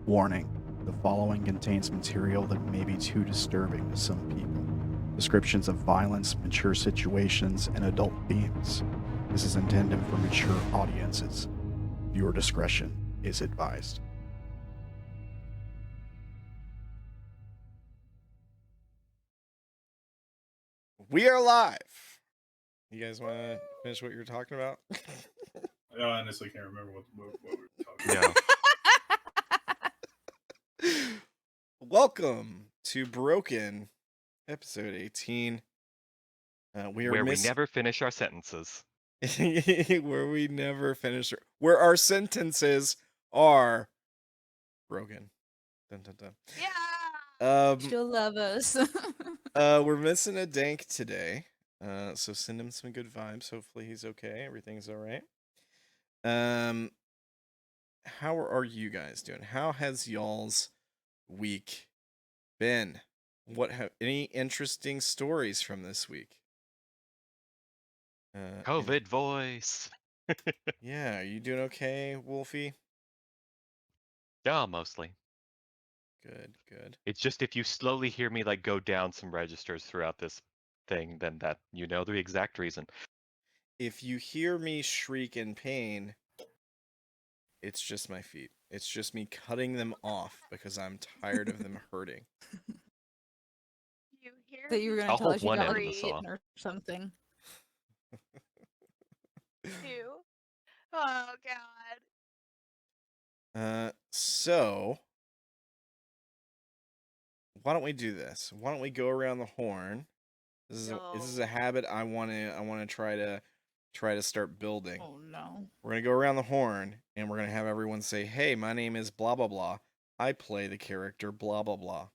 Warning, the following contains material that may be too disturbing to some people. Descriptions of violence, mature situations, and adult themes. This is intended for mature audiences. Viewer discretion is advised. We are live. You guys want to finish what you were talking about? I honestly can't remember what we were talking about. Welcome to Broken, episode 18. We never finish our sentences. Where we never finish. Where our sentences are broken. Dun, dun, dun. Yeah. She'll love us. We're missing a Dank today. So send him some good vibes. Hopefully he's okay. Everything's all right. How are you guys doing? How has y'all's week been? What have any interesting stories from this week? COVID voice. Yeah, are you doing okay, Wolfie? Yeah, mostly. Good. It's just if you slowly hear me like go down some registers throughout this thing, then that you know the exact reason. If you hear me shriek in pain, it's just my feet. It's just me cutting them off because I'm tired of them hurting. You hear that you were going to tell us you got like eaten or something. Two. Oh god. So why don't we do this? Why don't we go around the horn? This is a habit I want to try to start building. Oh no. We're going to go around the horn and we're going to have everyone say, "Hey, my name is blah blah blah. I play the character blah blah blah."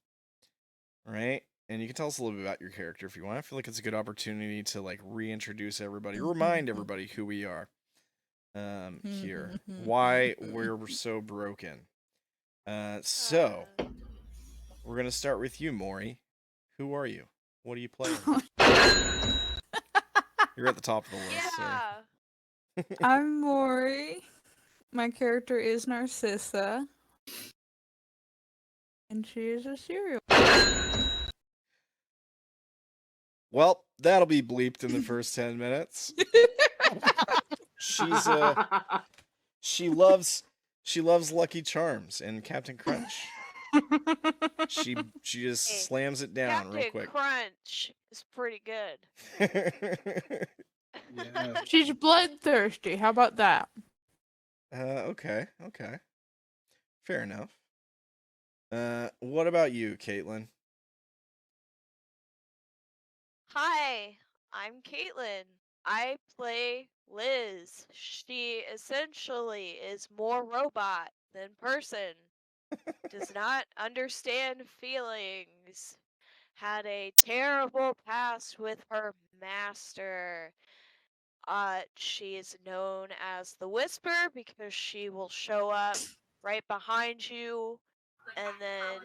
Right? And you can tell us a little bit about your character if you want. I feel like it's a good opportunity to like reintroduce everybody, remind everybody who we are. Here. Why we're so broken. So we're gonna start with you, Mori. Who are you? What are you playing? You're at the top of the list. Yeah. So. I'm Mori. My character is Narcissa. And she is a serial. Well, that'll be bleeped in the first 10 minutes. She loves Lucky Charms and Captain Crunch. She just slams it down Captain real quick. Crunch is pretty good. Yeah. She's bloodthirsty. How about that? Okay. Fair enough. What about you, Caitlin? Hi, I'm Caitlin. I play Liz. She essentially is more robot than person. Does not understand feelings. Had a terrible past with her master. She is known as the Whisper because she will show up right behind you and then,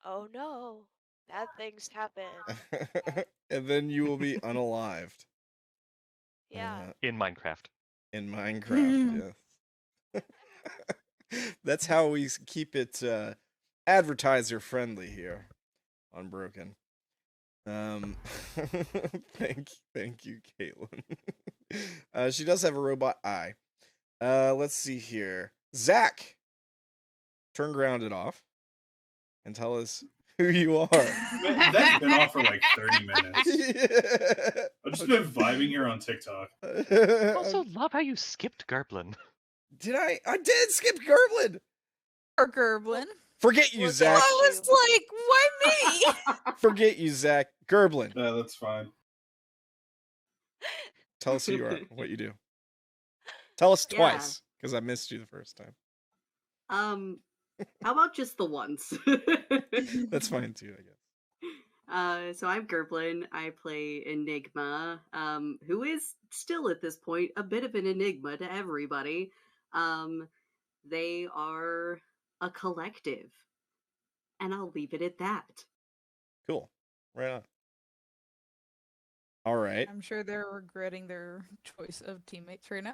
oh no, bad things happen. And then you will be unalived. Yeah. In Minecraft. In Minecraft, yes. That's how we keep it advertiser friendly here on Broken. Thank you, Caitlin. She does have a robot eye. Let's see here. Zach, turn grounded off and tell us who you are. That's been off for like 30 minutes. Yeah. I've just been vibing here on TikTok. I also love how you skipped Garblin. Did I? I did skip Gerblin. Or Gerblin. Forget you, Zach. I was like, why me? Forget you, Zach. Gerblin. Yeah, that's fine. Tell us who you are, what you do. Tell us twice, because I missed you the first time. How about just the once? That's fine too, I So I'm Gerblin. I play Enigma, who is still at this point a bit of an enigma to everybody. They are a collective, and I'll leave it at that. Cool. Right on. All right. I'm sure they're regretting their choice of teammates right now.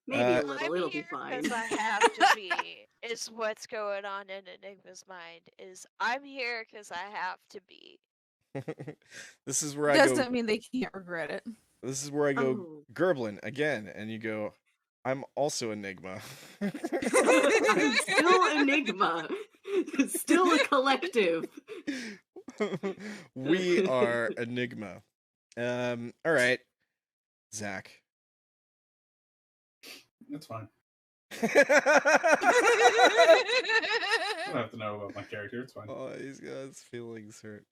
Maybe a Uh, little. I'm It'll be here fine. because I have to be. Is what's going on in Enigma's mind. Is I'm here because I have to be. this is where I go. Doesn't mean they can't regret it. This is where I go. Oh. Gerblin again, and you go. I'm also Enigma. I'm still Enigma. Still a collective. We are Enigma. All right, Zach. That's fine. Oh, I don't have to know about my character. It's fine. he's got his feelings hurt.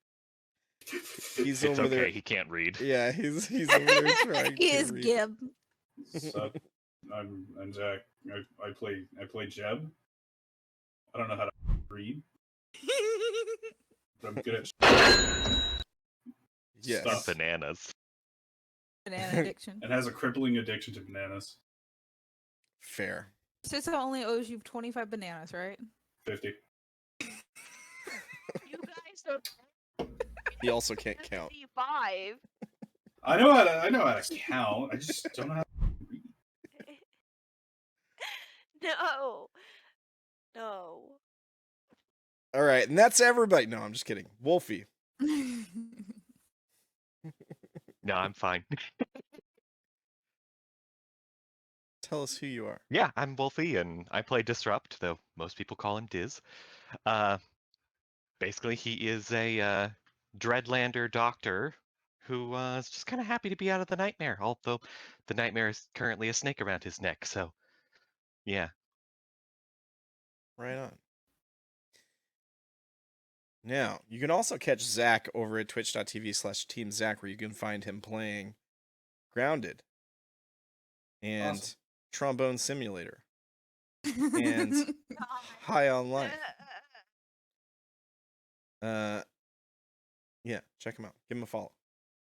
He's It's over okay. there. He can't read. Yeah, he's over there trying He to is read. Gib. So, I'm Jack. I play Jeb. I don't know how to read, but I'm good at Yes. stuff. Bananas. Banana addiction. And has a crippling addiction to bananas. Fair. Sissa only owes you 25 bananas, right? 50. You guys don't. He also can't count. 55. I know how to count. I just don't know how to read. No. No. All right, and that's everybody. No, I'm just kidding. Wolfie. No, I'm fine. Tell us who you are. Yeah, I'm Wolfie, and I play Disrupt, though most people call him Diz. Basically, he is a Dreadlander doctor who is just kind of happy to be out of the nightmare, although the nightmare is currently a snake around his neck, so yeah. Right on. Now, you can also catch Zach over at twitch.tv/TeamZack, where you can find him playing Grounded and Awesome. Trombone Simulator and High on Life. Yeah, check him out. Give him a follow.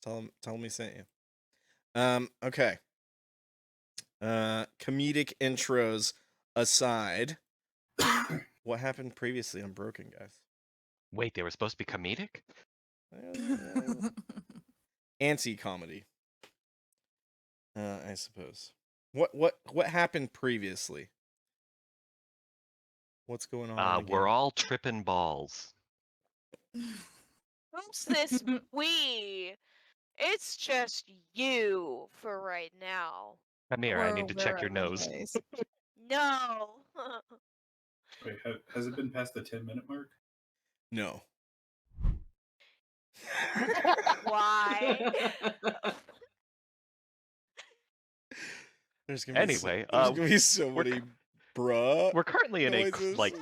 Tell him he sent you. Okay. Comedic intros aside, what happened previously on Broken, guys? Wait, they were supposed to be comedic? Anti-comedy. I suppose. What happened previously? What's going on? in the We're game? all tripping balls. Who's this we? It's just you for right now. Come here, I We're need to check your aware of nose. this. No. Wait, has it been past the 10-minute mark? No. Why? There's gonna be Anyway, there's gonna be so we're many bruh. We're currently in a noises. like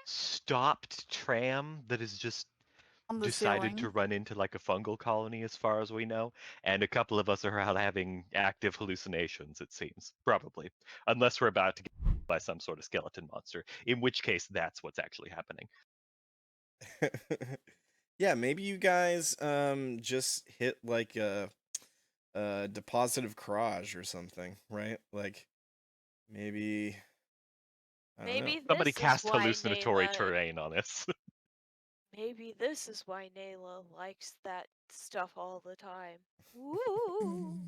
stopped tram that is just On the decided to ceiling. run into like a fungal colony as far as we know, and a couple of us are out having active hallucinations, it seems. Probably. Unless we're about to get by some sort of skeleton monster, in which case that's what's actually happening. Yeah, maybe you guys just hit like a deposit of courage or something, right? Like maybe I don't know. Maybe Somebody this is cast why hallucinatory Nayla- terrain on us. Maybe this is why Nayla likes that stuff all the time. Woo!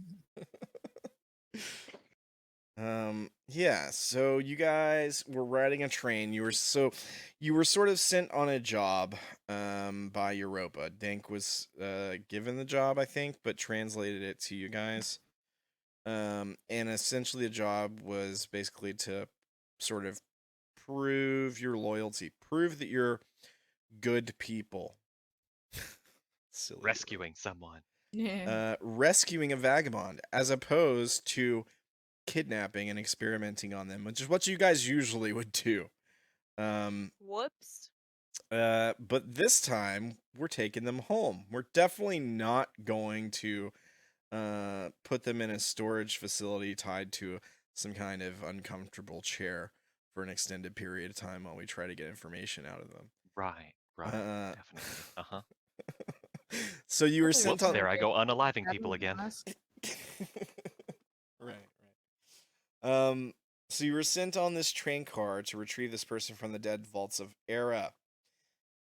Yeah, so you guys were riding a train. You were sort of sent on a job by Europa. Dank was given the job, I think, but translated it to you guys. And essentially the job was basically to sort of prove your loyalty, prove that you're good people. Silly word. Rescuing someone. Yeah. Rescuing a vagabond as opposed to kidnapping and experimenting on them, which is what you guys usually would do. Whoops. But this time we're taking them home. We're definitely not going to put them in a storage facility tied to some kind of uncomfortable chair for an extended period of time while we try to get information out of them. Right. Right. Uh, Definitely. Uh-huh. so you were That's a sent good on. There I go unaliving Gotta people be again. honest. Right. So you were sent on this train car to retrieve this person from the dead vaults of Era.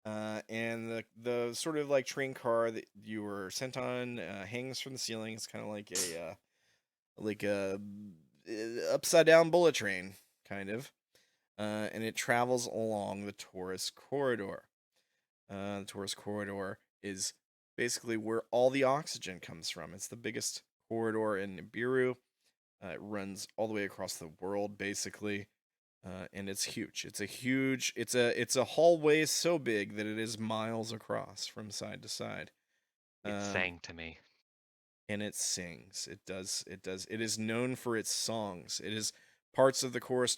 And the sort of like train car that you were sent on hangs from the ceiling. It's kind of like a upside down bullet train, kind of. And it travels along the Torus Corridor. The Torus Corridor is basically where all the oxygen comes from. It's the biggest corridor in Nibiru. It runs all the way across the world, basically. And it's huge. It's a hallway so big that it is miles across from side to side. It sang to me. And it sings. It does. It is known for its songs. It is parts of the Torus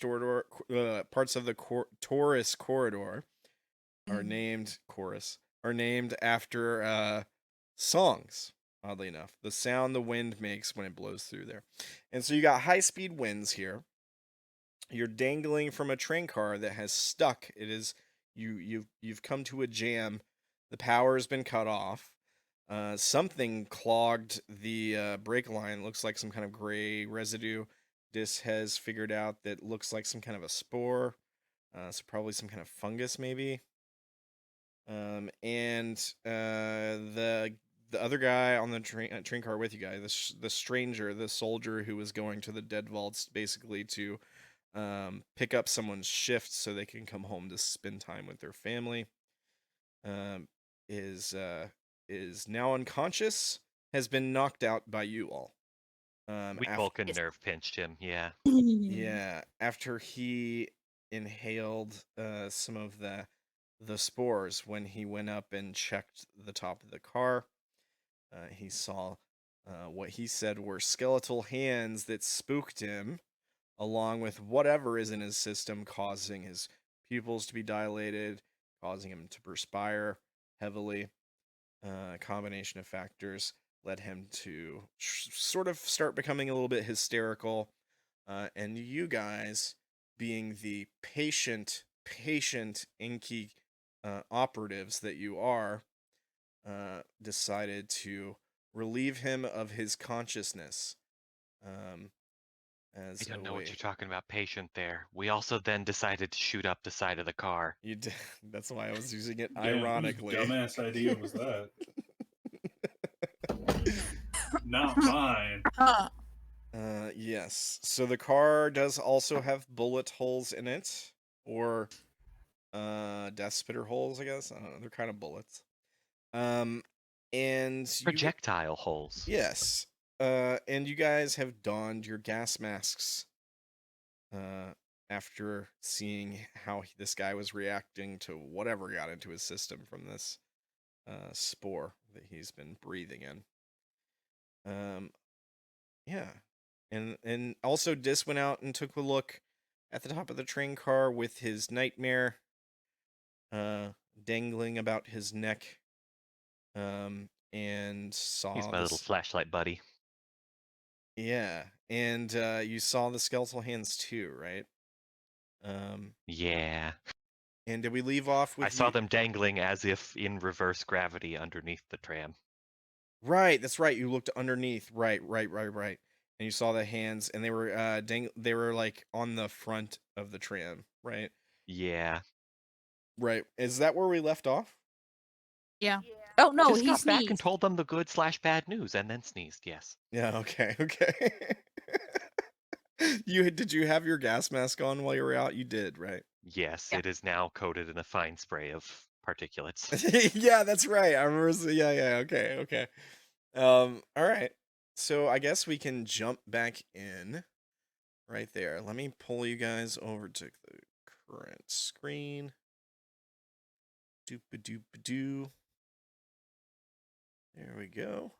Corridor are named after songs. Oddly enough, the sound the wind makes when it blows through there. And so you got high speed winds here. You're dangling from a train car that has stuck. It is you've come to a jam. The power has been cut off. Something clogged the brake line. Looks like some kind of gray residue. Dis has figured out that looks like some kind of a spore. So probably some kind of fungus, maybe. And the other guy on the train car with you guys, the stranger, the soldier who was going to the dead vaults, basically to pick up someone's shift so they can come home to spend time with their family. Is now unconscious, has been knocked out by you all. We Vulcan nerve pinched him, yeah. Yeah, after he inhaled some of the spores when he went up and checked the top of the car. He saw what he said were skeletal hands that spooked him, along with whatever is in his system, causing his pupils to be dilated, causing him to perspire heavily. A combination of factors led him to sort of start becoming a little bit hysterical. And you guys, being the patient Enki operatives that you are, decided to relieve him of his consciousness. As I don't a know way. what you're talking about, patient there. We also then decided to shoot up the side of the car. You did. That's why I was using it Yeah, whose ironically. dumbass idea was that? Not mine. Yes. So the car does also have bullet holes in it, or death spitter holes, I guess. I don't know. They're kind of bullets. And Projectile holes. Yes. And you guys have donned your gas masks. After seeing how this guy was reacting to whatever got into his system from this spore that he's been breathing in. Yeah. And also Dis went out and took a look at the top of the train car with his nightmare dangling about his neck. And saw He's my little flashlight buddy. Yeah. And you saw the skeletal hands too, right? Yeah. And did we leave off with I saw them dangling as if in reverse gravity underneath the tram. Right, that's right. You looked underneath. Right. And you saw the hands, and they were they were like on the front of the tram, right? Yeah. Right. Is that where we left off? Yeah. Oh no, Just he got back and sneezed. told them the good/bad news and then sneezed, yes. Yeah, okay. Did you have your gas mask on while you were out? You did, right? Yes, Yeah. it is now coated in a fine spray of particulates. Yeah, that's right. I remember. Yeah. Okay. All right. So I guess we can jump back in right there. Let me pull you guys over to the current screen. Doop-a-doop-a-doo. There we go.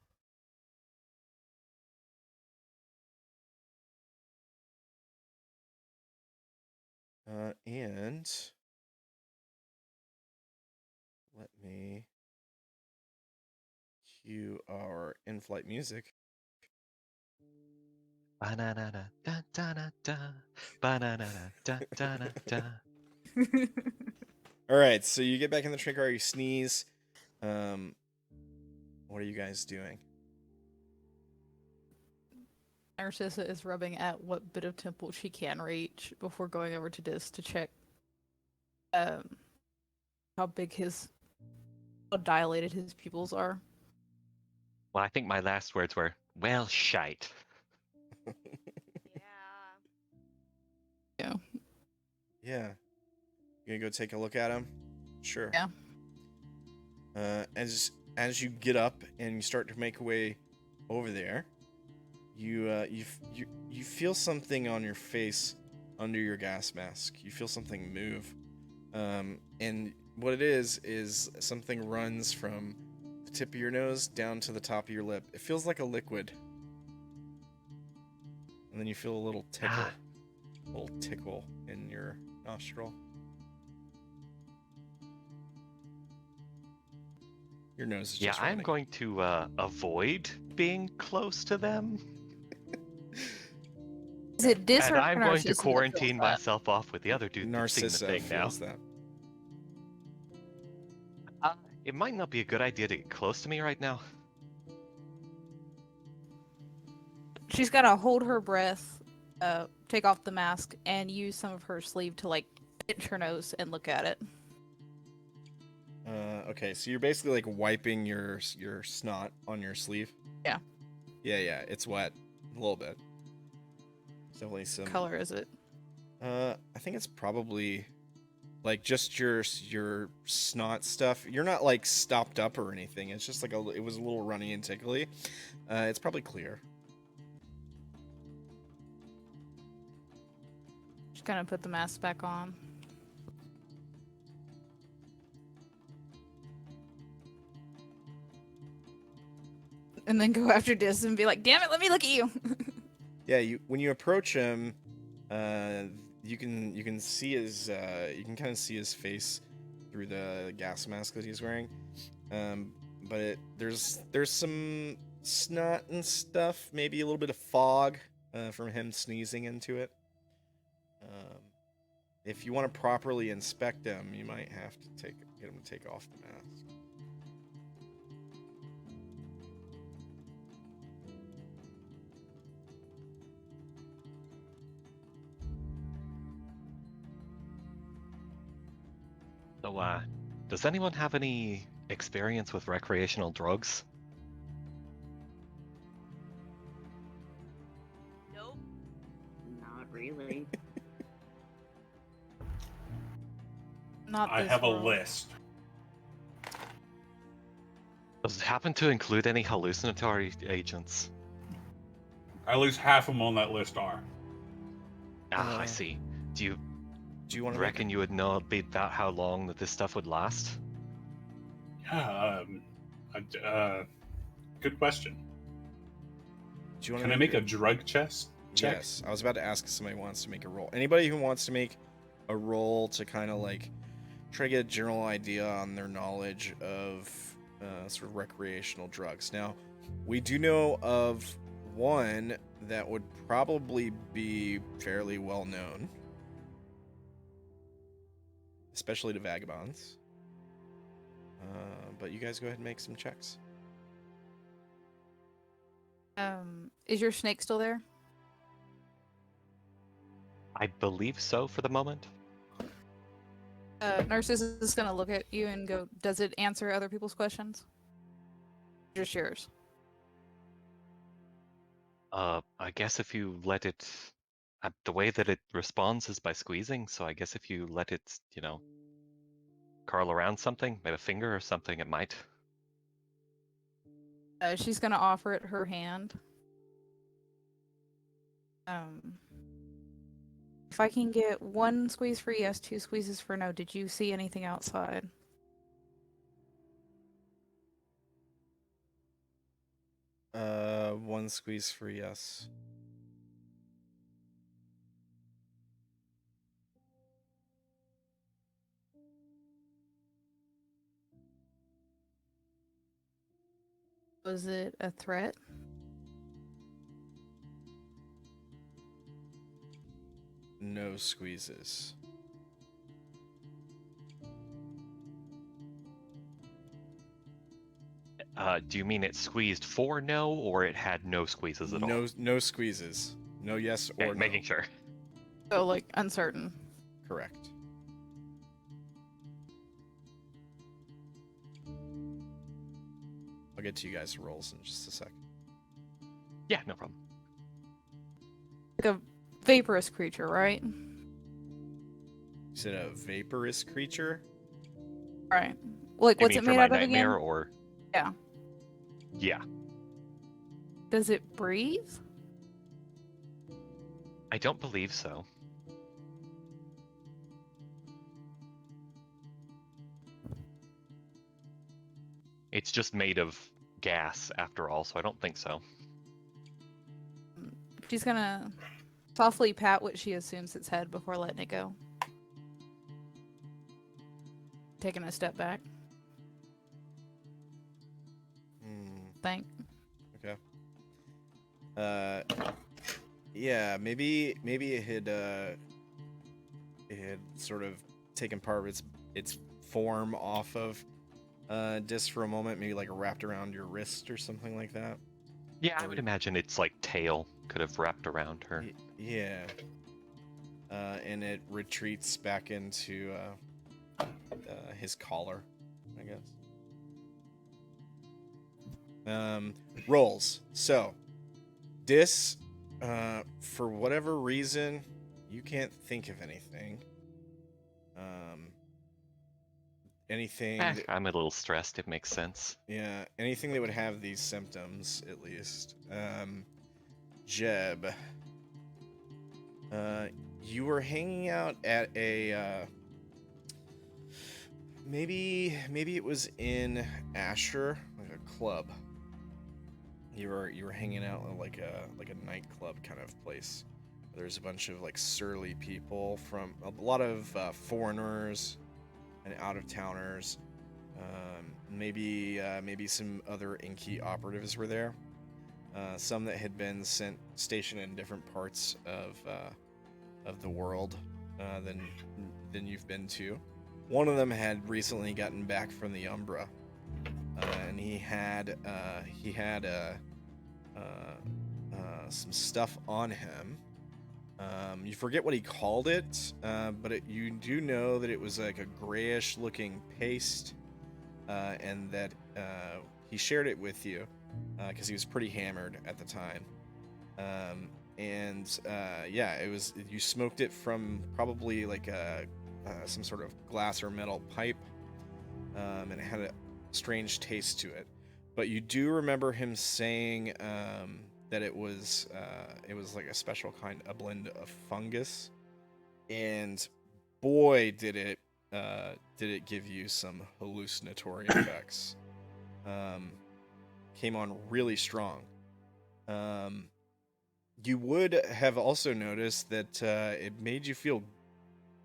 And let me cue our in-flight music. Ba-na-na-na, da-da-na-da, ba-na-na-na, da-da-na-da. All right, so you get back in the train car, you sneeze. What are you guys doing? Narcissa is rubbing at what bit of temple she can reach before going over to Dis to check how dilated his pupils are. Well, I think my last words were, well, shite. Yeah. Yeah. Yeah. You gonna go take a look at him? Sure. Yeah. As you get up and you start to make your way over there, you feel something on your face under your gas mask. You feel something move, and what it is something runs from the tip of your nose down to the top of your lip. It feels like a liquid, and then you feel a little tickle in your nostril. Your nose is Yeah, just I'm running. going to avoid being close to them. Is it Dis And or I'm going to Narcissa that feels quarantine that? myself off with the other dude that's seen the Narcissa thing now. feels that. It might not be a good idea to get close to me right now. She's gotta hold her breath, take off the mask, and use some of her sleeve to like pinch her nose and look at it. Okay, so you're basically like wiping your snot on your sleeve. Yeah. Yeah, it's wet a little bit. It's definitely some What color is it? I think it's probably like just your snot stuff. You're not like stopped up or anything. It's just like it was a little runny and tickly. It's probably clear. Just gonna put the mask back on. And then go after Dis and be like, damn it, let me look at you. Yeah, when you approach him, you can see his you can kind of see his face through the gas mask that he's wearing. But there's some snot and stuff, maybe a little bit of fog from him sneezing into it. If you want to properly inspect him, you might have to get him to take off the mask. So, does anyone have any experience with recreational drugs? Nope. Not really. Not I this have a world. list. Does it happen to include any hallucinatory agents? At least half of them on that list are. I see. Do you you want to reckon you would know about how long that this stuff would last? Yeah. Good question. Do you want Can I make a drug chest check? Yes, I was about to ask if somebody wants to make a roll. Anybody who wants to make a roll to kind of like try to get a general idea on their knowledge of sort of recreational drugs. Now, we do know of one that would probably be fairly well known, especially to vagabonds. But you guys go ahead and make some checks. Is your snake still there? I believe so for the moment. Narcissa is gonna look at you and go, does it answer other people's questions? Just yours. I guess if you let it, the way that it responds is by squeezing. So I guess if you let it, curl around something, maybe a finger or something, it might. She's gonna offer it her hand. If I can get 1 squeeze for yes, 2 squeezes for no, did you see anything outside? One squeeze for yes. Was it a threat? No squeezes. Do you mean it squeezed for no, or it had no squeezes at all? No squeezes. No yes Okay, or no. making sure. So like uncertain. Correct. I'll get to you guys' rolls in just a sec. Yeah, no problem. Like a vaporous creature, right? Is it a vaporous creature? Right. Like You what's mean it for made my out of nightmare, again? or? Yeah. Yeah. Does it breathe? I don't believe so. It's just made of gas, after all, so I don't think so. She's gonna softly pat what she assumes its head before letting it go. Taking a step back. Think. Okay. Yeah, maybe it had sort of taken part of its form off of disc for a moment, maybe like wrapped around your wrist or something like that. Yeah, I would imagine its like tail could have wrapped around her. Yeah. And it retreats back into his collar, I guess. Rolls. So, Dis, for whatever reason, you can't think of anything. Anything. That, I'm a little stressed. It makes sense. Yeah, anything that would have these symptoms, at least. Jeb, you were hanging out at a. Maybe it was in Asher, like a club. You were hanging out at like a nightclub kind of place. There's a bunch of like surly people from a lot of foreigners and out of towners. Maybe some other Enki operatives were there. Some that had been stationed in different parts of the world than you've been to. One of them had recently gotten back from the Umbra, and he had some stuff on him. You forget what he called it, but you do know that it was like a grayish-looking paste, and that he shared it with you because he was pretty hammered at the time. Yeah, it was. You smoked it from probably like some sort of glass or metal pipe, and it had a strange taste to it. But you do remember him saying that it was like a special kind, a blend of fungus, and boy, did it give you some hallucinatory effects. Came on really strong. You would have also noticed that it made you feel,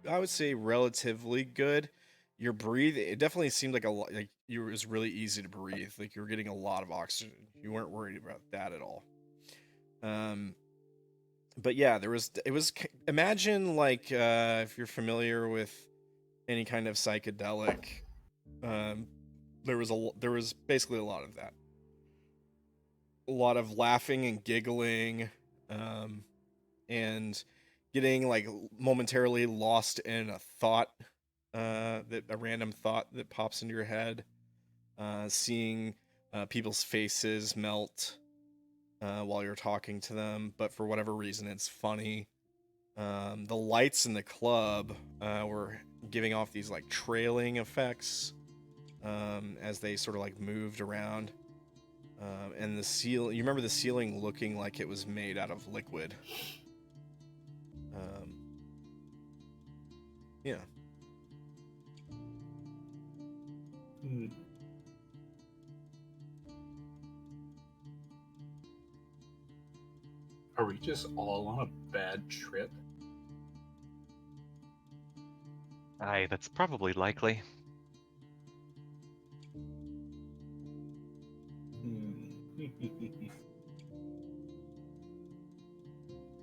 I would say, relatively good. Your breathing, it definitely seemed like it was really easy to breathe. Like you were getting a lot of oxygen. You weren't worried about that at all. But yeah, imagine like if you're familiar with any kind of psychedelic, there was basically a lot of that. A lot of laughing and giggling, and getting like momentarily lost in a thought, a random thought that pops into your head, seeing people's faces melt while you're talking to them, but for whatever reason it's funny. The lights in the club were giving off these like trailing effects as they sort of like moved around. And you remember the ceiling looking like it was made out of liquid. Yeah. Are we just all on a bad trip? Aye, that's probably likely.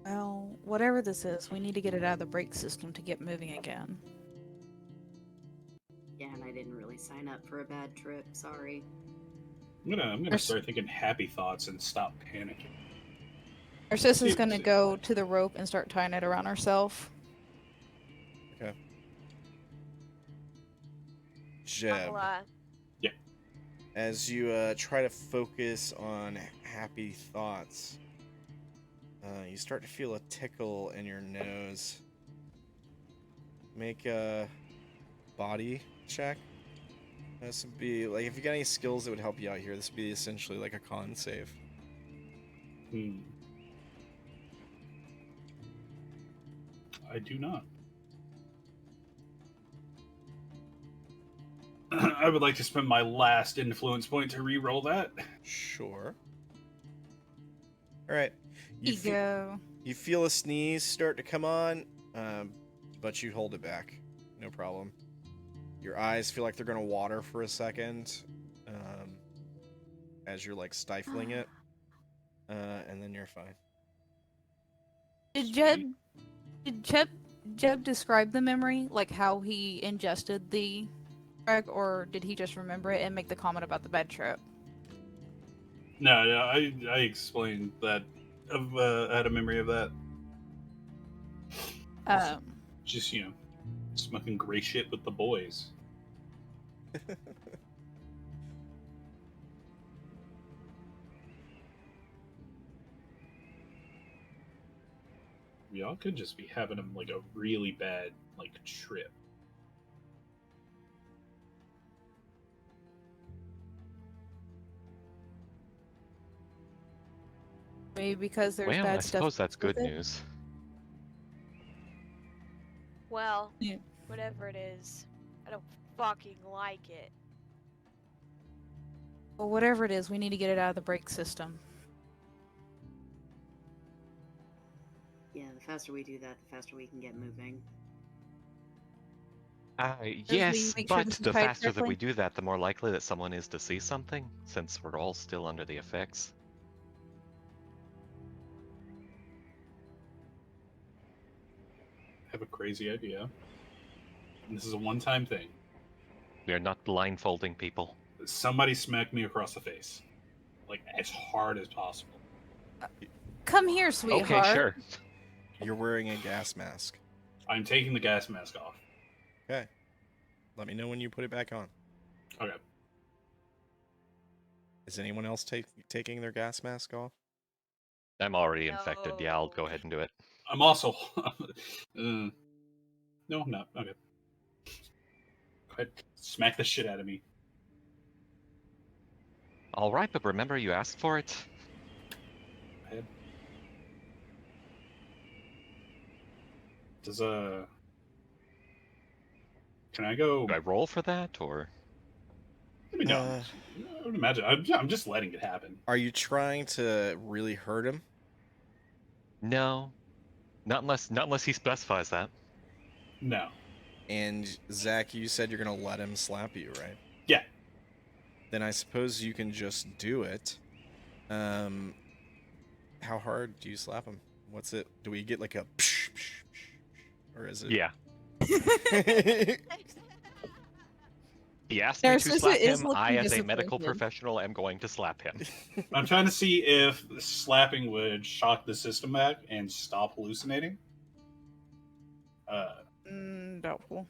Well, whatever this is, we need to get it out of the brake system to get moving again. Yeah, and I didn't really sign up for a bad trip, sorry. I'm gonna start thinking happy thoughts and stop panicking. Narcissa's gonna go to the rope and start tying it around herself. Okay. I'll, Jeb, Yeah. as you try to focus on happy thoughts, you start to feel a tickle in your nose. Make a body check. This would be like, if you got any skills that would help you out here, this would be essentially like a con save. I do not. I would like to spend my last influence point to re-roll that. Sure. All right. Ego. You feel a sneeze start to come on, but you hold it back. No problem. Your eyes feel like they're going to water for a second as you're like stifling it, and then you're fine. Did Jeb describe the memory, like how he ingested the drug, or did he just remember it and make the comment about the bed trip? No, I explained that. I had a memory of that. Just, smoking gray shit with the boys. Y'all could just be having them like a really bad trip. Maybe because there's Well, bad I stuff. suppose that's with good it? news. well, Yeah. whatever it is, I don't fucking like it. Well, whatever it is, we need to get it out of the brake system. Yeah, the faster we do that, the faster we can get moving. Yes, make sure but this is the tied faster that correctly? we do that, the more likely that someone is to see something, since we're all still under the effects. I have a crazy idea. And this is a one-time thing. We are not blindfolding people. Somebody smacked me across the face. Like, as hard as possible. Come here, sweetheart. Okay, sure. You're wearing a gas mask. I'm taking the gas mask off. Okay. Let me know when you put it back on. Okay. Is anyone else taking their gas mask off? I'm already infected. Yeah, I'll go ahead and do it. I'm also... No, I'm not. Okay. Go ahead. Smack the shit out of me. All right, but remember you asked for it. Does Can I go? Do I roll for that, or? I mean, no. I would imagine. I'm just letting it happen. Are you trying to really hurt him? No, not unless he specifies that. No. And Zach, you said you're gonna let him slap you, right? Yeah. Then I suppose you can just do it. How hard do you slap him? What's it? Do we get like a psh, psh, psh, or is it? Yeah. He asked me to Narcissa slap is him. looking I, as a medical disappointed. professional, am going to slap him. I'm trying to see if slapping would shock the system back and stop hallucinating. Doubtful.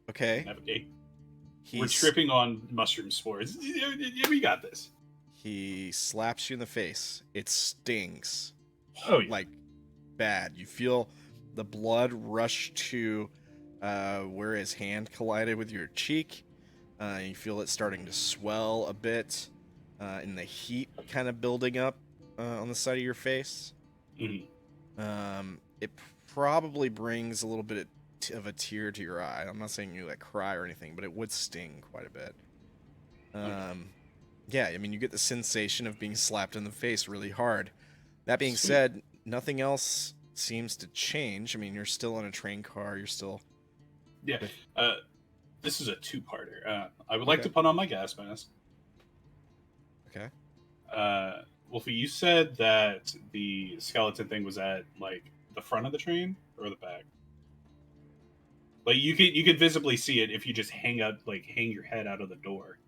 Okay. Navigate. He's, We're tripping on mushroom spores. We got this. He slaps you in the face. It stings. Oh, yeah. Like bad. You feel the blood rush to where his hand collided with your cheek. You feel it starting to swell a bit, and the heat kind of building up on the side of your face. Mm-hmm. It probably brings a little bit of a tear to your eye. I'm not saying you like cry or anything, but it would sting quite a bit. Yeah, I mean, you get the sensation of being slapped in the face really hard. That being said, nothing else seems to change. I mean, you're still in a train car. You're still... Yeah. This is a two-parter. I would like to put on my gas mask. Okay. Wolfie, you said that the skeleton thing was at, like, the front of the train or the back? Like, you could visibly see it if you just hang your head out of the door.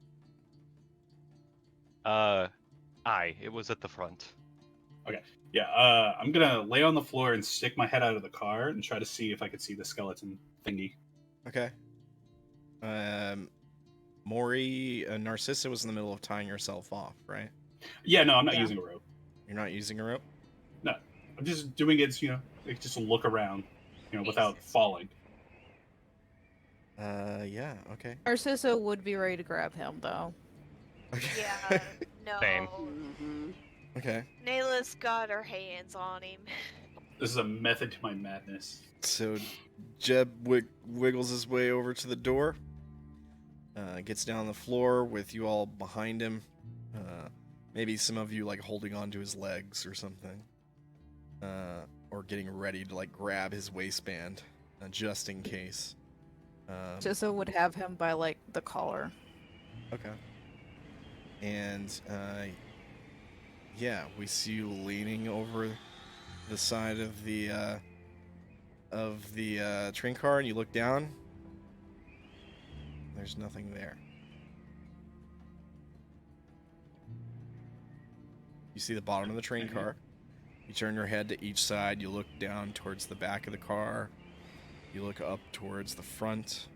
Aye, it was at the front. Yeah, I'm gonna lay on the floor and stick my head out of the car and try to see if I could see the skeleton thingy. Okay. Mori, Narcissa was in the middle of tying herself off, right? Yeah, no, I'm not Yeah. using a rope. You're not using a rope? No, I'm just doing it, like just to look around, without falling. Yeah, okay. Narcissa would be ready to grab him, though. Okay. Yeah, no. Same. Mhm. Okay. Nayla's got her hands on him. This is a method to my madness. So Jeb wiggles his way over to the door, gets down on the floor with you all behind him. Maybe some of you like holding onto his legs or something, or getting ready to like grab his waistband, just in case. Narcissa would have him by like the collar. Okay. And yeah, we see you leaning over the side of the train car, and you look down. There's nothing there. You see the bottom of the train car. You turn your head to each side. You look down towards the back of the car. You look up towards the front.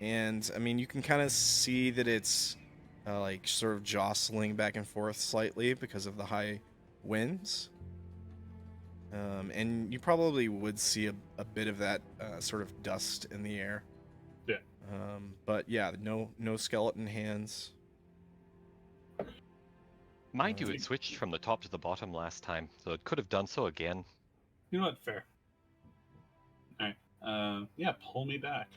And I mean, you can kind of see that it's like sort of jostling back and forth slightly because of the high winds. And you probably would see a bit of that sort of dust in the air. Yeah. But yeah, no skeleton hands. Mind you, it switched from the top to the bottom last time, so it could have done so again. You know what? Fair. All right. Yeah, pull me back.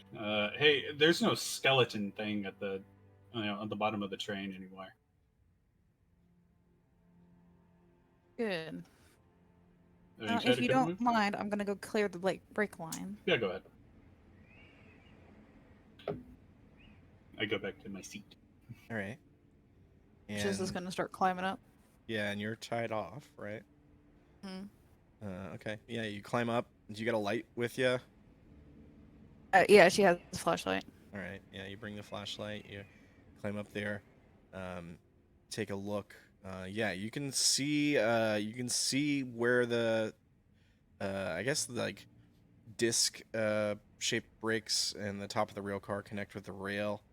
Hey, there's no skeleton thing at the, at the bottom of the train anymore. Good. Have Now, tried if to you get a don't move? mind, I'm gonna go clear the brake line. Yeah, go ahead. I go back to my seat. All right. Just is gonna start climbing up. Yeah, and you're tied off, right? Hmm. Okay. Yeah, you climb up. Do you got a light with you? Yeah, she has a flashlight. All right. Yeah, you bring the flashlight. You climb up there. Take a look. Yeah, you can see. You can see where the, I guess like, disc shaped brakes and the top of the rail car connect with the rail.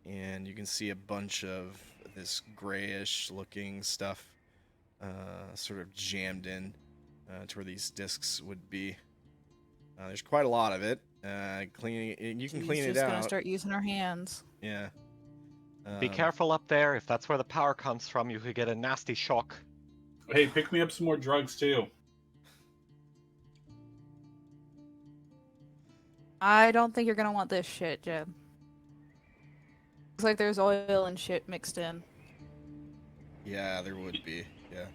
And you can see a bunch of this grayish looking stuff, sort of jammed in to where these discs would be. There's quite a lot of it. Cleaning, you can She's clean it just out. gonna start using her hands. Yeah. Be careful up there. If that's where the power comes from, you could get a nasty shock. Hey, pick me up some more drugs too. I don't think you're gonna want this shit, Jeb. Looks like there's oil and shit mixed in. Yeah, there would be. Yeah.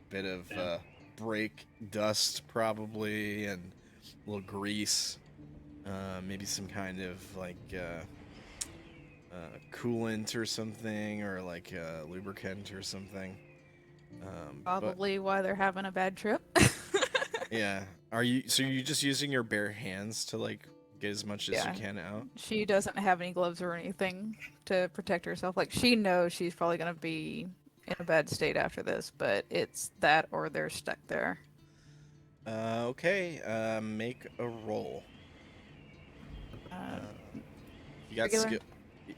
Bit of Yeah. brake dust probably, and a little grease. Maybe some kind of like coolant or something, or like lubricant or something. But Probably why they're having a bad trip. yeah, are you just using your bare hands to like get as much as Yeah. you can out? She doesn't have any gloves or anything to protect herself. Like, she knows she's probably gonna be in a bad state after this, but it's that or they're stuck there. Okay. Make a roll. You got regular? skill.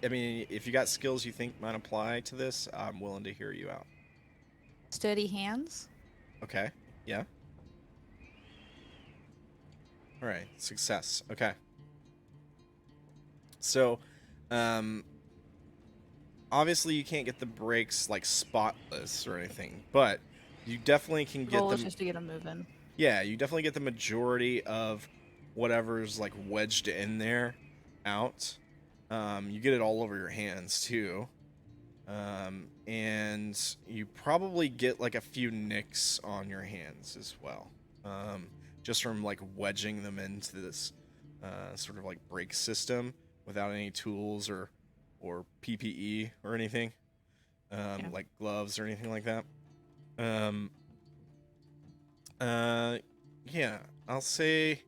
I mean, if you got skills you think might apply to this, I'm willing to hear you out. Steady hands. Okay. Yeah. All right. Success. Okay. So, obviously you can't get the brakes like spotless or anything, but you definitely can get Goal is them. just to get them moving. Yeah, you definitely get the majority of whatever's like wedged in there out. You get it all over your hands too. And you probably get like a few nicks on your hands as well. Just from like wedging them into this sort of like brake system without any tools or PPE or anything. Like gloves or anything like that. Yeah, I'll say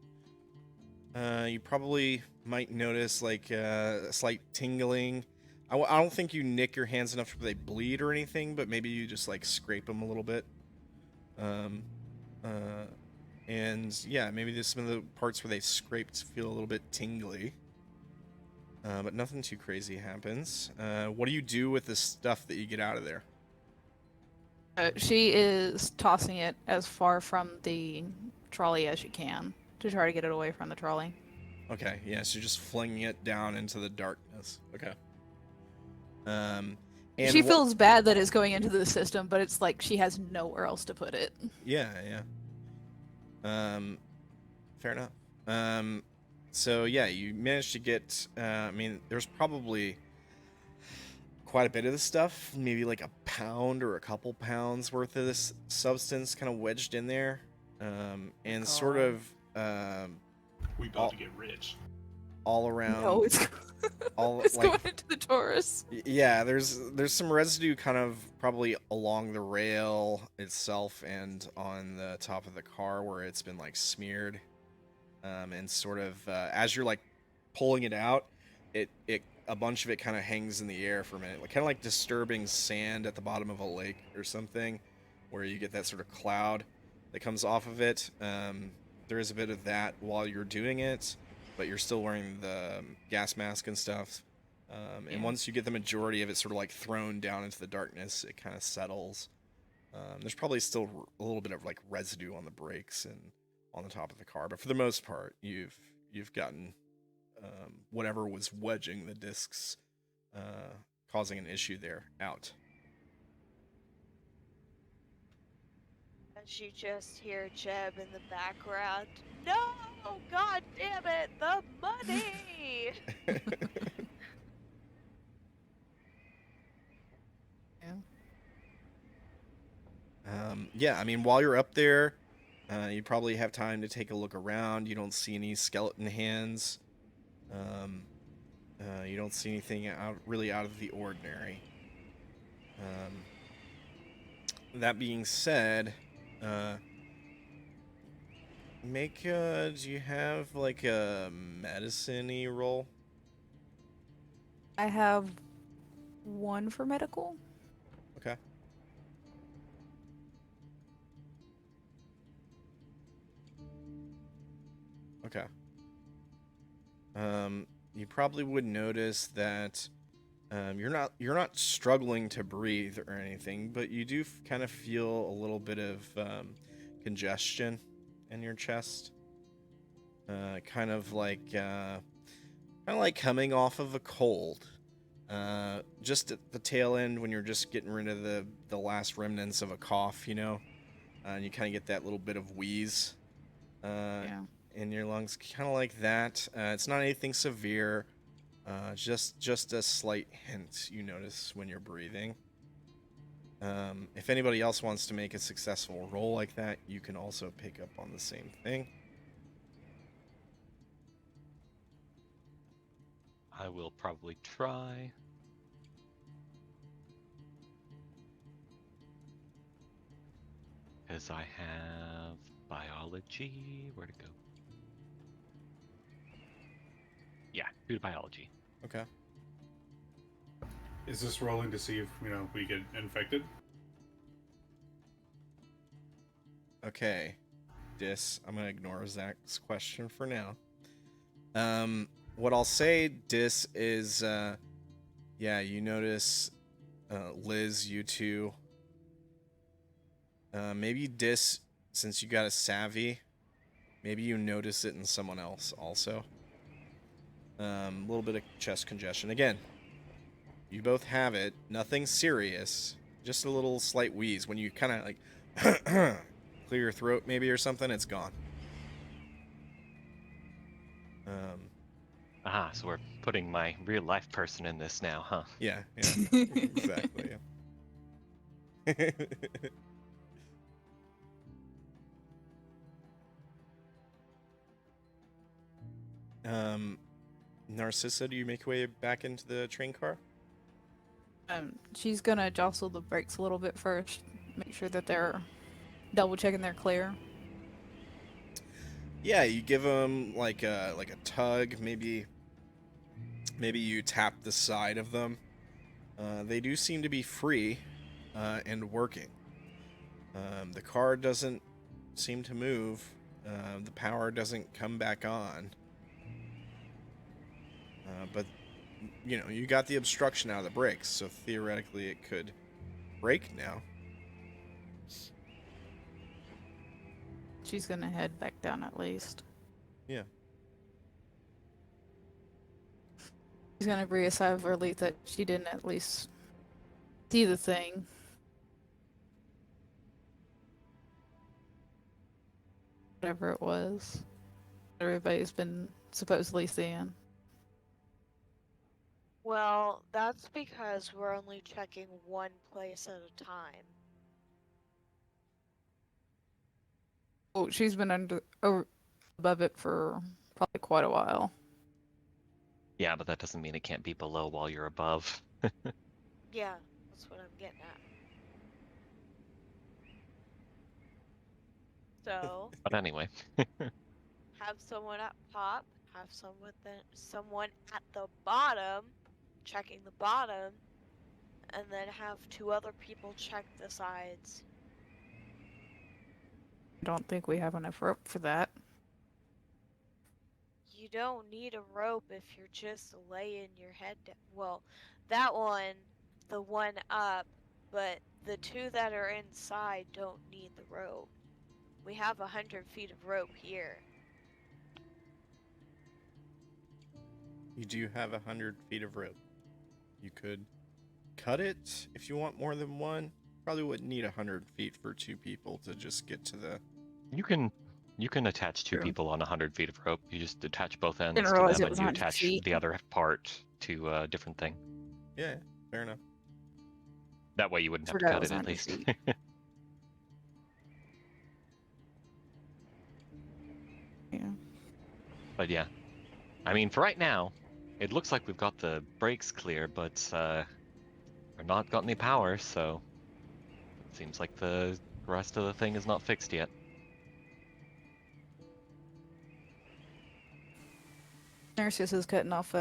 you probably might notice like a slight tingling I don't think you nick your hands enough where they bleed or anything, but maybe you just like scrape them a little bit. And yeah, maybe some of the parts where they scraped feel a little bit tingly. But nothing too crazy happens. What do you do with the stuff that you get out of there? She is tossing it as far from the trolley as she can to try to get it away from the trolley. Okay, yeah, so you're just flinging it down into the darkness. Okay. And She feels bad that it's going into the system, but it's like she has nowhere else to put it. Yeah, yeah. Fair enough. So yeah, you managed to get. I mean, there's probably quite a bit of this stuff, maybe like a pound or a couple pounds worth of this substance, kind of wedged in there, and sort of We about to get rich. all around. No, it's all it's like going into the Torus. yeah, there's some residue kind of probably along the rail itself and on the top of the car where it's been like smeared, and sort of as you're like pulling it out, it a bunch of it kind of hangs in the air for a minute, like kind of like disturbing sand at the bottom of a lake or something, where you get that sort of cloud that comes off of it. There is a bit of that while you're doing it, but you're still wearing the gas mask and stuff. And once you get the majority of it sort of like thrown down into the darkness, it kind of settles. There's probably still a little bit of like residue on the brakes and on the top of the car, but for the most part, you've gotten whatever was wedging the discs, causing an issue there, out. As you just hear Jeb in the background. No! God damn it! The money! Yeah, I mean, while you're up there, you probably have time to take a look around. You don't see any skeleton hands. You don't see anything really out of the ordinary. That being said, do you have like a medicine-y roll? I have one for medical. Okay. Okay. You probably would notice that you're not struggling to breathe or anything, but you do kind of feel a little bit of congestion in your chest, kind of like coming off of a cold. Just at the tail end when you're just getting rid of the last remnants of a cough, you know, and you kind of get that little bit of wheeze in your lungs, kind of like that. It's not anything severe. Just a slight hint you notice when you're breathing. If anybody else wants to make a successful roll like that, you can also pick up on the same thing. I will probably try. Because I have biology. Where to go? Yeah, do biology. Okay. Is this rolling to see if, we get infected? Okay. I'm gonna ignore Zach's question for now. What I'll say, Dis, is, you notice, Liz, you two. Maybe Dis, since you got a savvy, maybe you notice it in someone else also. A little bit of chest congestion. Again, you both have it. Nothing serious. Just a little slight wheeze. When you kind of like clear your throat maybe or something, it's gone. So we're putting my real life person in this now, huh? Yeah, exactly. Yeah. Narcissa, do you make your way back into the train car? She's gonna jostle the brakes a little bit first, make sure that they're double checking they're clear. Yeah, you give them like a tug, maybe you tap the side of them, They do seem to be free and working. The car doesn't seem to move. The power doesn't come back on. But, you know, you got the obstruction out of the brakes, so theoretically it could brake now. She's gonna head back down at least. Yeah. She's gonna breathe a sigh of relief that she didn't at least see the thing. Whatever it was. Everybody's been supposedly seeing. Well, that's because we're only checking one place at a time. Oh, she's been above it for probably quite a while. Yeah, but that doesn't mean it can't be below while you're above. Yeah, that's what I'm getting at. So, But anyway. have someone up top, have someone at the bottom, checking the bottom, and then have 2 other people check the sides. I don't think we have enough rope for that. You don't need a rope if you're just laying your head down. Well, that one, the one up, but the 2 that are inside don't need the rope. We have 100 feet of rope here. You do have 100 feet of rope. You could cut it if you want more than one. Probably wouldn't need 100 feet for 2 people to just get to the... You can attach 2 True. people on 100 feet of rope. You just attach both ends Didn't to realize them it was and you 100 attach feet. the other part to a different thing. Yeah, fair enough. That way you wouldn't have to Forgot it cut was it at 100 least. feet. Yeah. But yeah. I mean, for right now, it looks like we've got the brakes clear, but we're not got any power, so it seems like the rest of the thing is not fixed yet. Narcissa is cutting off,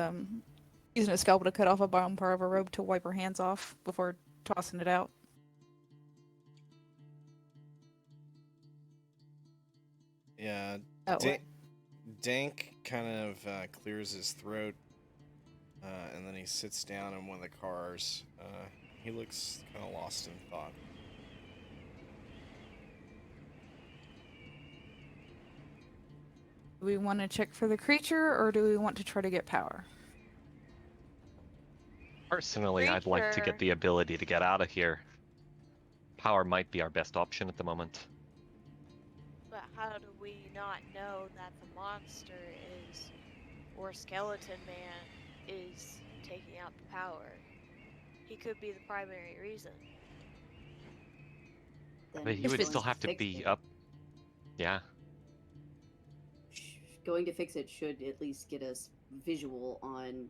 using a scalpel to cut off a bottom part of a robe to wipe her hands off before tossing it out. Yeah, That way. Dank kind of clears his throat, and then he sits down in one of the cars. He looks kind of lost in thought. Do we want to check for the creature, or do we want to try to get power? Personally, I'd like to Creature. get the ability to get out of here. Power might be our best option at the moment. But how do we not know that the monster is, or Skeleton Man, is taking out the power? He could be the primary reason. Then But he If would it's still have to fix be it. up. Yeah. Going to fix it should at least get us visual on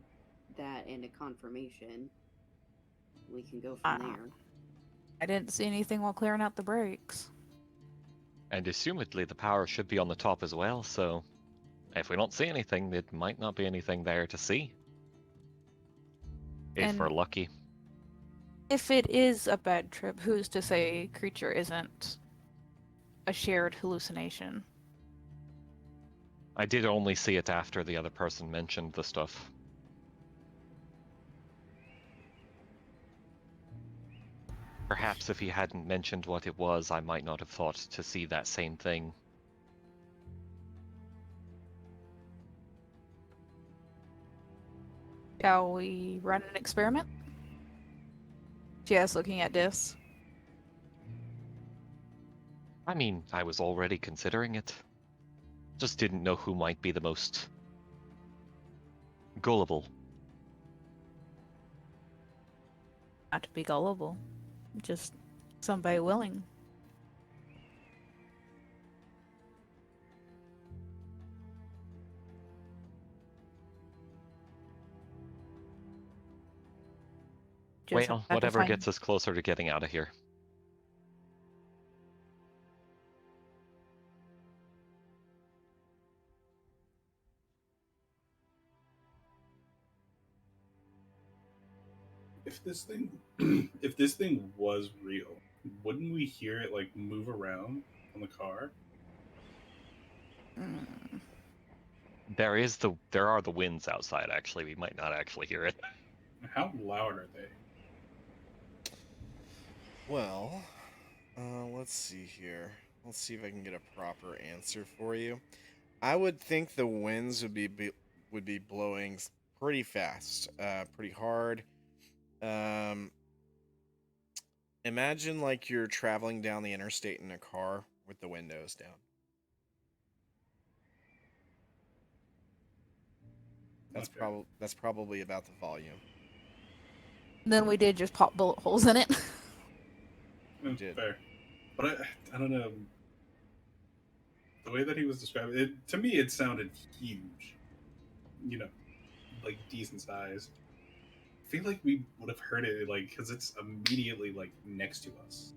that and a confirmation. We can go from there. I didn't see anything while clearing out the brakes. And assumedly the power should be on the top as well, so if we don't see anything, there might not be anything there to see. If we're And- lucky. If it is a bad trip, who's to say creature isn't a shared hallucination? I did only see it after the other person mentioned the stuff. Perhaps if he hadn't mentioned what it was, I might not have thought to see that same thing. Shall we run an experiment? Yes, looking at this. I mean, I was already considering it. Just didn't know who might be the most gullible. Not to be gullible. Just somebody willing. Just Well, have to whatever find- gets us closer to getting out of here. if this thing if this thing was real, wouldn't we hear it like move around on the car? Mm. There are the winds outside. Actually, we might not actually hear it. How loud are they? Well, let's see here. Let's see if I can get a proper answer for you. I would think the winds would be blowing pretty fast, pretty hard. Um, Imagine like you're traveling down the interstate in a car with the windows down. Okay. That's probably about the volume. Then we did just pop bullet holes in it. Did. Fair. But I don't know. The way that he was describing it, to me, it sounded huge. You know, like decent size. I feel like we would have heard it, like, because it's immediately, like, next to us.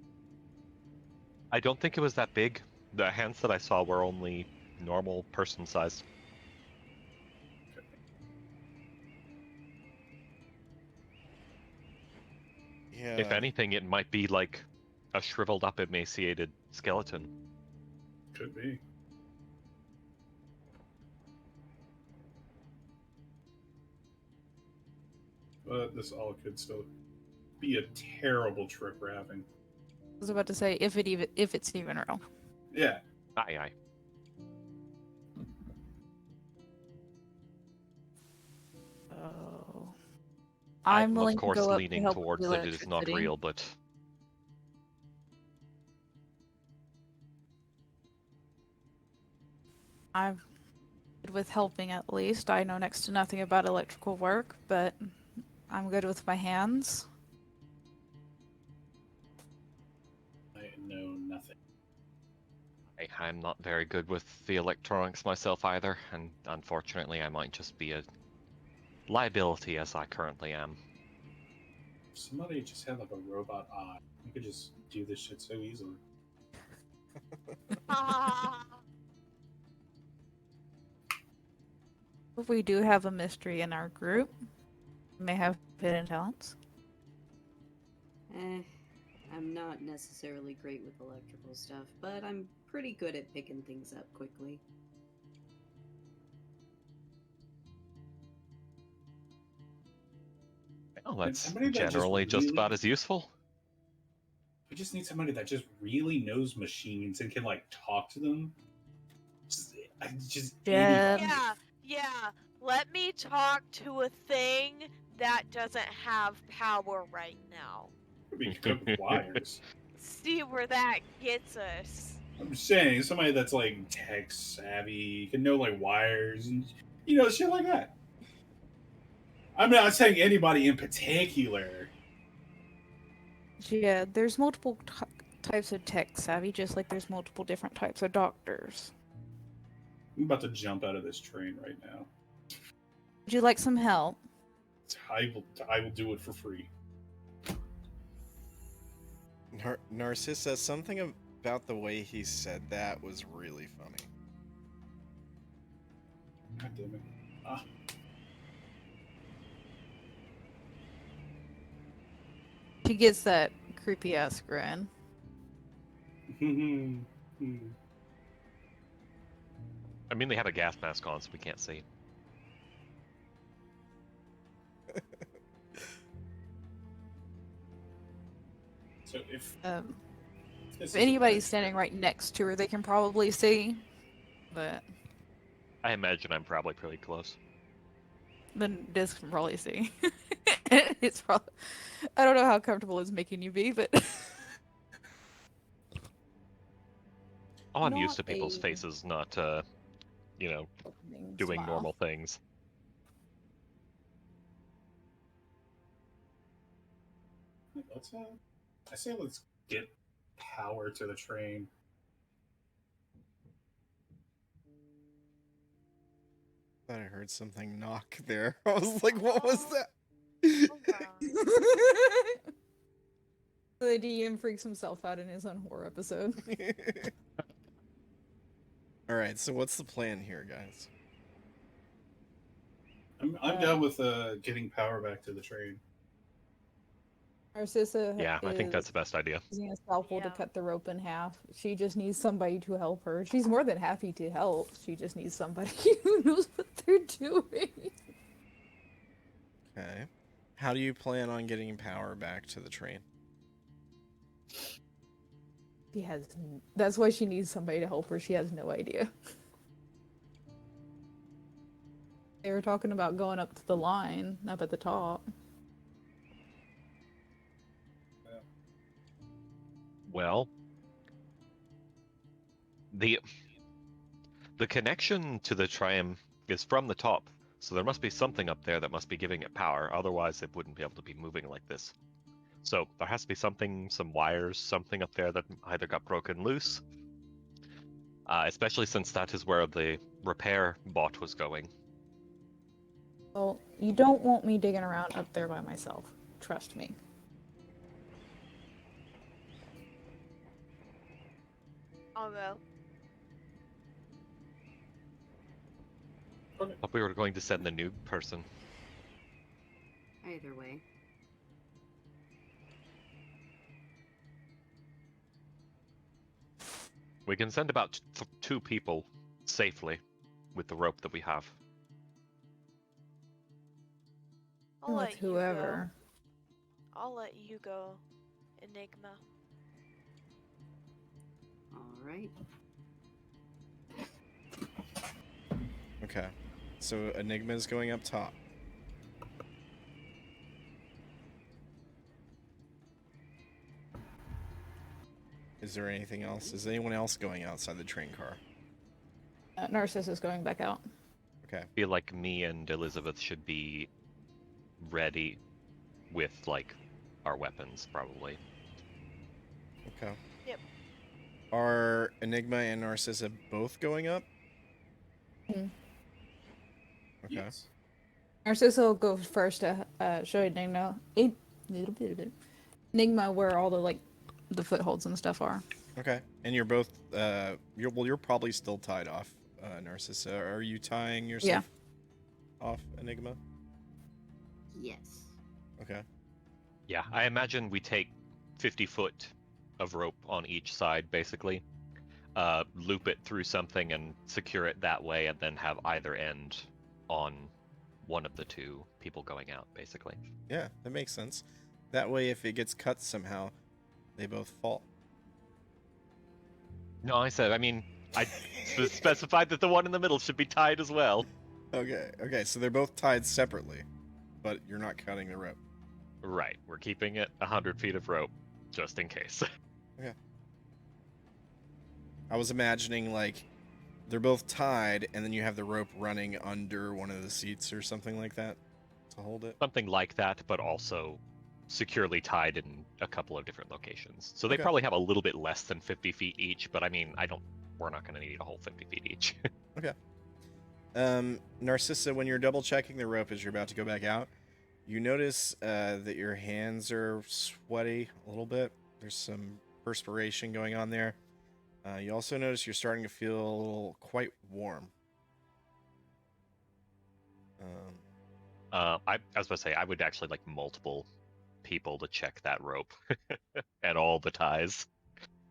I don't think it was that big. The hands that I saw were only normal person sized. Yeah. If anything, it might be like a shriveled up, emaciated skeleton. Could be. But this all could still be a terrible trip we're having. I was about to say if it's even real. Yeah. Aye. Oh. I'm willing of course, to go up leaning to help towards with that it is not electricity. real, but I'm good with helping at least. I know next to nothing about electrical work, but I'm good with my hands. I know nothing. I'm not very good with the electronics myself either, and unfortunately, I might just be a liability as I currently am. If somebody just had, like, a robot eye, we could just do this shit so easily. If we do have a mystery in our group, we may have hidden talents. I'm not necessarily great with electrical stuff, but I'm pretty good at picking things up quickly. Well, And that's somebody that just generally just really, about as useful. we just need somebody that just really knows machines and can, like, talk to them. Just Yeah. anybody. Yeah. Let me talk to a thing that doesn't have power right now. Could be cooked with wires. See where that gets us. I'm just saying, somebody that's, like, tech savvy, can know, like, wires and, shit like that. I'm not saying anybody in particular. Yeah, there's multiple types of tech savvy, just like there's multiple different types of doctors. I'm about to jump out of this train right now. Would you like some help? I will do it for free. Narcissa, something about the way he said that was really funny. God damn it. Ah. She gets that creepy ass grin. I mean, they have a gas mask on, so we can't see. So if anybody's standing right next to her, they can probably see. But I imagine I'm probably pretty close. then Disc can probably see. It's probably. I don't know how comfortable it's making you be, but. Oh, I'm Not used to people's a- faces not, doing Smile. normal things. I say let's get power to the train. I thought I heard something knock there. I was like, what was that? Oh, God. The DM freaks himself out in his own horror episode. All right, so what's the plan here, guys? I'm down with getting power back to the train. Narcissa Yeah, I think that's is the best idea. using a scalpel to Yeah. cut the rope in half. She just needs somebody to help her. She's more than happy to help. She just needs somebody who knows what they're doing. Okay. How do you plan on getting power back to the train? She has. That's why she needs somebody to help her. She has no idea. They were talking about going up to the line, up at the top. Well, the connection to the tram is from the top, so there must be something up there that must be giving it power. Otherwise, it wouldn't be able to be moving like this. So there has to be something, some wires, something up there that either got broken loose, especially since that is where the repair bot was going. Well, you don't want me digging around up there by myself. Trust me. I'll go. Okay. Thought we were going to send the noob person. Either way. We can send about 2 people safely with the rope that we have. I'll With let you whoever. go. I'll let you go, Enigma. All right. Okay. So Enigma is going up top. Is there anything else? Is anyone else going outside the train car? Narcissus is going back out. Okay. I feel like me and Elizabeth should be ready with, like, our weapons, probably. Okay. Yep. Are Enigma and Narcissa both going up? Mhm. Okay. Yes. Narcissa will go first to show Enigma where all the the footholds and stuff are. Okay. And you're both you're probably still tied off, Narcissa. Are you tying yourself off, Enigma? Yes. Okay. Yeah, I imagine we take 50 foot of rope on each side, basically. Loop it through something and secure it that way, and then have either end on one of the 2 people going out, basically. Yeah, that makes sense. That way, if it gets cut somehow, they both fall. No, I specified that the one in the middle should be tied as well. Okay, so they're both tied separately, but you're not cutting the rope. Right, we're keeping it 100 feet of rope, just in case. I was imagining, like, they're both tied, and then you have the rope running under one of the seats or something like that to hold it. Something like that, but also securely tied in a couple of different locations. So they Okay. probably have a little bit less than 50 feet each, but I mean, we're not going to need a whole 50 feet each. Narcissa, when you're double checking the rope as you're about to go back out, you notice that your hands are sweaty a little bit. There's some perspiration going on there. You also notice you're starting to feel a little quite warm. I was about to say, I would actually like multiple people to check that rope and all the ties.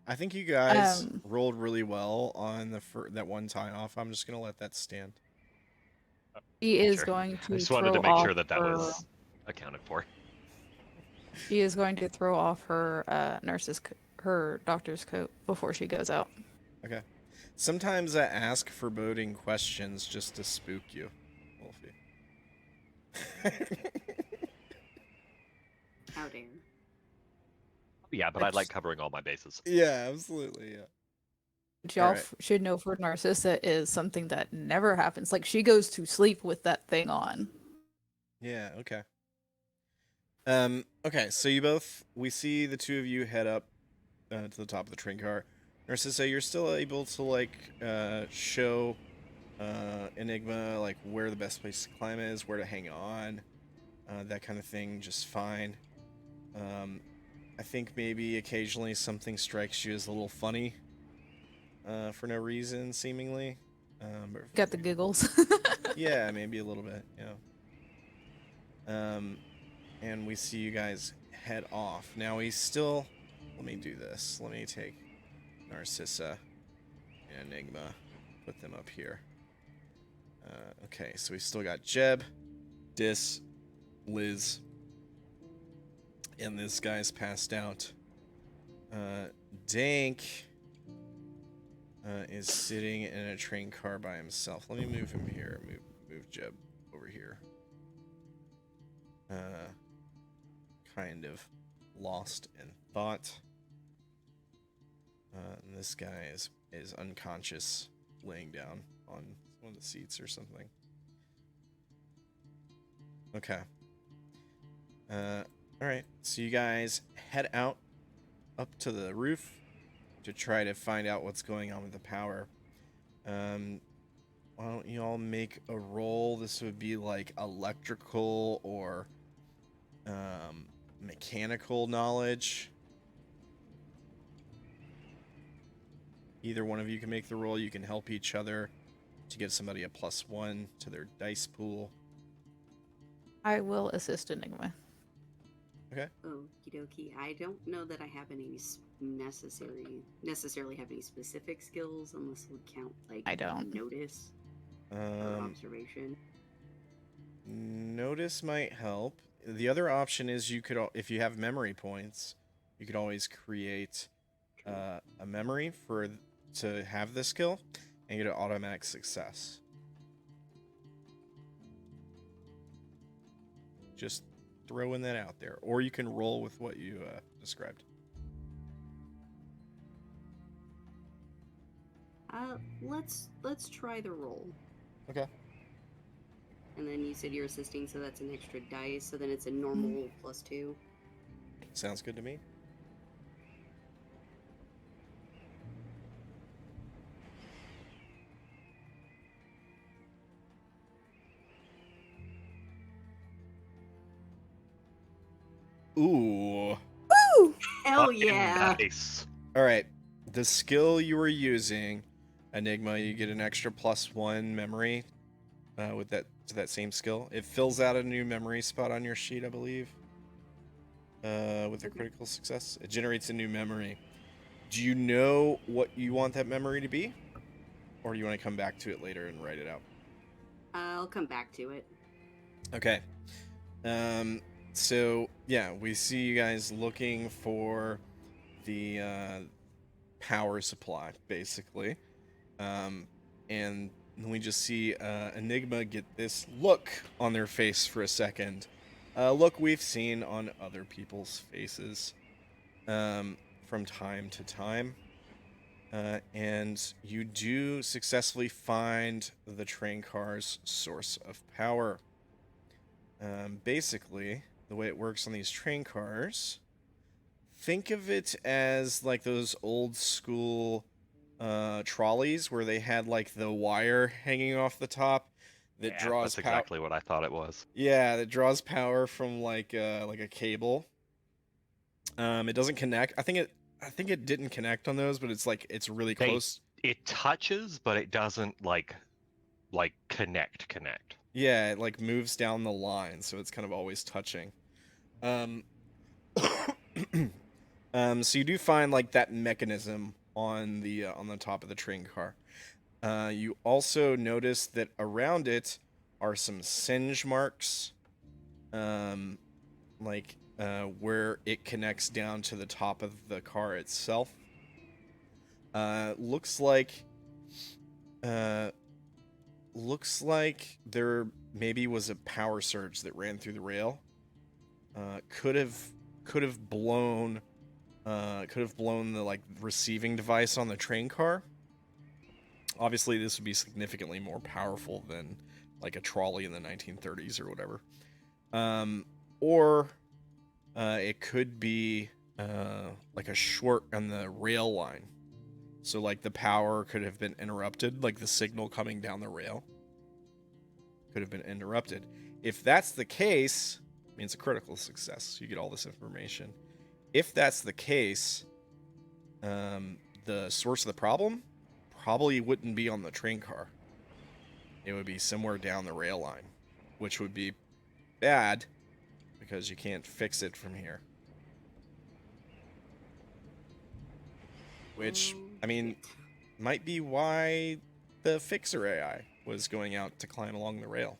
I think you guys rolled really well on that one tie off. I'm just gonna let that stand. She is Sure. going I to just throw wanted to make off sure that her, was accounted for. She is going to throw off her her doctor's coat before she goes out. Okay. Sometimes I ask foreboding questions just to spook you, Wolfie. How dare. Yeah, but I like covering all my bases. Yeah, absolutely. Yeah. Which y'all Alright. should know for Narcissa is something that never happens. Like, she goes to sleep with that thing on. Yeah. Okay. Okay. So we see the 2 of you head up to the top of the train car. Narcissa, you're still able to show Enigma like where the best place to climb is, where to hang on, that kind of thing, just fine. I think maybe occasionally something strikes you as a little funny, for no reason, seemingly. Got the giggles. Yeah, maybe a little bit, and we see you guys head off. Now he's still... Let me do this. Let me take Narcissa and Enigma, put them up here. Okay, so we still got Jeb, Dis, Liz, and this guy's passed out. Dank is sitting in a train car by himself. Let me move him here. Move Jeb over here. Kind of lost in thought. And this guy is unconscious, laying down on one of the seats or something. Okay. Alright, so you guys head out up to the roof to try to find out what's going on with the power. Why don't you all make a roll? This would be like electrical or mechanical knowledge. Either one of you can make the roll. You can help each other to give somebody a +1 to their dice pool. I will assist Enigma. Okay. Okie dokie. I don't know that I have any necessarily have any specific skills, unless we count like I don't. notice or observation. Notice might help. The other option is you could, if you have memory points, you could always create a memory to have this skill and get an automatic success. Just throwing that out there, or you can roll with what you described. Let's try the roll. Okay. And then you said you're assisting, so that's an extra dice. So then it's a normal +2. Sounds good to me. Ooh. Hell Fucking yeah! Nice. All right. The skill you were using, Enigma, you get an extra +1 memory with that same skill. It fills out a new memory spot on your sheet, I believe. With a critical success, it generates a new memory. Do you know what you want that memory to be, or do you want to come back to it later and write it out? I'll come back to it. Okay. So yeah, we see you guys looking for the power supply, basically, and we just see Enigma get this look on their face for a second. Look we've seen on other people's faces from time to time. And you do successfully find the train car's source of power. Basically, the way it works on these train cars, think of it as like those old school trolleys where they had like the wire hanging off the top that draws That's power. exactly what I thought it was. Yeah, that draws power from like a cable. It doesn't connect. I think it didn't connect on those, but it's really close. It touches, but it doesn't like connect. Yeah, it like moves down the line, so it's kind of always touching. So you do find like that mechanism on the top of the train car. You also notice that around it are some singe marks, where it connects down to the top of the car itself. Looks like there maybe was a power surge that ran through the rail. Could have blown the like receiving device on the train car. Obviously, this would be significantly more powerful than like a trolley in the 1930s or whatever. Or it could be like a short on the rail line. So like the power could have been interrupted, like the signal coming down the rail could have been interrupted. If that's the case, I mean, it's a critical success. You get all this information. If that's the case, the source of the problem probably wouldn't be on the train car. It would be somewhere down the rail line, which would be bad because you can't fix it from here. which, Oh, I mean, shit. might be why the fixer AI was going out to climb along the rail.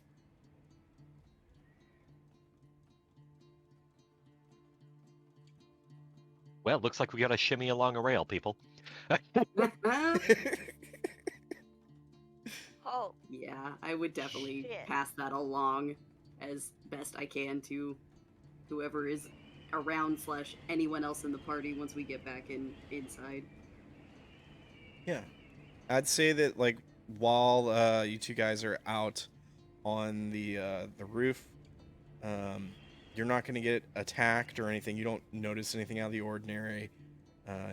Well, looks like we got to shimmy along a rail, people. Oh, Yeah, I would definitely shit. pass that along as best I can to whoever is around / anyone else in the party once we get back inside. Yeah. I'd say that, like, while you two guys are out on the roof, you're not going to get attacked or anything. You don't notice anything out of the ordinary.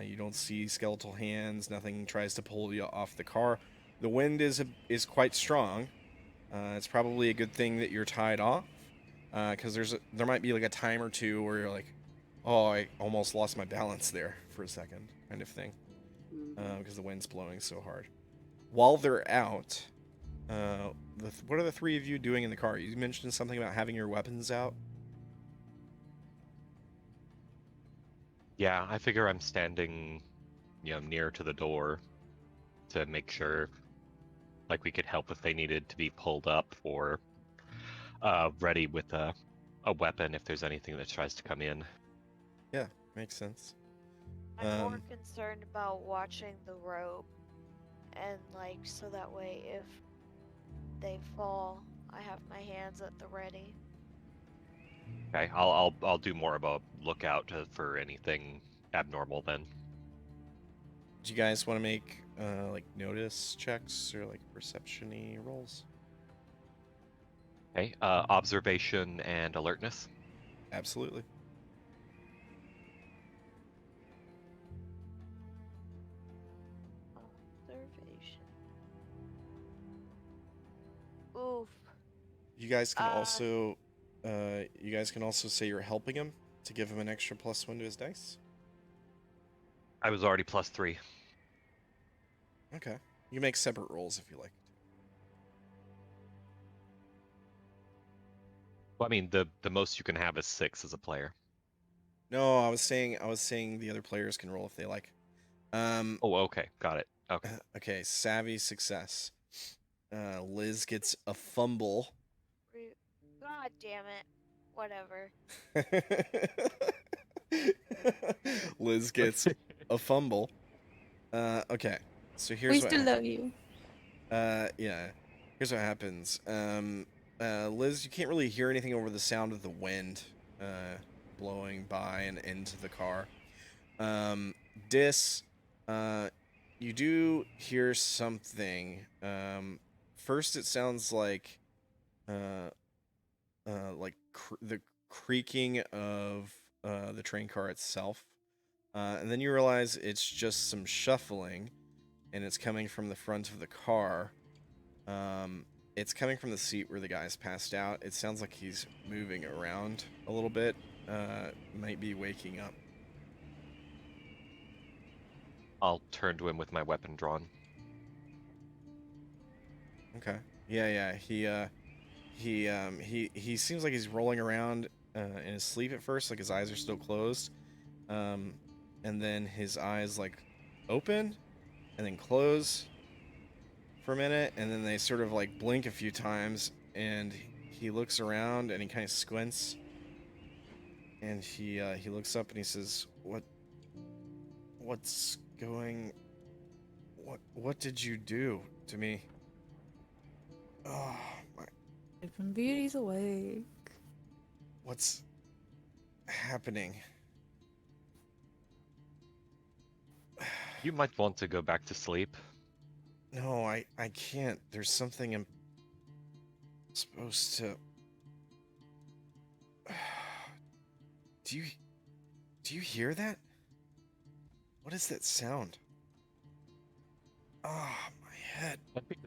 You don't see skeletal hands. Nothing tries to pull you off the car. The wind is quite strong. It's probably a good thing that you're tied off, because there might be like a time or two where you're like, oh, I almost lost my balance there for a second, kind of thing, Mhm. because the wind's blowing so hard. While they're out, what are the three of you doing in the car? You mentioned something about having your weapons out. Yeah, I figure I'm standing, near to the door to make sure, like, we could help if they needed to be pulled up or ready with a weapon if there's anything that tries to come in. Yeah, makes sense. I'm more concerned about watching the rope, and like so that way if they fall, I have my hands at the ready. Okay, I'll do more of a lookout for anything abnormal then. Do you guys want to make like notice checks or like perception-y rolls? Okay, observation and alertness. Absolutely. Observation. Oof. You guys can Uh, also say you're helping him to give him an extra +1 to his dice. I was already +3. Okay. You can make separate rolls if you like. Well, I mean, the most you can have is 6 as a player. No, I was saying the other players can roll if they like. Oh, okay, got it. Okay. Okay, savvy success. Liz gets a fumble. God damn it. Whatever. Liz gets a fumble. Okay. So here's We what still love you. yeah. Here's what happens. Liz, you can't really hear anything over the sound of the wind blowing by and into the car. Dis, you do hear something. First it sounds like the creaking of the train car itself. And then you realize it's just some shuffling, and it's coming from the front of the car. It's coming from the seat where the guy's passed out. It sounds like he's moving around a little bit. Might be waking up. I'll turn to him with my weapon drawn. Okay. Yeah. He seems like he's rolling around in his sleep at first, like his eyes are still closed. And then his eyes like open and then close for a minute, and then they sort of like blink a few times, and he looks around and he kind of squints, and he looks up and he says, "What's going? What did you do to me? Oh my! Sleeping Beauty's awake. What's happening?" You might want to go back to sleep. No, I can't. There's something I'm supposed to. Do you hear that? What is that sound? Ah, my head. I think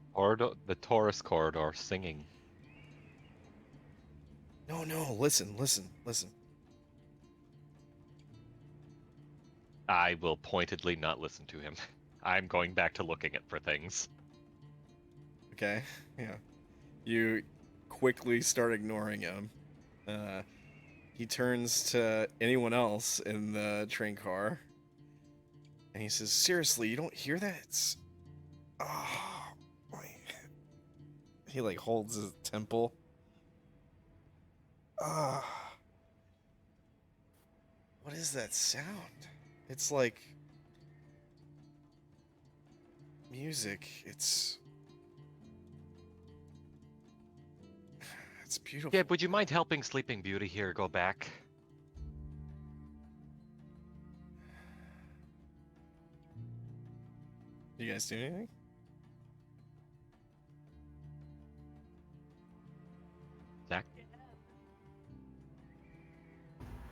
the Torus Corridor singing. No, listen. I will pointedly not listen to him. I'm going back to looking for things. Okay, yeah. You quickly start ignoring him. He turns to anyone else in the train car. And he says, seriously, you don't hear that? It's... Oh, wait. He, like, holds his temple. Ah. What is that sound? It's like... music. It's beautiful. Jeb, would you mind helping Sleeping Beauty here go back? You guys do anything? Zach?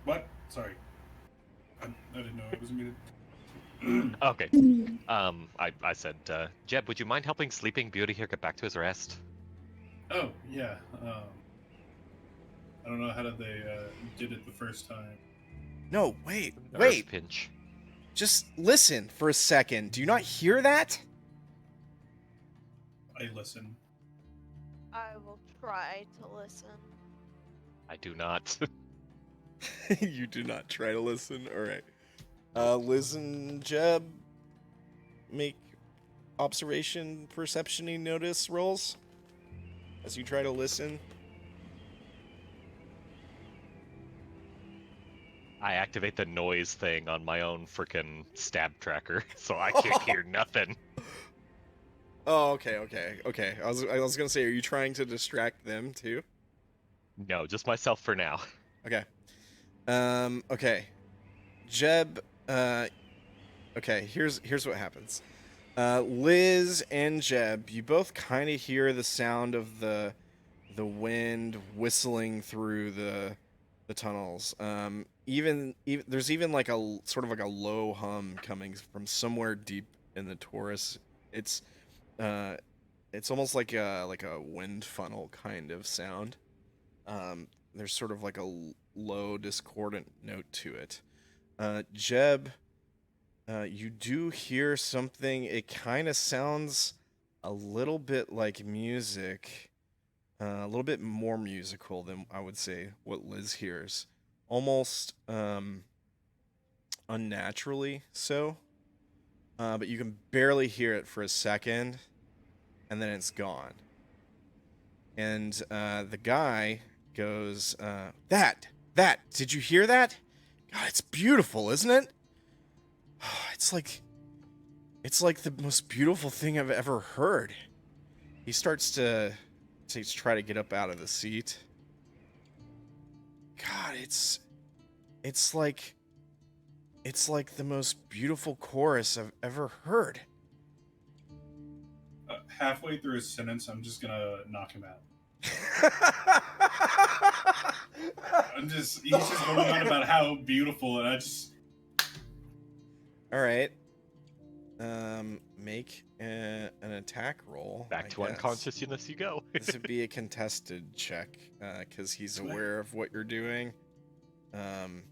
What? Sorry. I didn't know I was muted. Okay. I said, Jeb, would you mind helping Sleeping Beauty here get back to his rest? Oh, yeah. I don't know how they did it the first time. No, wait. Nerve pinch. Just listen for a second. Do you not hear that? I listen. I will try to listen. I do not. You do not try to listen. All right. Listen, Jeb. Make observation, perception, notice rolls as you try to listen. I activate the noise thing on my own frickin' stab tracker, so I can't hear nothing. Oh, okay. I was gonna say, are you trying to distract them too? No, just myself for now. Okay. Okay. Jeb, okay, here's what happens. Liz and Jeb, you both kind of hear the sound of the wind whistling through the tunnels. Even there's even like a sort of like a low hum coming from somewhere deep in the Torus. It's almost like a wind funnel kind of sound. There's sort of like a low discordant note to it. Jeb, you do hear something. It kind of sounds a little bit like music, a little bit more musical than I would say what Liz hears. Almost unnaturally so. But you can barely hear it for a second, and then it's gone. And the guy goes, that, did you hear that? God, it's beautiful, isn't it? It's like the most beautiful thing I've ever heard. He starts to try to get up out of the seat. God, it's like the most beautiful chorus I've ever heard. Halfway through his sentence, I'm just gonna knock him out. He's just going on about how beautiful, and I just... All right. Make an attack roll. Back to unconsciousness you go. This would be a contested check, because he's aware of what you're doing. And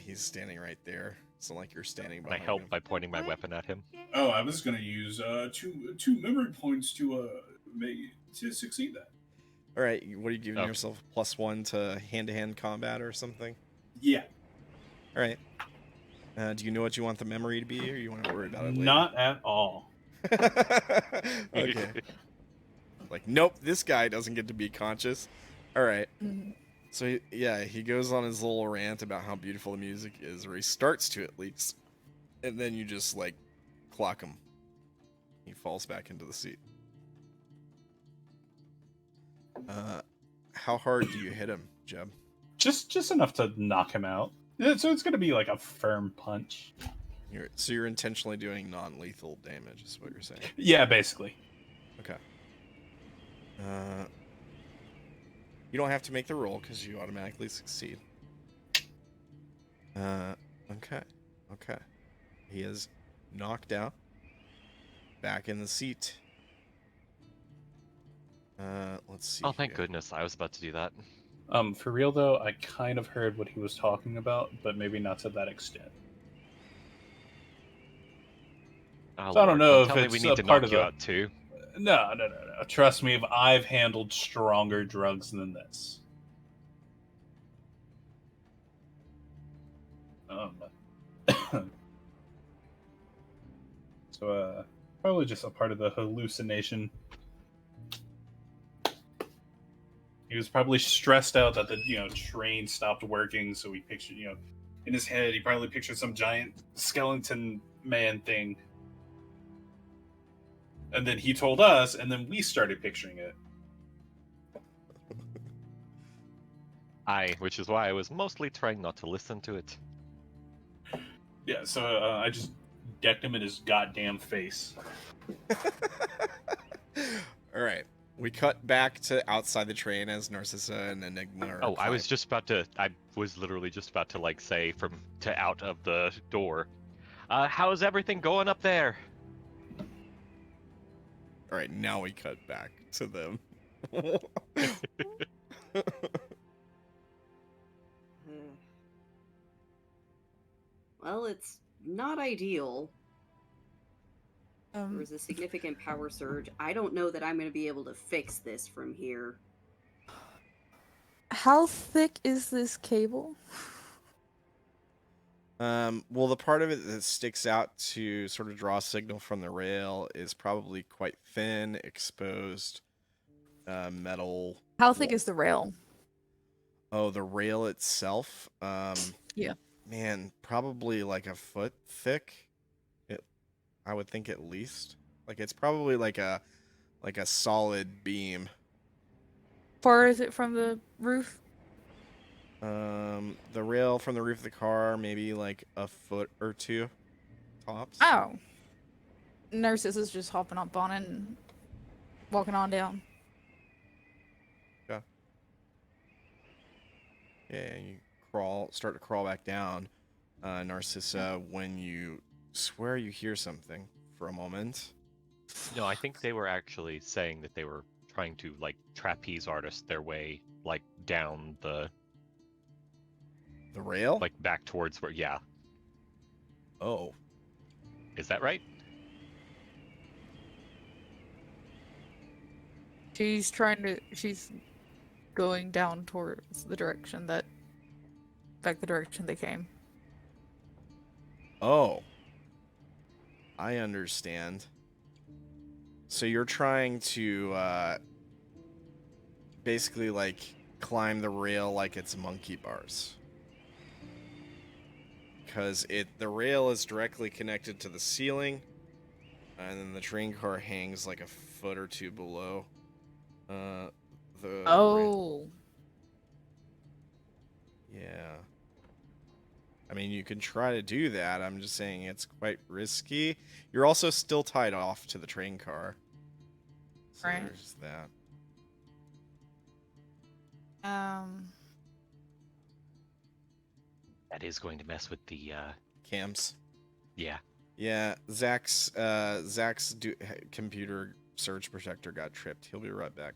he's standing right there. It's not like you're standing behind I help him. by pointing my weapon at him. Oh, I was gonna use two memory points to succeed that. All right, what are you giving Okay. yourself? +1 to hand-to-hand combat or something? Yeah. All right. Do you know what you want the memory to be, or you want to worry about it later? Not at all. Okay. Like, nope, this guy doesn't get to be conscious. All right. So, he goes on his little rant about how beautiful the music is, or he starts to at least. And then you just, like, clock him. He falls back into the seat. How hard do you hit him, Jeb? Just enough to knock him out. So it's gonna be like a firm punch. You're intentionally doing non-lethal damage, is what you're saying? Yeah, basically. Okay. You don't have to make the roll because you automatically succeed. Okay. He is knocked out. Back in the seat. Let's see. Oh, thank here. goodness. I was about to do that. For real though, I kind of heard what he was talking about, but maybe not to that extent. Oh, So I don't Lord, know if tell me it's we need to part knock of you the- out too. No. Trust me, if I've handled stronger drugs than this. So, probably just a part of the hallucination. He was probably stressed out that the train stopped working, so he pictured in his head he probably pictured some giant skeleton man thing, and then he told us, and then we started picturing it. Which is why I was mostly trying not to listen to it. Yeah, so I just decked him in his goddamn face. All right. We cut back to outside the train as Narcissa and Enigma are Oh, I was climb- literally just about to like say to out of the door. How's everything going up there? All right, now we cut back to them. Well, it's not ideal. There Um, was a significant power surge. I don't know that I'm going to be able to fix this from here. how thick is this cable? Well, the part of it that sticks out to sort of draw a signal from the rail is probably quite thin, exposed metal. How thick is the rail? Oh, the rail itself? Yeah. Man, probably like a foot thick. I would think at least. Like it's probably like a solid beam. Far is it from the roof? The rail from the roof of the car, maybe like a foot or two tops. Oh. Narcissa's just hopping up on it and walking on down. Yeah, you start to crawl back down, Narcissa, when you swear you hear something for a moment. No, I think they were actually saying that they were trying to like trapeze artist their way like down the rail? like back towards where Oh. Is that right? She's going down towards the direction the direction they came. Oh. I understand. So you're trying to basically like climb the rail like it's monkey bars. Because the rail is directly connected to the ceiling, and then the train car hangs like a foot or two below the Oh. Yeah. I mean, you can try to do that. I'm just saying it's quite risky. You're also still tied off to the train car. So Right. there's that. That is going to mess with the Cams. yeah. Yeah, Zach's computer surge protector got tripped. He'll be right back.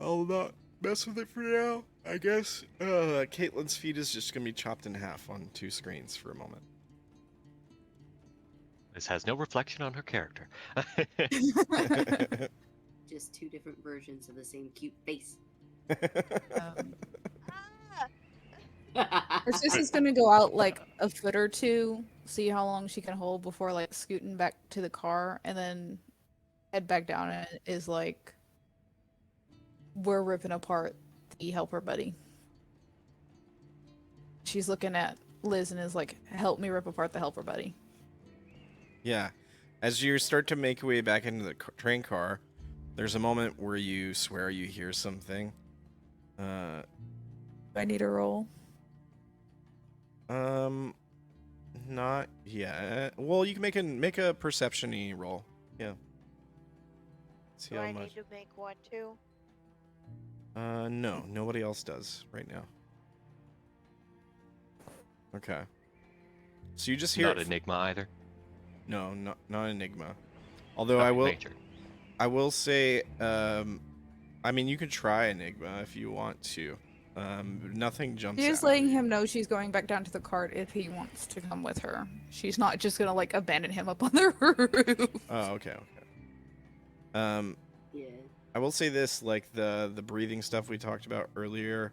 I'll not mess with it for now, I guess. Caitlin's feed is just gonna be chopped in half on 2 screens for a moment. This has no reflection on her character. Just 2 different versions of the same cute face. Her sister's gonna go out like a foot or two, see how long she can hold before like scooting back to the car, and then head back down. And it is like, we're ripping apart the helper buddy. She's looking at Liz and is like, help me rip apart the helper buddy. Yeah. As you start to make your way back into the train car, there's a moment where you swear you hear something. Do I need a roll? Not yet. Well, you can make a perception-y roll. Yeah. See Do how I much. need to make one too? No, nobody else does right now. Okay. So you just hear Not it Enigma either. No, not Enigma. Although Okay, I will say, I mean, you can try Enigma if you want to. Nothing jumps She's out. letting him know she's going back down to the cart if he wants to come with her. She's not just gonna like abandon him up on the roof. Oh, okay. Yeah. I will say this, like the breathing stuff we talked about earlier.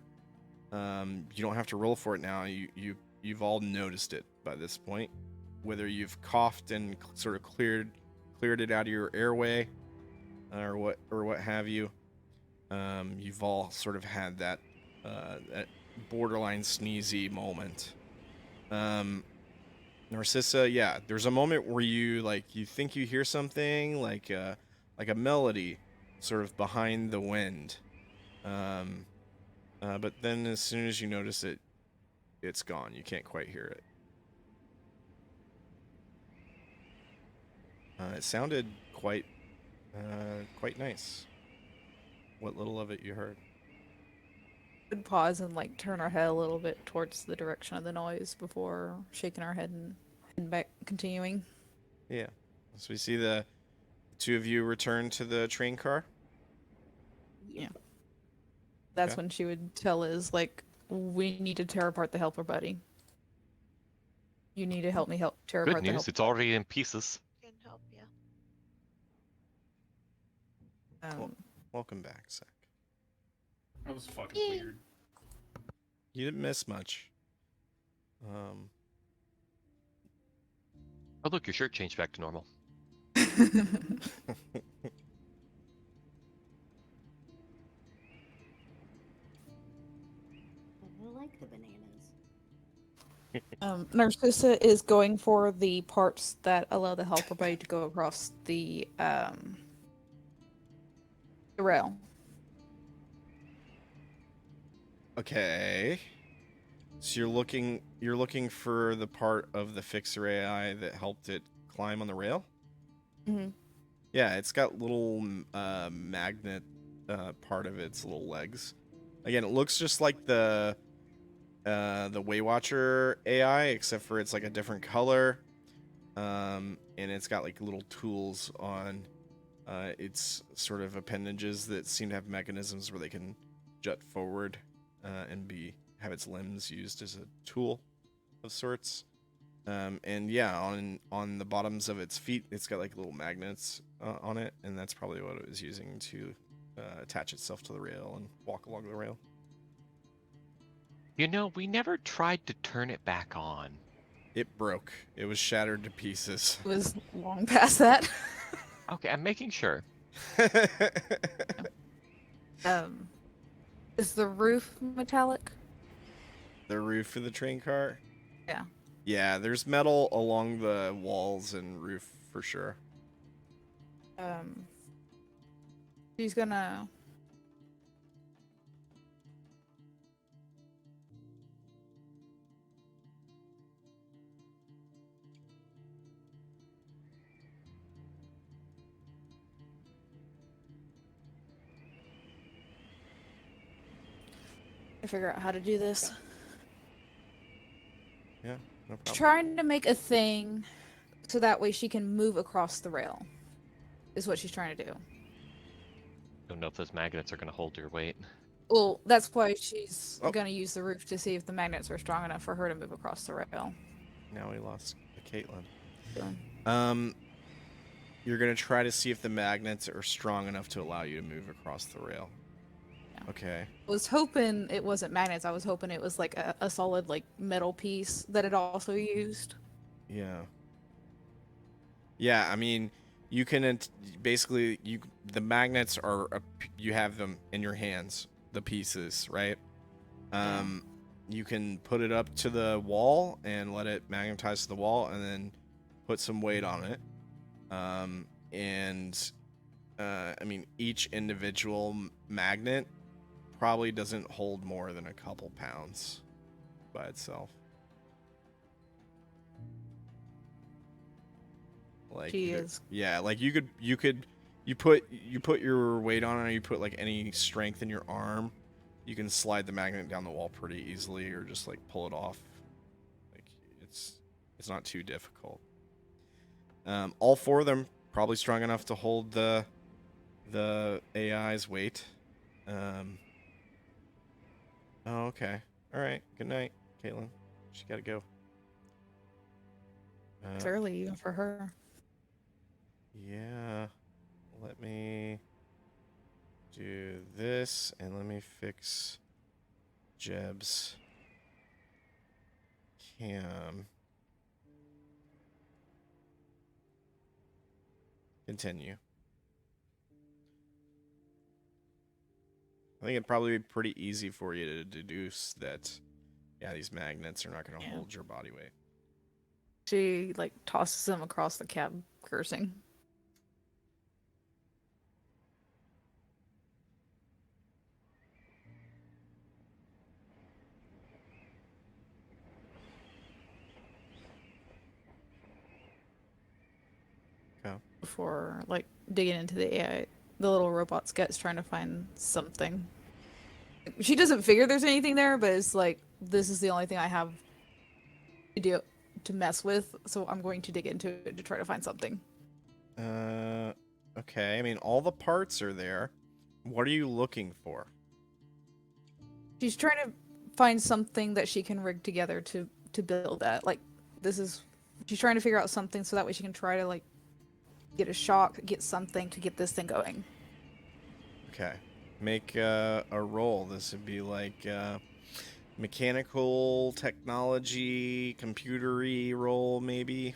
You don't have to roll for it now. You you've all noticed it by this point, whether you've coughed and sort of cleared it out of your airway, or what have you. You've all sort of had that borderline sneezy moment. Narcissa, yeah, there's a moment where you think you hear something like a melody sort of behind the wind. But then as soon as you notice it, it's gone. You can't quite hear it. It sounded quite nice. What little of it you heard. Would pause and like turn our head a little bit towards the direction of the noise before shaking our head and back, continuing. Yeah. So we see the two of you return to the train car. Yeah. That's Okay. when she would tell Liz, like, we need to tear apart the helper buddy. You need to help me tear Good apart the news, helper. it's already in pieces. Can help you. Welcome back, Zach. That was fucking weird. You didn't miss much. Oh look, your shirt changed back to normal. I like the bananas. Narcissa is going for the parts that allow the helper buddy to go across the rail. Okay. So you're looking for the part of the fixer AI that helped it climb on the rail? Mm-hmm. Yeah, it's got little magnet part of its little legs. Again, it looks just like the Waywatcher AI, except for it's like a different color. And it's got like little tools on its sort of appendages that seem to have mechanisms where they can jut forward and have its limbs used as a tool of sorts. And yeah, on the bottoms of its feet, it's got like little magnets on it, and that's probably what it was using to attach itself to the rail and walk along the rail. You know, we never tried to turn it back on. It broke. It was shattered to pieces. It was long past that. Okay, I'm making sure. Is the roof metallic? The roof of the train car? Yeah. Yeah, there's metal along the walls and roof for sure. She's gonna figure out how to do this. Yeah, no problem. Trying to make a thing so that way she can move across the rail is what she's trying to do. Don't know if those magnets are going to hold your weight. Well, that's why she's Oh. gonna use the roof to see if the magnets are strong enough for her to move across the rail. Now we lost Caitlin. So, You're gonna try to see if the magnets are strong enough to allow you to move across the rail. Yeah. Okay. I was hoping it wasn't magnets. I was hoping it was like a solid like metal piece that it also used. Yeah. Yeah, I mean, you can basically the magnets are you have them in your hands, the pieces, right? You can put it up to the wall and let it magnetize to the wall, and then put some weight on it. I mean, each individual magnet probably doesn't hold more than a couple pounds by itself. Like She is. Yeah, like you put your weight on it, or you put like any strength in your arm, you can slide the magnet down the wall pretty easily, or just like pull it off. Like it's not too difficult. All four of them probably strong enough to hold the AI's weight. Oh, okay. All right. Good night, Caitlin. She gotta go. It's early even for her. Yeah. Let me do this, and let me fix Jeb's Continue. I think it'd probably be pretty easy for you to deduce that, yeah, these magnets are not going to Yeah. hold your body weight. She like tosses them across the cab, cursing. Okay. Before like digging into the AI, the little robot's guts, trying to find something. She doesn't figure there's anything there, but it's like, this is the only thing I have to do to mess with, so I'm going to dig into it to try to find something. Okay. I mean, all the parts are there. What are you looking for? She's trying to find something that she can rig together to build that. Like, she's trying to figure out something so that way she can try to like get a shock, get something to get this thing going. Okay. Make a roll. This would be like mechanical technology, computery roll, maybe.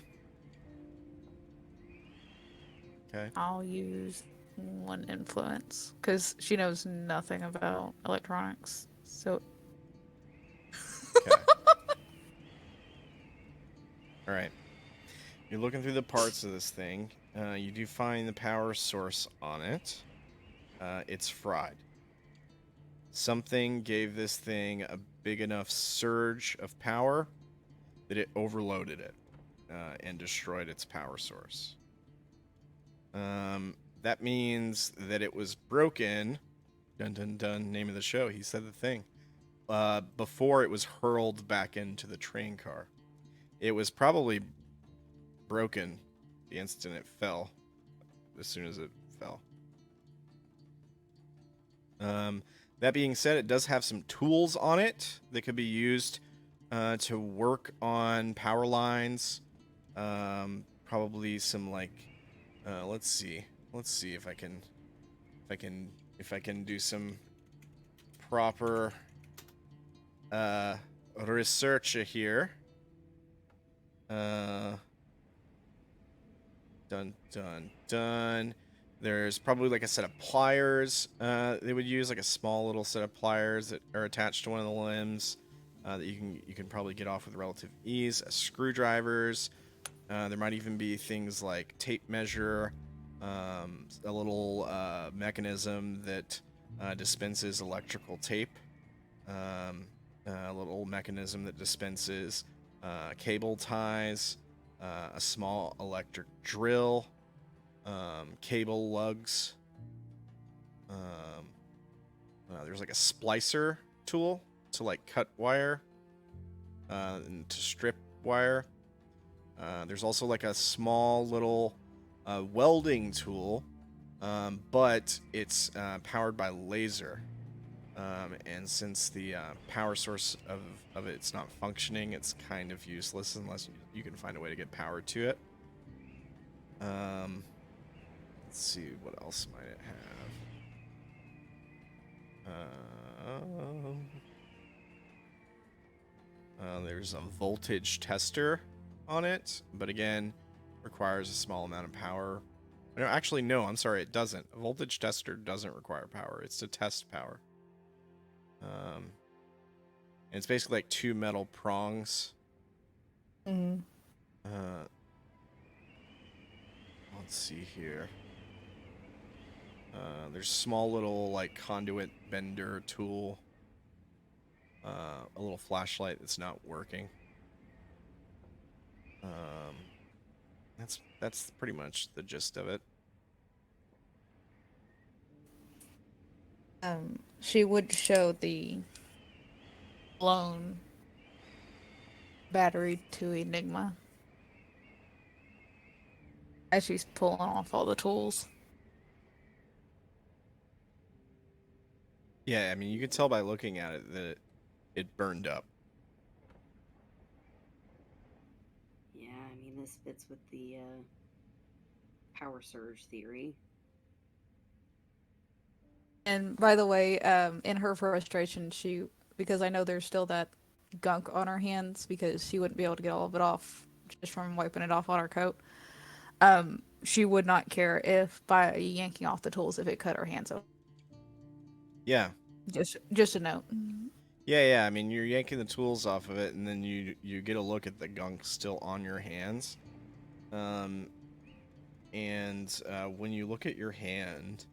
Okay. I'll use one influence because she knows nothing about electronics. So Okay. All right. You're looking through the parts of this thing. You do find the power source on it. It's fried. Something gave this thing a big enough surge of power that it overloaded it and destroyed its power source. That means that it was broken. Dun dun dun, name of the show. He said the thing. Before it was hurled back into the train car. It was probably broken the instant it fell. As soon as it fell. That being said, it does have some tools on it that could be used to work on power lines. Probably some like, let's see if I can do some proper research here. Dun dun dun. There's probably like a set of pliers they would use, like a small little set of pliers that are attached to one of the limbs that you can probably get off with relative ease. Screwdrivers. There might even be things like tape measure, a little mechanism that dispenses electrical tape, a little mechanism that dispenses cable ties, a small electric drill. Cable lugs. There's like a splicer tool to like cut wire and to strip wire. There's also like a small little welding tool, but it's powered by laser. And since the power source of it's not functioning, it's kind of useless unless you can find a way to get power to it. Let's see, what else might it have? There's a voltage tester on it, but again, requires a small amount of power. Actually, no, I'm sorry, it doesn't. A voltage tester doesn't require power. It's to test power. And it's basically like two metal prongs. Mm. Let's see here. There's small little like conduit bender tool. A little flashlight that's not working. That's pretty much the gist of it. She would show the blown battery to Enigma as she's pulling off all the tools. Yeah, I mean, you can tell by looking at it that it burned up. Yeah, I mean, this fits with the power surge theory. And by the way, in her frustration, because I know there's still that gunk on her hands because she wouldn't be able to get all of it off just from wiping it off on her coat. She would not care if by yanking off the tools if it cut her hands off. Yeah. Just a note. Yeah. I mean, you're yanking the tools off of it, and then you get a look at the gunk still on your hands. And when you look at your hand,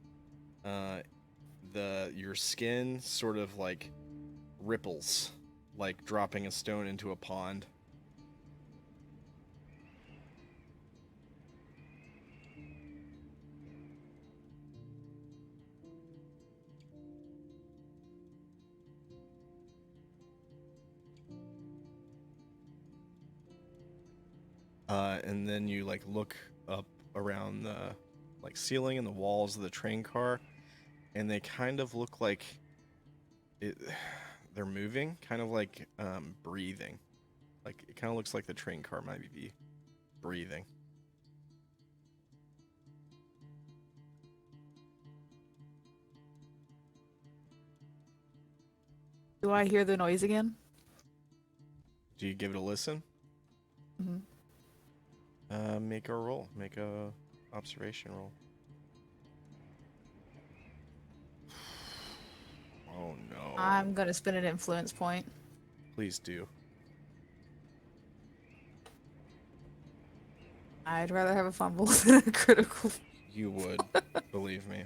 your skin sort of like ripples, like dropping a stone into a pond. And then you like look up around the like ceiling and the walls of the train car, and they kind of look like they're moving, kind of like breathing. Like it kind of looks like the train car might be breathing. Do I hear the noise again? Do you give it a listen? Mm-hmm. Make a roll. Make a observation roll. Oh no. I'm gonna spin an influence point. Please do. I'd rather have a fumble than a critical. You would, believe me.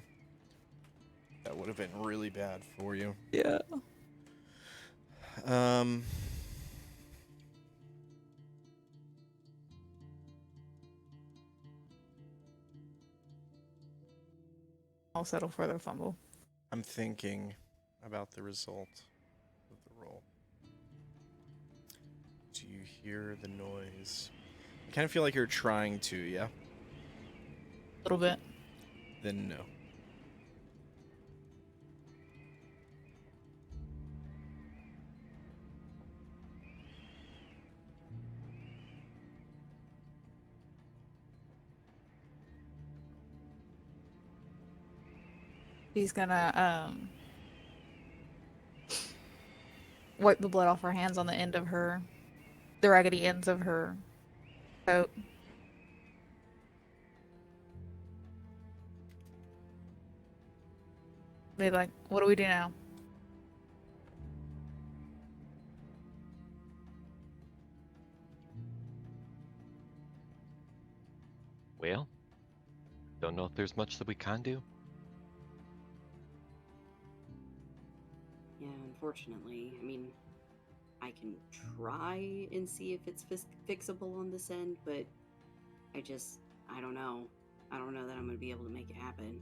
That would have been really bad for you. Yeah. I'll settle for the fumble. I'm thinking about the result of the roll. Do you hear the noise? I kind of feel like you're trying to, yeah? A little bit. Then no. She's gonna wipe the blood off her hands on the end of the raggedy ends of her coat. Be like, what do we do now? Well, don't know if there's much that we can do. Yeah, unfortunately. I mean, I can try and see if it's fixable on this end, but I don't know. I don't know that I'm going to be able to make it happen.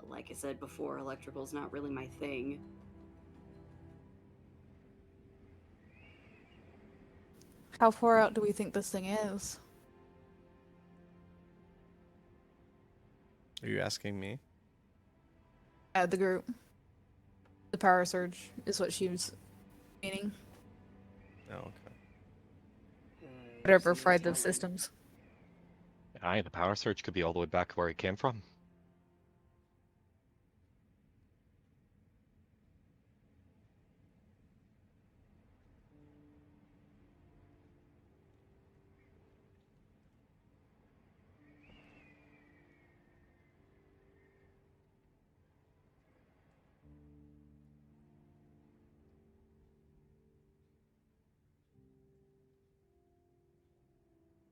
Like I said before, electrical's not really my thing. How far out do we think this thing is? Are you asking me? The group. The power surge is what she was meaning. Oh, okay. Whatever So fried you're those telling- systems. Aye, the power surge could be all the way back where it came from.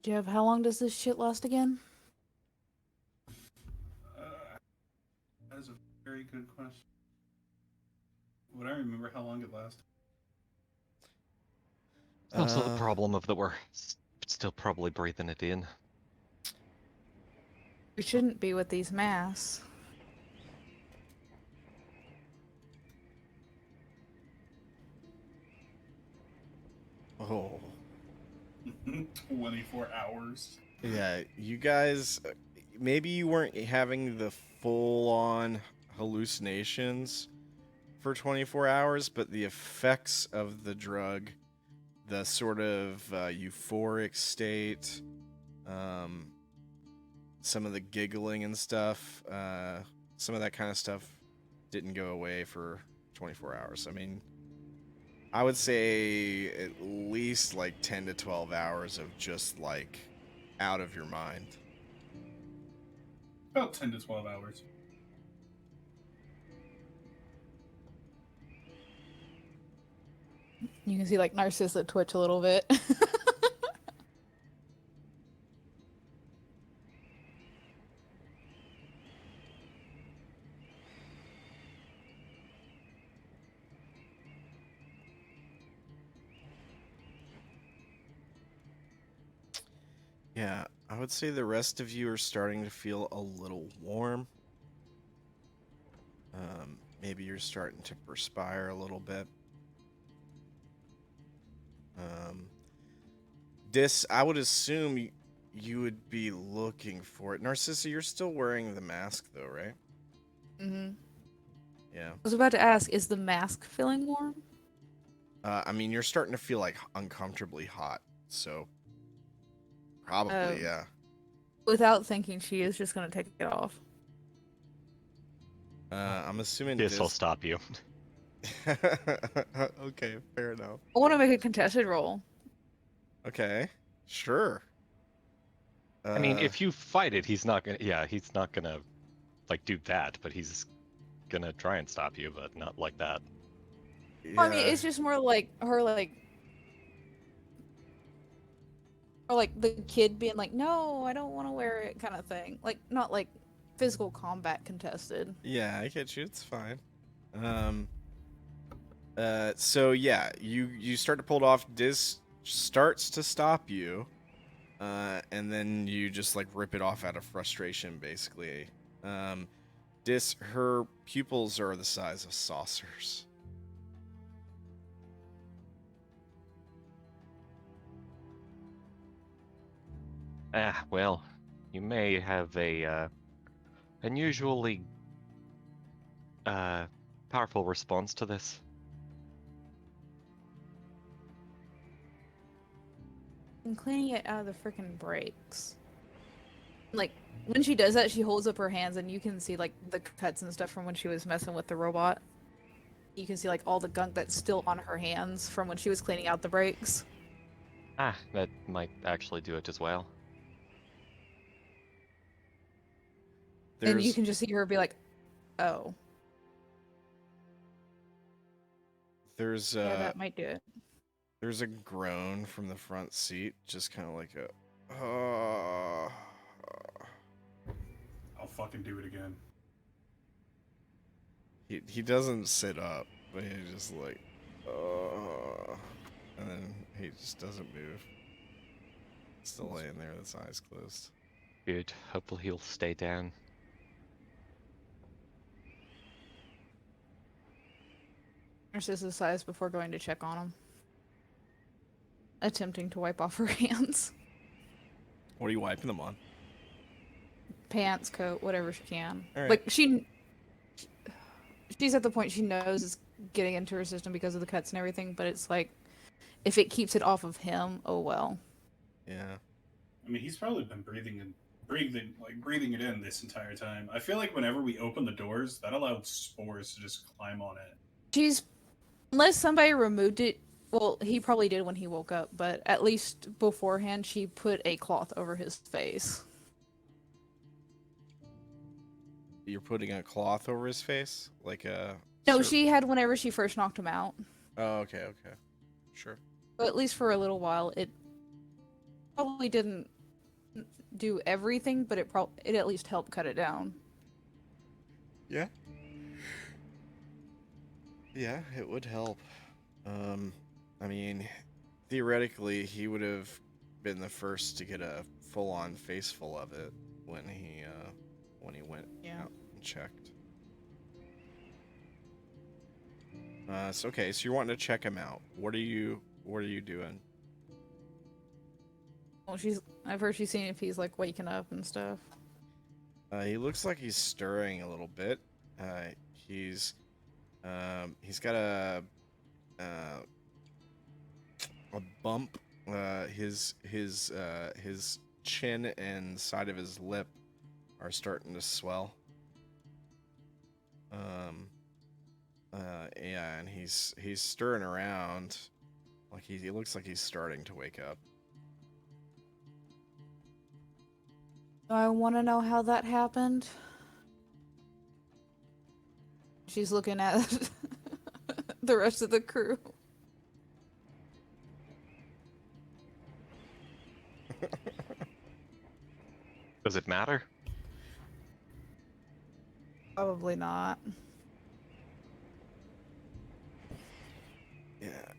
Jeff, how long does this shit last again? That is a very good question. Would I remember how long it lasted? Also the problem of that we're still probably breathing it in. We shouldn't be with these masks. Oh. 24 hours. Yeah, you guys, maybe you weren't having the full-on hallucinations for 24 hours, but the effects of the drug, the sort of euphoric state, some of the giggling and stuff, some of that kind of stuff didn't go away for 24 hours. I mean, I would say at least like 10 to 12 hours of just like out of your mind. About 10 to 12 hours. You can see like Narcissa twitch a little bit. Yeah, I would say the rest of you are starting to feel a little warm. Maybe you're starting to perspire a little bit. I would assume you would be looking for it. Narcissa, you're still wearing the mask though, right? Mm-hmm. Yeah. I was about to ask, is the mask feeling warm? I mean, you're starting to feel like uncomfortably hot, so probably, yeah. Without thinking, she is just gonna take it off. I'm assuming This will stop you. Okay, fair enough. I want to make a contested roll. Okay, sure. I mean, if you fight it, he's not gonna. Yeah, he's not gonna like do that, but he's gonna try and stop you, but not like that. Well, I mean, it's just more like her, like, or like the kid being like, "No, I don't want to wear it," kind of thing. Like, not like physical combat contested. Yeah, I get you. It's fine. So yeah, you start to pull it off. Diz starts to stop you, and then you just like rip it off out of frustration, basically. Her pupils are the size of saucers. Well, you may have a unusually powerful response to this. And cleaning it out of the freaking brakes. Like, when she does that, she holds up her hands, and you can see like the cuts and stuff from when she was messing with the robot. You can see like all the gunk that's still on her hands from when she was cleaning out the brakes. That might actually do it as well. And you can just see her be like, "Oh, There's yeah, that might do it." There's a groan from the front seat, just kind of like a. I'll fucking do it again. He doesn't sit up, but he's just like, and then he just doesn't move. Still laying there with his eyes closed. Good. Hopefully he'll stay down. Narcissa sighs before going to check on him, attempting to wipe off her hands. What are you wiping them on? Pants, coat, whatever she can. All right. Like she's at the point she knows it's getting into her system because of the cuts and everything, but it's like if it keeps it off of him, oh well. Yeah. I mean, he's probably been breathing it in this entire time. I feel like whenever we open the doors, that allowed spores to just climb on it. Unless somebody removed it, well, he probably did when he woke up, but at least beforehand, she put a cloth over his face. You're putting a cloth over his face? Like a... No, she had whenever she first knocked him out. Oh, okay. Sure. But at least for a little while, it probably didn't do everything, but it at least helped cut it down. Yeah. Yeah, it would help. I mean, theoretically, he would have been the first to get a full-on face full of it when he went out and checked. So okay, so you're wanting to check him out. What are you doing? Well, I've heard she's seeing if he's like waking up and stuff. He looks like he's stirring a little bit. He's got a bump. His chin and side of his lip are starting to swell. Yeah, and he's stirring around, like he looks like he's starting to wake up. I want to know how that happened. She's looking at the rest of the crew. Does it matter? Probably not.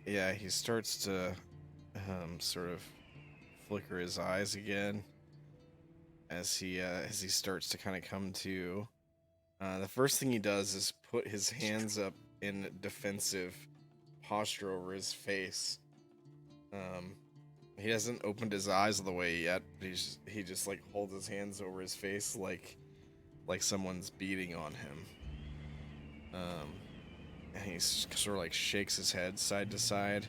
Yeah, he starts to sort of flicker his eyes again as he starts to kind of come to. The first thing he does is put his hands up in defensive posture over his face. He hasn't opened his eyes all the way yet. He just like holds his hands over his face like someone's beating on him. And he sort of like shakes his head side to side,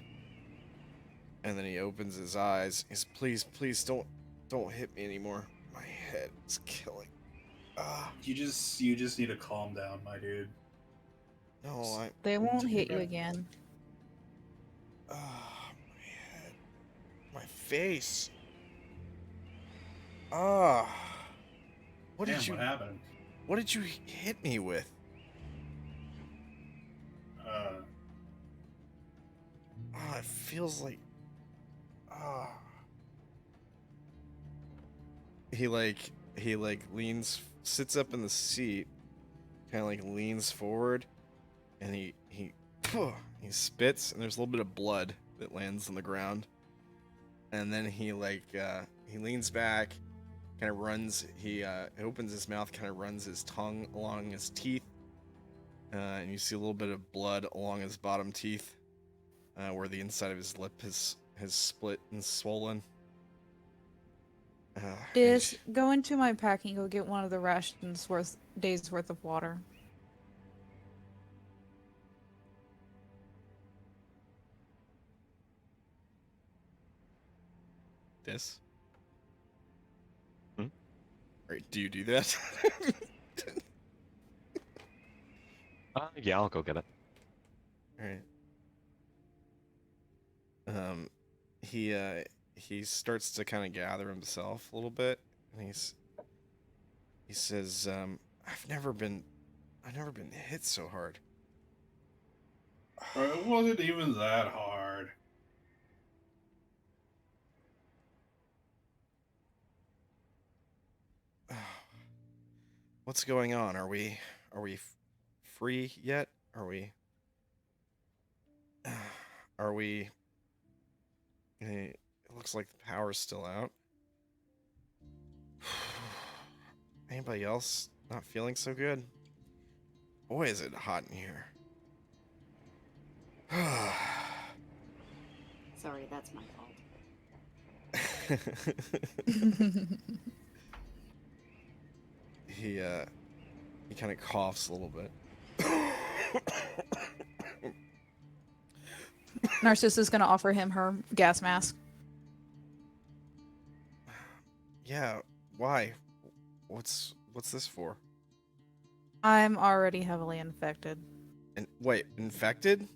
and then he opens his eyes. He's please don't hit me anymore. My head is killing. You just need to calm down, my dude. No, They won't Take a hit you breath. again. my head, my face. What Damn, did you what happened? What did you hit me with? It feels like. He sits up in the seat, kind of like leans forward, and he spits, and there's a little bit of blood that lands on the ground, and then he leans back, kind of runs. He opens his mouth, kind of runs his tongue along his teeth, and you see a little bit of blood along his bottom teeth, where the inside of his lip has split and swollen. Just go into my packing, go get one of the rations days worth of water. This? Hmm? Alright, do you do that? Yeah, I'll go get it. Alright. He starts to kind of gather himself a little bit, and he says, I've never been hit so hard. It wasn't even that hard. What's going on? Are we free yet? Are we it looks like the power's still out. Anybody else not feeling so good? Boy, is it hot in here. Sorry, that's my fault. He kind of coughs a little bit. Narcissa's gonna offer him her gas mask. Yeah, why? What's this for? I'm already heavily infected. And wait, infected?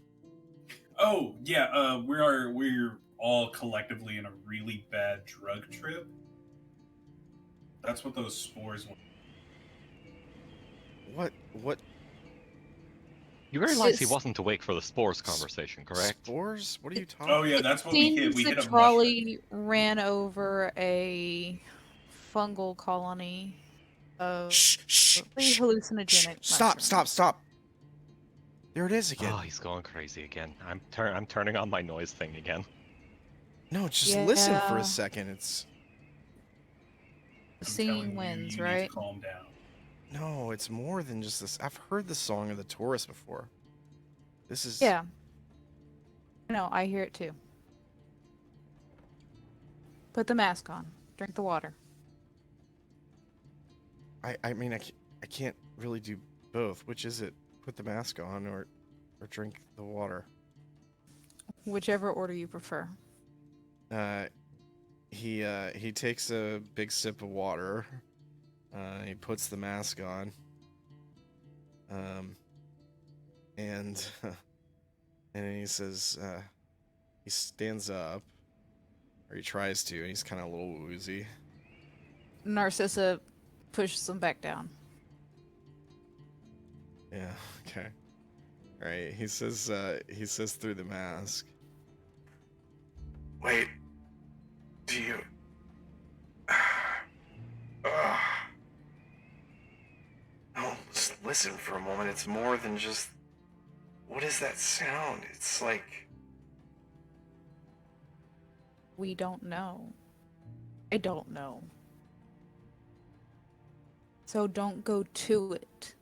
Oh yeah, we're all collectively in a really bad drug trip. That's what those spores want. What? You realize he It's- wasn't awake for the spores conversation, correct? Spores? What are you talking? Oh yeah, that's what we hit. Seems We the hit a trolley ran over a fungal colony of Shh! hallucinogenic Stop! mushrooms. There it is again. Oh, he's going crazy again. I'm turning on my noise thing again. No, just listen for Yeah. a second. It's I'm telling Seeing you, wins, you need right? to calm down. no, it's more than just this. I've heard the song of the Torus before. This is Yeah. No, I hear it too. Put the mask on. Drink the water. I mean, I can't really do both. Which is it? Put the mask on or drink the water. Whichever order you prefer. He takes a big sip of water. He puts the mask on. and and he says, he stands up, or he tries to, and he's kind of a little woozy. Narcissa pushes him back down. Yeah. Okay. All right. He says through the mask. Wait. Do you? No, just listen for a moment. It's more than just. What is that sound? It's like. We don't know. I don't know. So don't go to it.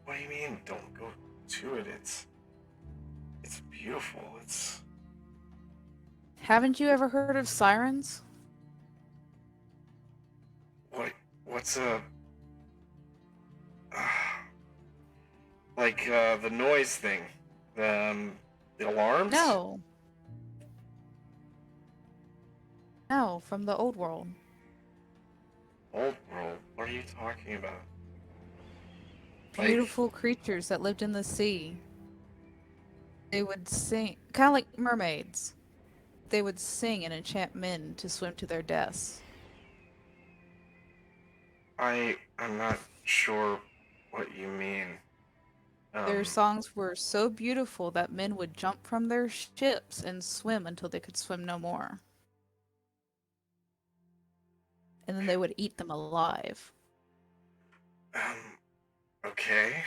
What do you mean? Don't go to it. It's beautiful. It's. Haven't you ever heard of Sirens? What's a. Like the noise thing, the alarms. No. No, from the old world. Old world. What are you talking about? Beautiful creatures that lived in the sea. They would sing, kind of like mermaids. They would sing and enchant men to swim to their deaths. I'm not sure what you mean. Their songs were so beautiful that men would jump from their ships and swim until they could swim no more. And then they would eat them alive. Okay.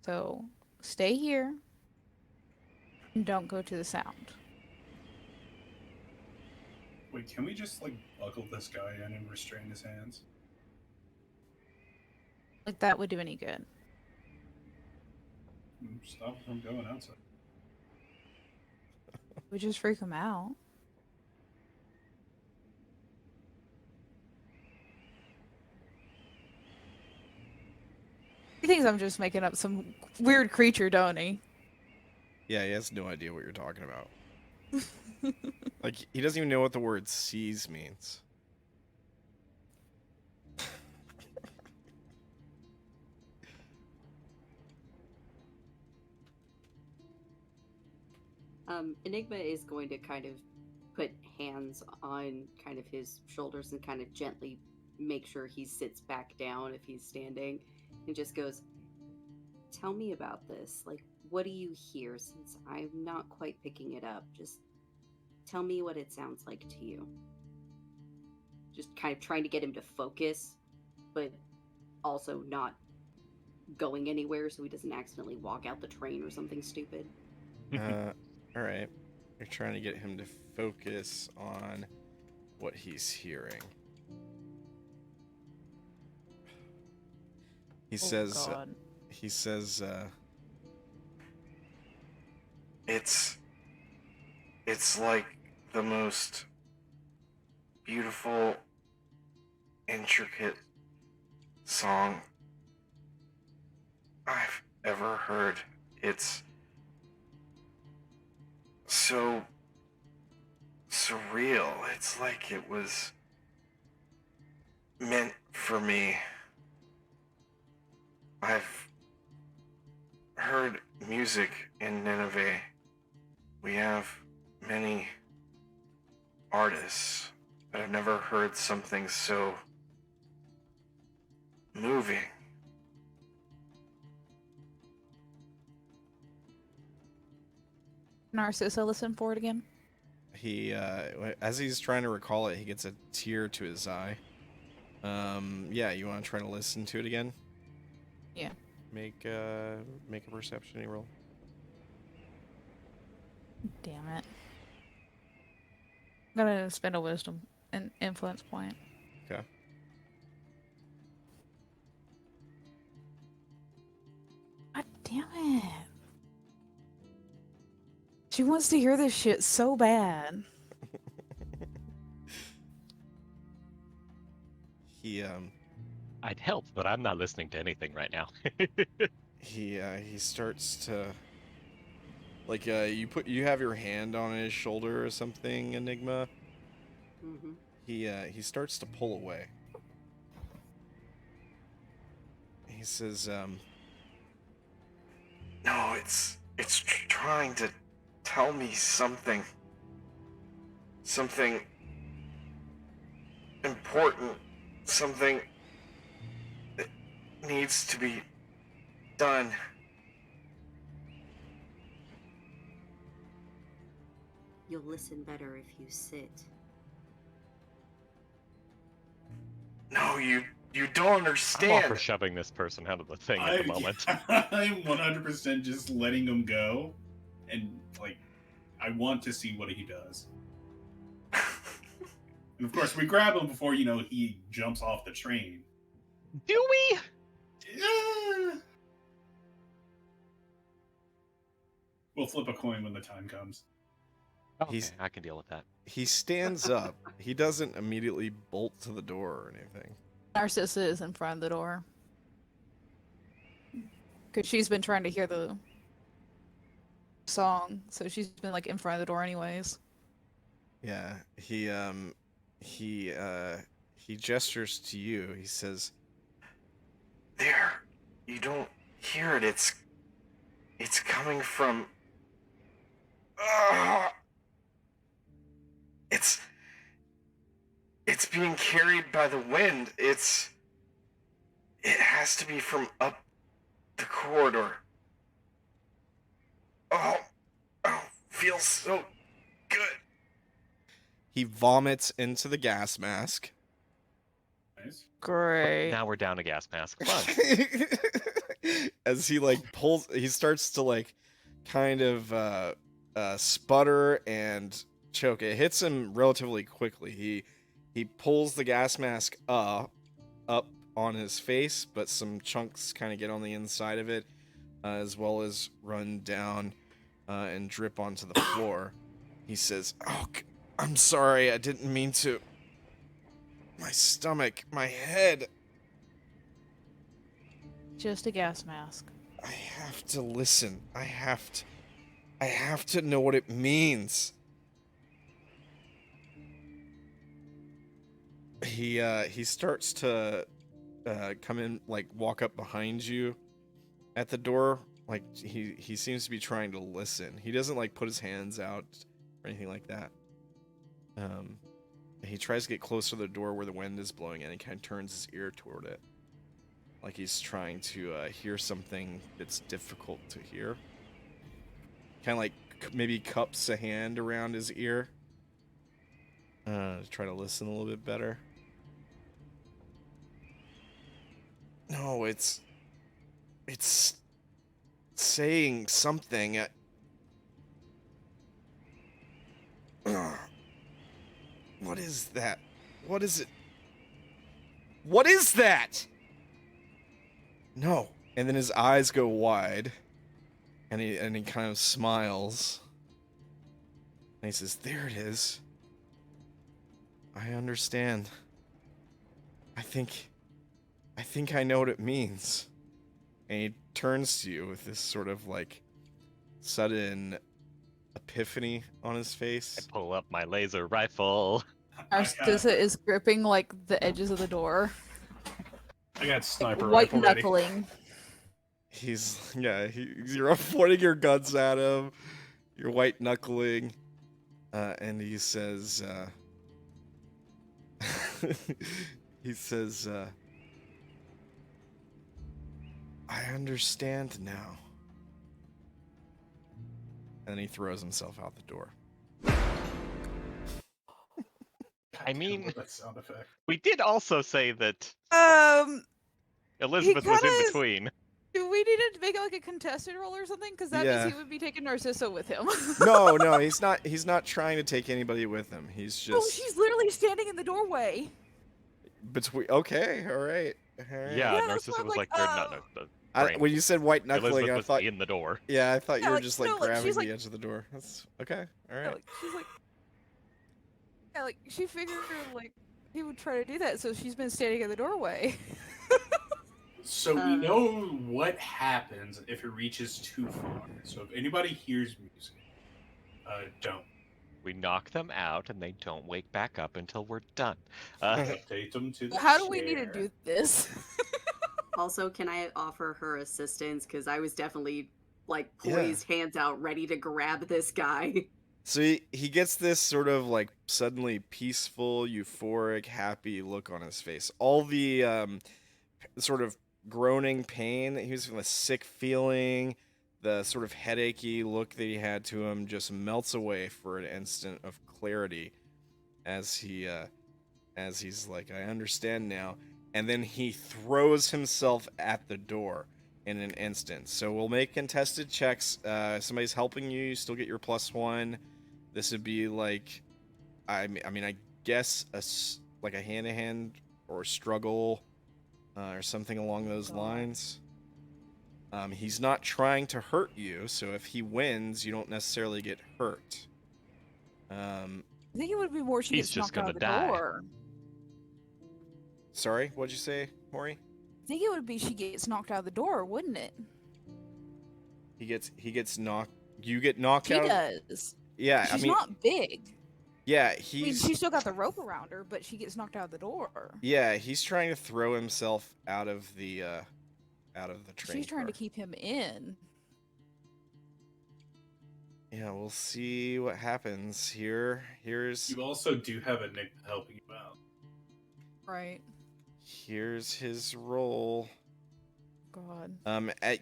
So, stay here and don't go to the sound. Wait, can we just like buckle this guy in and restrain his hands? Like that would do any good. Stop him from going outside. We just freak them out. He thinks I'm just making up some weird creature, don't he? Yeah, he has no idea what you're talking about. Like, he doesn't even know what the word seas means. Enigma is going to kind of put hands on kind of his shoulders and kind of gently make sure he sits back down if he's standing, and just goes, "Tell me about this. Like, what do you hear? Since I'm not quite picking it up, just tell me what it sounds like to you." Just kind of trying to get him to focus, but also not going anywhere so he doesn't accidentally walk out the train or something stupid. Alright. You're trying to get him to focus on what he's hearing. He says, God. it's like the most beautiful, intricate song I've ever heard. It's so surreal. It's like it was meant for me. I've heard music in Nineveh. We have many artists, but I've never heard something so moving. Narcissa, listen for it again. He, as he's trying to recall it, he gets a tear to his eye. Yeah, you want to try to listen to it again? Yeah. Make a perception roll. Damn it. I'm gonna spend a wisdom and influence point. Okay. God damn it. She wants to hear this shit so bad. He, I'd help, but I'm not listening to anything right now. he starts to, like, you have your hand on his shoulder or something, Enigma. Mm-hmm. He starts to pull away. he says, no, it's trying to tell me something important, something that needs to be done. You'll listen better if you sit. No, you don't I'm all understand. for shoving this person out of the thing at the moment. I'm 100% just letting him go, and like, I want to see what he does. And of course, we grab him before he jumps off the train. Do we? Yeah. We'll flip a coin when the time comes. Okay, He's- I can deal with that. He stands up. He doesn't immediately bolt to the door or anything. Narcissa is in front of the door. Because she's been trying to hear the song, so she's been like in front of the door anyways. Yeah, he gestures to you. He says, "There, you don't hear it. It's coming from. It's being carried by the wind. It has to be from up the corridor. Oh, feels so good." He vomits into the gas mask. Nice. Great. Now we're down a gas mask. Fun. As he he starts to kind of sputter and choke. It hits him relatively quickly. He pulls the gas mask up on his face, but some chunks kind of get on the inside of it, as well as run down and drip onto the floor. He says, "Oh, I'm sorry, I didn't mean to. My stomach, my head. Just a gas mask. I have to listen. I have to know what it means." He starts to come in, walk up behind you at the door. He seems to be trying to listen. He doesn't put his hands out or anything like that. He tries to get closer to the door where the wind is blowing in, and kind of turns his ear toward it, like he's trying to hear something that's difficult to hear. Kind of maybe cups a hand around his ear to try to listen a little bit better. No, it's saying something. What is that? What is it? What is that? No. And then his eyes go wide, and he kind of smiles. And he says, "There it is. I understand. I think I know what it means." And he turns to you with this sort of sudden epiphany on his face. I pull up my laser rifle. Narcissa is gripping the edges of the door. I got sniper White rifle ready. knuckling. You're pointing your guns at him. You're white knuckling. And he says, "I understand now." And then he throws himself out the door. I mean, That sound effect. we did also say that Elizabeth he was in kinda is- between. Do we need to make it a contested roll or something? Because that Yeah. means he would be taking Narcissa with him. No, he's not. He's not trying to take anybody with him. He's just Oh, she's literally standing in the doorway. between. Okay, all right. Yeah, Yeah, that's Narcissa why I'm was like, no. When you said white knuckling, Elizabeth I was thought. in the door. Yeah, I thought you Yeah, were like, just no, grabbing she's the edge of the door. That's okay. All Yeah, right. she's yeah, she figured he would try to do that, so she's been standing in the doorway. So we know what happens if it reaches too far. So if anybody hears music, don't. We knock them out, and they don't wake back up until we're done. Update them to the How do we need to chair. do this? Also, can I offer her assistance? Because I was definitely like Yeah. poised, hands out, ready to grab this guy. So he gets this sort of like suddenly peaceful, euphoric, happy look on his face. All the sort of groaning pain that he was feeling, the sick feeling, the sort of headachy look that he had to him just melts away for an instant of clarity as he's like, I understand now. And then he throws himself at the door in an instant. So we'll make contested checks. Somebody's helping you, you still get your +1. This would be like, I mean, I guess like a hand-to-hand or struggle or something along those lines. He's not trying to hurt you, so if he wins, you don't necessarily get hurt. I think it would be more she He's gets just knocked out gonna of the die. door. Sorry, what'd you say, Maury? I think it would be she gets knocked out of the door, wouldn't it? He gets knocked. You get knocked She out. does. Yeah, She's I mean, not big. yeah, I mean, he's she's still got the rope around her, but she gets knocked out of the door. yeah, he's trying to throw himself out of the train. She's trying to car. keep him in. Yeah, we'll see what happens here. Here's You also do have a Nick helping you out. Right. here's his roll. God.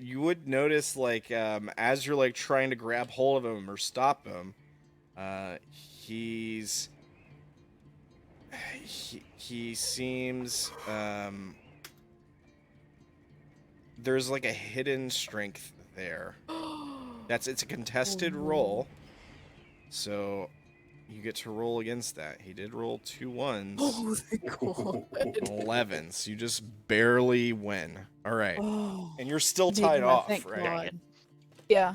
You would notice like as you're like trying to grab hold of him or stop him, he seems there's like a hidden strength there. It's a contested roll, so you get to roll against that. He did roll 2 1s. Oh, thank God. 11, so you just barely win. All right. Oh, And you're still tied Enigma, off, thank right? God. Yeah.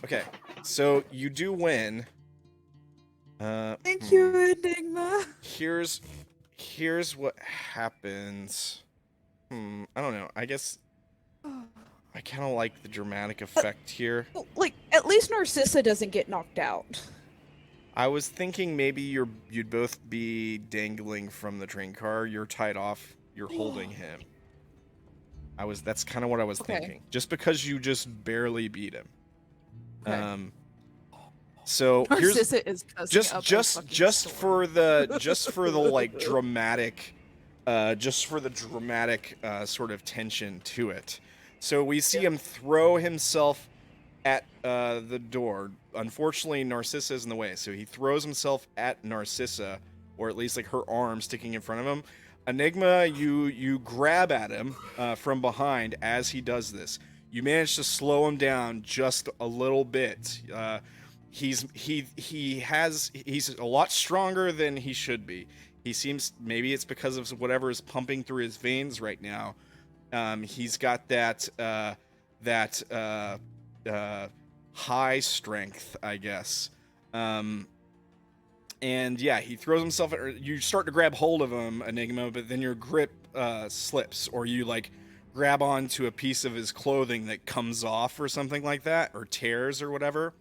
Okay, so you do win. Thank you, Enigma. Here's what happens. I don't know. I guess I kind of like the dramatic effect here. Like, at least Narcissa doesn't get knocked out. I was thinking maybe you'd both be dangling from the train car. You're tied off. You're holding him. That's kind of what I was thinking. Just because you just barely beat him. Okay. So here's Narcissa is cussing up a fucking just storm. for the like dramatic sort of tension to it. So we see him throw himself at the door. Unfortunately, Narcissa is in the way, so he throws himself at Narcissa, or at least like her arm sticking in front of him. Enigma, you grab at him from behind as he does this. You manage to slow him down just a little bit. He's a lot stronger than he should be. He seems, maybe it's because of whatever is pumping through his veins right now. He's got that high strength, I guess. And yeah, he throws himself at, you start to grab hold of him, Enigma, but then your grip slips, or you like grab onto a piece of his clothing that comes off or something like that, or tears or whatever.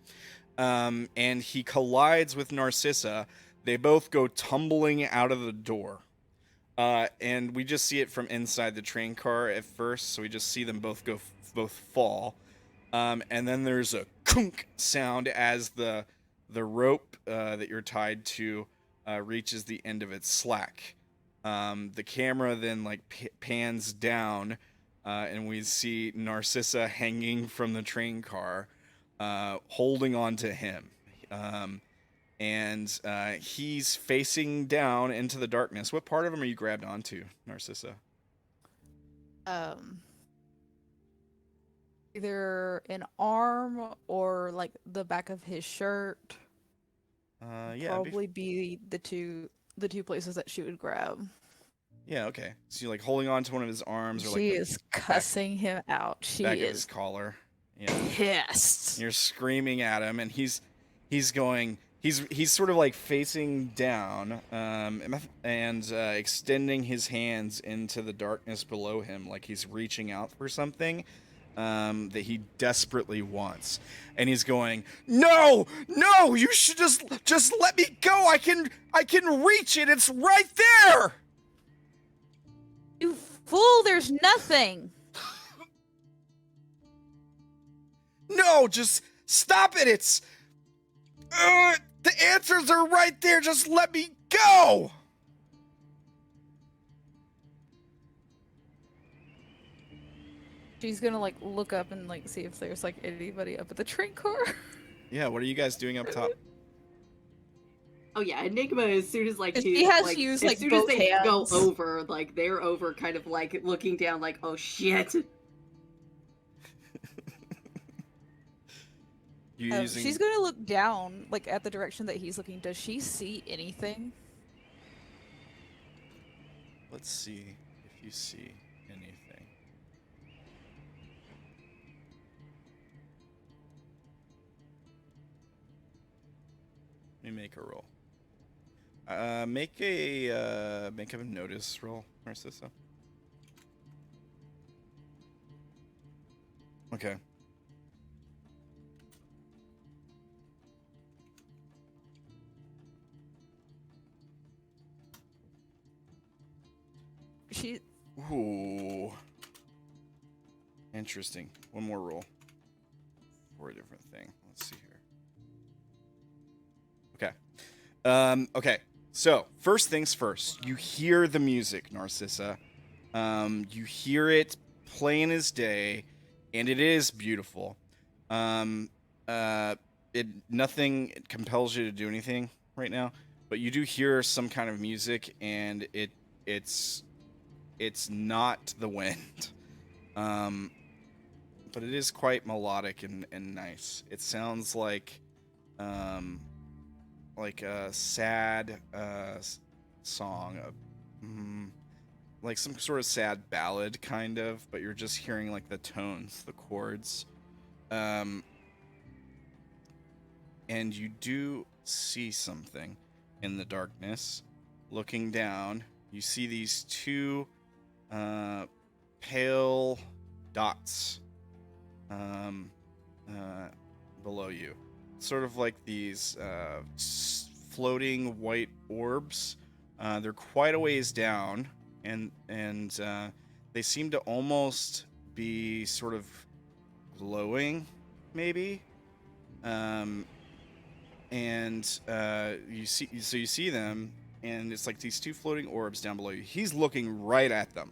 And he collides with Narcissa. They both go tumbling out of the door. And we just see it from inside the train car at first, so we just see them both fall. And then there's a kunk sound as the rope that you're tied to reaches the end of its slack. The camera then like pans down, and we see Narcissa hanging from the train car, holding on to him. And he's facing down into the darkness. What part of him are you grabbed onto, Narcissa? Either an arm or like the back of his shirt. Yeah. Probably be the two places that she would grab. Yeah, okay. So you're like holding on to one of his arms, or like She the is cussing him out. She back of his is collar. Yeah. pissed. You're screaming at him, and he's sort of like facing down, and extending his hands into the darkness below him, like he's reaching out for something that he desperately wants. And he's going, no, you should just let me go. I can reach it. It's right there. You fool, there's nothing. No, just stop it. It's the answers are right there. Just let me go. She's gonna like look up and like see if there's like anybody up at the train car. Yeah, what are you guys doing up top? Oh yeah, Enigma. As soon as like She he's has like, used, as like, soon as both they go hands. over, like they're over, kind of like looking down, like, oh shit. You using? She's gonna look down, like at the direction that he's looking. Does she see anything? Let's see if you see anything. Let me make a roll. Make a notice roll, Narcissa. Okay. She Ooh. Interesting. One more roll for a different thing. Let's see here. Okay. Okay. So, first things first. You hear the music, Narcissa. You hear it plain as day, and it is beautiful. Nothing compels you to do anything right now, but you do hear some kind of music, and it's not the wind. But it is quite melodic and nice. It sounds like a sad song, like some sort of sad ballad kind of, but you're just hearing like the tones, the chords. And you do see something in the darkness. Looking down, you see these two pale dots below you, sort of like these floating white orbs. They're quite a ways down, and they seem to almost be sort of glowing, maybe. You see them, and it's like these two floating orbs down below you. He's looking right at them.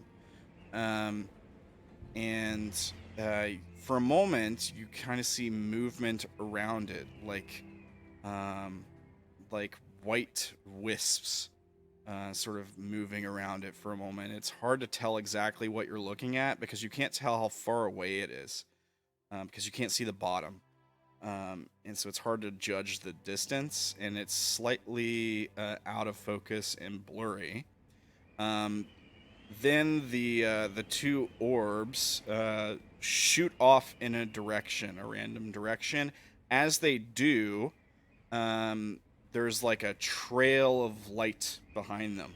For a moment, you kind of see movement around it, like white wisps, sort of moving around it for a moment. It's hard to tell exactly what you're looking at because you can't tell how far away it is, because you can't see the bottom. And so it's hard to judge the distance, and it's slightly out of focus and blurry. Then the two orbs shoot off in a random direction. As they do, there's like a trail of light behind them.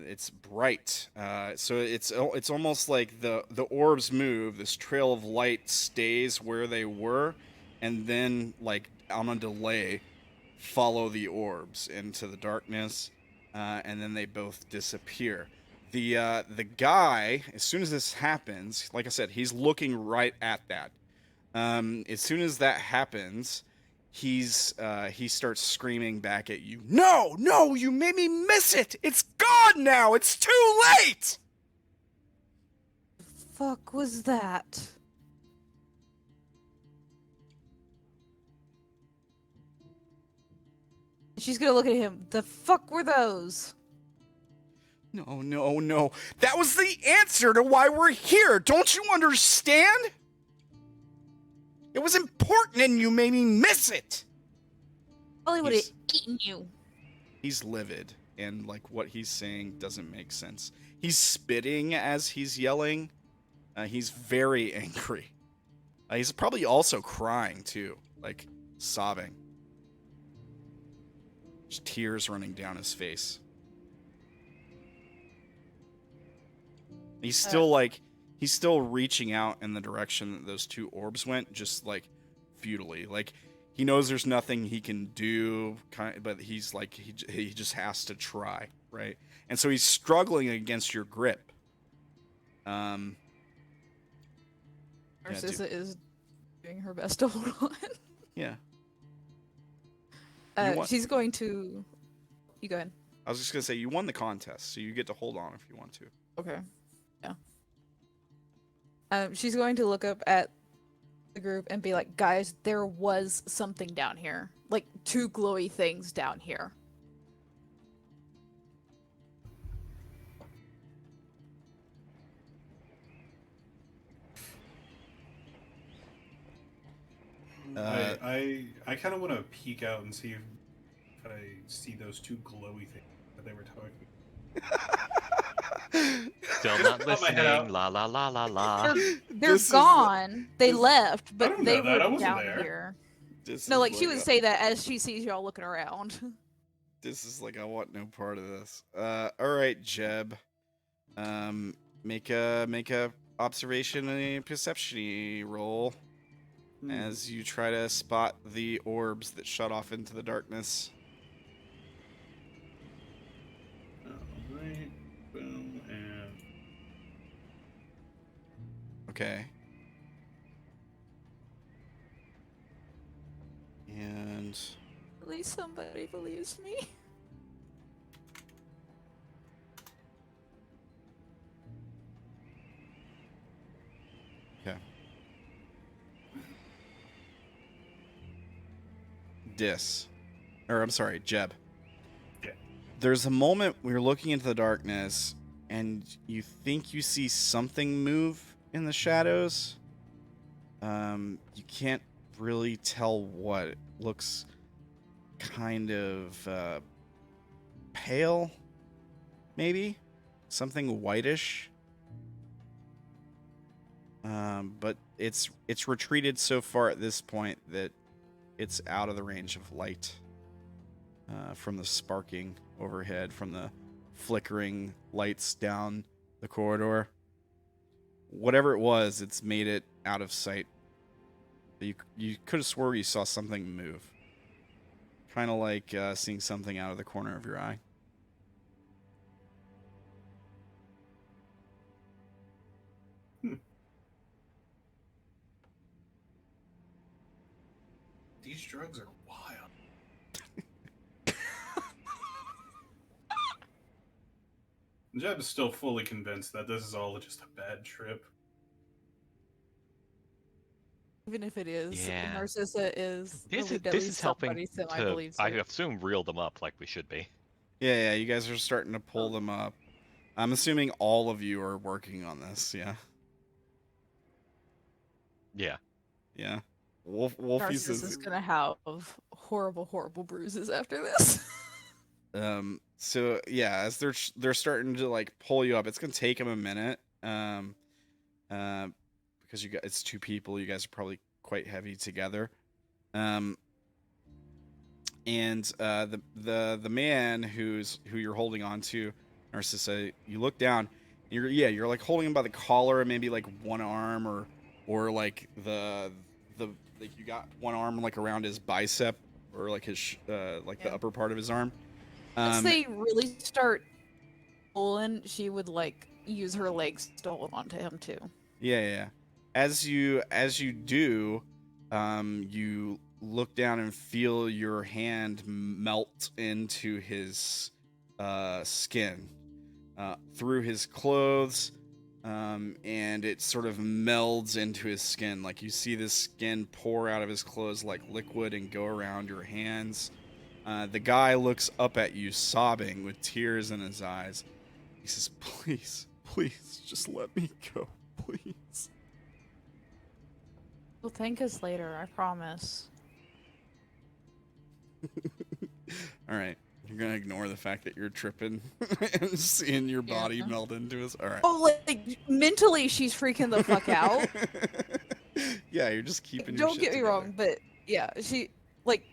It's bright, so it's almost like the orbs move. This trail of light stays where they were, and then, like on a delay, follow the orbs into the darkness, and then they both disappear. The guy, as soon as this happens, like I said, he's looking right at that. As soon as that happens, he starts screaming back at you. No, you made me miss it. It's gone now. It's too late. fuck was that? She's gonna look at him. The fuck were those? No. That was the answer to why we're here. Don't you understand? It was important and you made me miss it. Probably would have eaten you. He's livid, and like what he's saying doesn't make sense. He's spitting as he's yelling. He's very angry. He's probably also crying too, like sobbing. There's tears running down his face. He's still reaching out in the direction that those two orbs went, just like futilely. Like he knows there's nothing he can do, but he's like he just has to try, right? And so he's struggling against your grip. Are Narcissa is doing her best to hold on. Yeah. You want- She's going to. You go ahead. I was just gonna say you won the contest, so you get to hold on if you want to. Okay. Yeah. She's going to look up at the group and be like, guys, there was something down here. Like 2 glowy things down here. I kind of want to peek out and see if I see those 2 glowy things that they were talking. Still not Pop my head out. listening. La la la la la. They're This is gone. They this- left, I but don't they know that. I were wasn't down there. here. This No, is like she would a- say that as she sees y'all looking around. This is like I want no part of this. All right, Jeb. Make a observation and a perception roll as you try to spot the orbs that shut off into the darkness. Alright, boom, and Okay. And At least somebody believes me. okay. I'm sorry, Jeb. Yeah. There's a moment where you're looking into the darkness and you think you see something move in the shadows. You can't really tell what. It looks kind of pale, maybe something whitish. But it's retreated so far at this point that it's out of the range of light from the sparking overhead, from the flickering lights down the corridor. Whatever it was, it's made it out of sight. You could have swore you saw something move. Kind of like seeing something out of the corner of your eye. these drugs are wild. Jeb is still fully convinced that this is all just a bad trip. Even if it is, Yeah. Narcissa is This really is helping somebody to, semi-believes I it. assume, reel them up like we should be. Yeah, you guys are starting to pull them up. I'm assuming all of you are working on this, yeah? Yeah. Yeah. Wolfie Narcissus says... is gonna have horrible, horrible bruises after this. So yeah, as they're starting to like pull you up, it's gonna take them a minute. Because it's 2 people, you guys are probably quite heavy together. And the man who you're holding on to, Narcissa, you look down, you're like holding him by the collar and maybe like one arm or like the like you got one arm like around his bicep or like his the upper part of his arm. Once they really start pulling, she would like use her legs to hold on to him too. Yeah. As you do, you look down and feel your hand melt into his skin, through his clothes, and it sort of melds into his skin. Like you see the skin pour out of his clothes like liquid and go around your hands. The guy looks up at you, sobbing with tears in his eyes. He says, please, just let me go, please. You'll thank us later, I promise. All right. You're going to ignore the fact that you're tripping and seeing your body melt into us. All right. Oh, like mentally, she's freaking the fuck out. Yeah, you're just keeping your Don't shit get me together. wrong, but yeah, she's like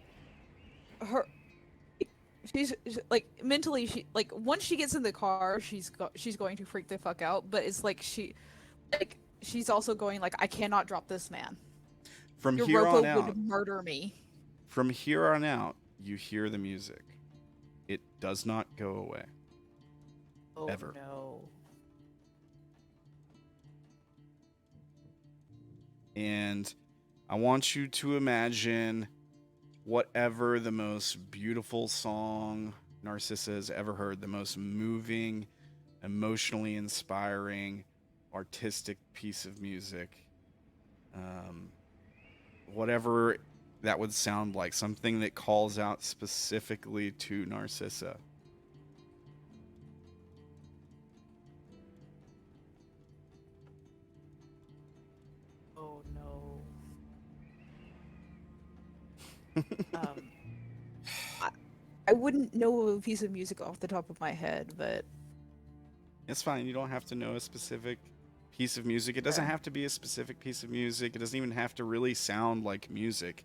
mentally, she like once she gets in the car, she's going to freak the fuck out. But it's like she's also going like, I cannot drop this man. From Your here on Ropo out, would murder me. From here on out, you hear the music. It does not go away. Oh Ever. no. And I want you to imagine whatever the most beautiful song Narcissa has ever heard, the most moving, emotionally inspiring, artistic piece of music. Whatever that would sound like, something that calls out specifically to Narcissa. Oh no. I, I wouldn't know a piece of music off the top of my head, but It's fine. You don't have to know a specific piece of music. It doesn't Okay. have to be a specific piece of music. It doesn't even have to really sound like music.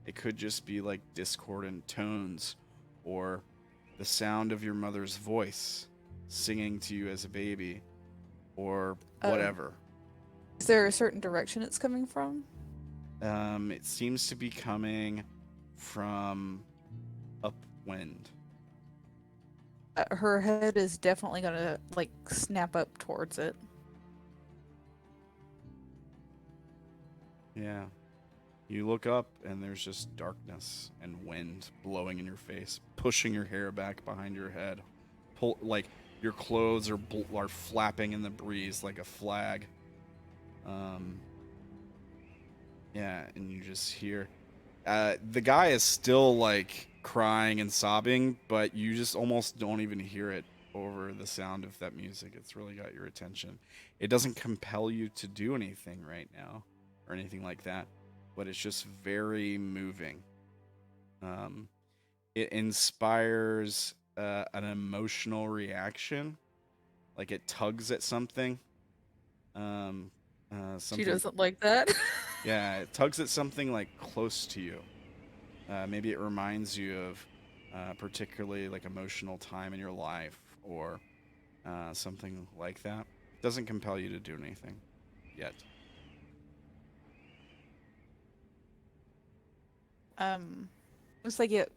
It could just be like discordant tones or the sound of your mother's voice singing to you as a baby or whatever. is there a certain direction it's coming from? It seems to be coming from upwind. Her head is definitely gonna like snap up towards it. Yeah. You look up and there's just darkness and wind blowing in your face, pushing your hair back behind your head. Like your clothes are flapping in the breeze like a flag. Yeah, and you just hear the guy is still like crying and sobbing, but you just almost don't even hear it over the sound of that music. It's really got your attention. It doesn't compel you to do anything right now or anything like that, but it's just very moving. It inspires an emotional reaction, like it tugs at something. She doesn't like that. Yeah, it tugs at something like close to you. Maybe it reminds you of particularly like emotional time in your life or something like that. It doesn't compel you to do anything yet. Once they get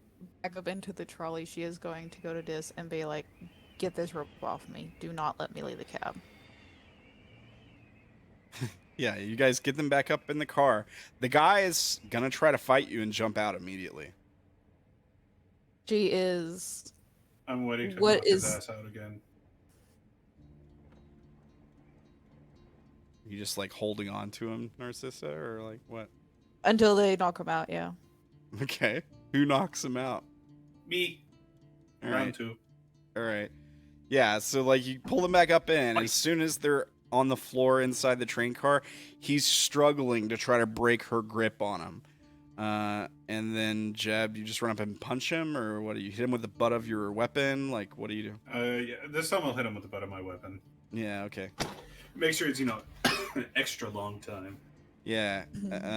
back up into the trolley, she is going to go to Dis and be like, "Get this rope off me. Do not let me leave the cab." Yeah, you guys get them back up in the car. The guy is gonna try to fight you and jump out immediately. She is. I'm waiting to What knock his is- ass out again. You just like holding on to him, Narcissa, or like what? Until they knock him out, yeah. Okay. Who knocks him out? Me. All Round right. 2. All right. Yeah, so like you pull them back up in. As soon as they're on the floor inside the train car, he's struggling to try to break her grip on him. And then Jeb, you just run up and punch him, or what do you hit him with the butt of your weapon? Like, what do you do? Yeah, this time I'll hit him with the butt of my weapon. Yeah, okay. Make sure it's, an extra long time. Yeah.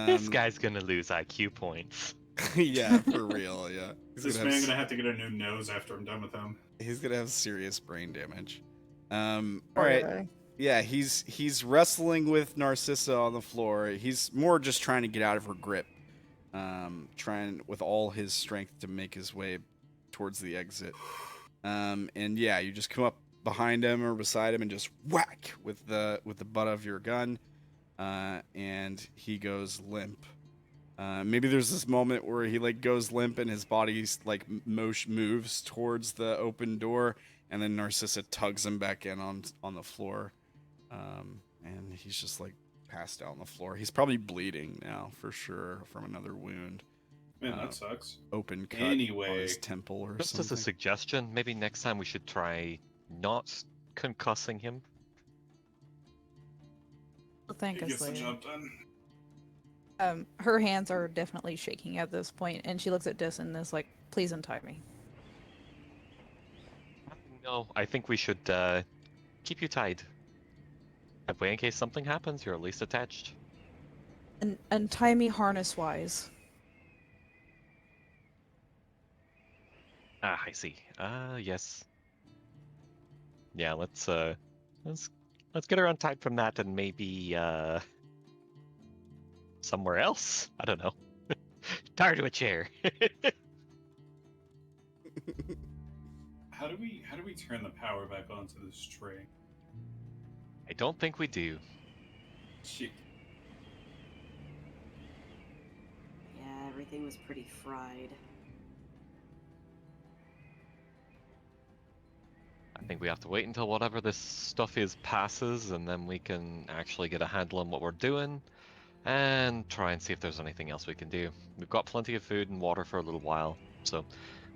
This guy's gonna lose IQ points. Yeah, for real, yeah. This man's gonna have to get a new nose after I'm done with him. He's gonna have serious brain damage. All Poor right. guy. Yeah, he's wrestling with Narcissa on the floor. He's more just trying to get out of her grip. Trying with all his strength to make his way towards the exit. And yeah, you just come up behind him or beside him and just whack with the butt of your gun. And he goes limp. Maybe there's this moment where he like goes limp and his body like moves towards the open door, and then Narcissa tugs him back in on the floor. And he's just like passed out on the floor. He's probably bleeding now for sure from another wound. Man, that sucks. Open cut on Anyway, his temple or Just something. as a suggestion, maybe next time we should try not concussing him. We'll thank he us gets the later. job done. Her hands are definitely shaking at this point, and she looks at Dis and is like, "Please untie me." No, I think we should keep you tied. That way, in case something happens, you're at least attached. And untie me harness-wise. Ah, I see. Yes. Yeah, let's get her untied from that and maybe somewhere else. I don't know. Tie her to a chair. How do we turn the power back onto this train? I don't think we do. Shit. everything was pretty fried. I think we have to wait until whatever this stuff is passes, and then we can actually get a handle on what we're doing, and try and see if there's anything else we can do. We've got plenty of food and water for a little while, so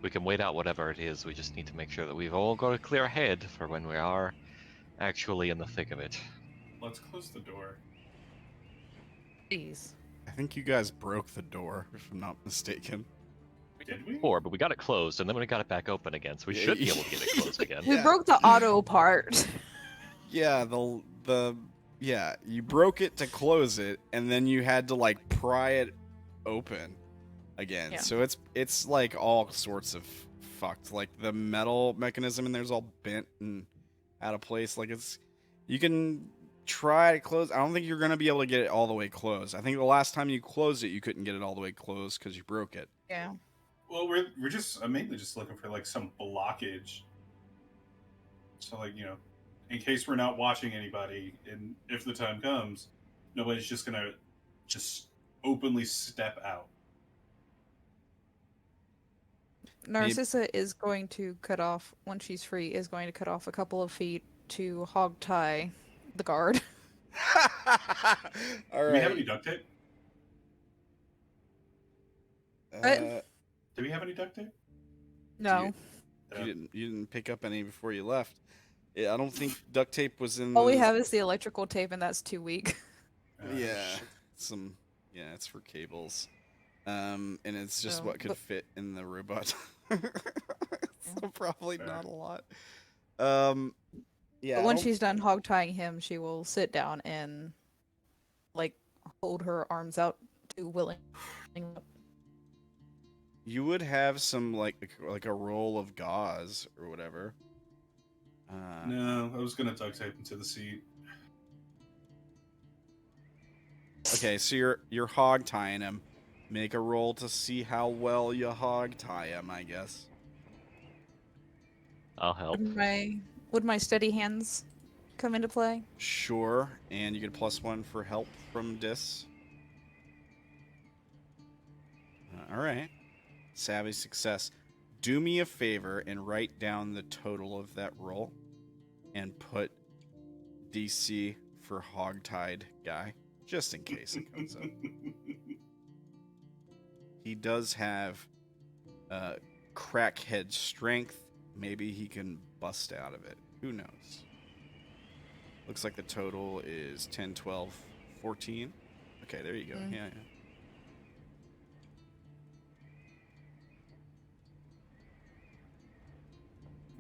we can wait out whatever it is. We just need to make sure that we've all got a clear head for when we are actually in the thick of it. Let's close the door. Jeez. I think you guys broke the door, if I'm not mistaken. Did we? Before, but we got it closed, and then we got it back open again, so we Yeah, should be able to get it closed again. We Yeah. broke the auto part. Yeah, you broke it to close it, and then you had to like pry it open again. Yeah. So it's like all sorts of fucked. Like the metal mechanism in there's all bent and out of place. Like you can try to close. I don't think you're gonna be able to get it all the way closed. I think the last time you closed it, you couldn't get it all the way closed because you broke it. Yeah. Well, we're just I'm mainly just looking for like some blockage. So like, in case we're not watching anybody, and if the time comes, nobody's just gonna just openly step out. Narcissa is going to cut off, when she's free, is going to cut off a couple of feet to hog tie the guard. All Do we have any right. duct tape? Do we have any duct tape? No. You didn't pick up any before you left. I don't think duct tape was in. All we the- have is the electrical tape, and that's too weak. Yeah, Shit. it's for cables. And it's just So, what could but- fit in the robot. So probably Fair. not a lot. Yeah. But I when don't- she's done hog tying him, she will sit down and like hold her arms out to willing. You would have some like a roll of gauze or whatever. No, I was gonna duct tape him to the seat. Okay, so you're hog tying him. Make a roll to see how well you hog tie him, I guess. I'll help. Would my steady hands come into play? Sure, and you get a +1 for help from Dis. All right. Savvy success. Do me a favor and write down the total of that roll and put DC for hogtied guy, just in case it comes up. He does have crackhead strength. Maybe he can bust out of it. Who knows? Looks like the total is 10, 12, 14. Okay, there you go. Mm. Yeah.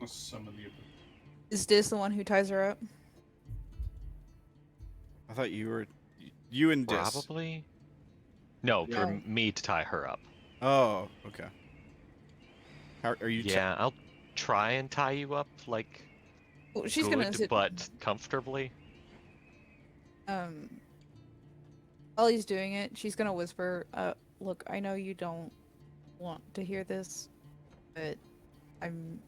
Let's summon the. Is Dis the one who ties her up? I thought you and Dis. Probably. No, Yeah. for me to tie her up. Oh, okay. How are you? Yeah, I'll try and tie you up, like, Well, she's good, gonna sit. but comfortably. While he's doing it, she's gonna whisper, look, I know you don't want to hear this, but I'm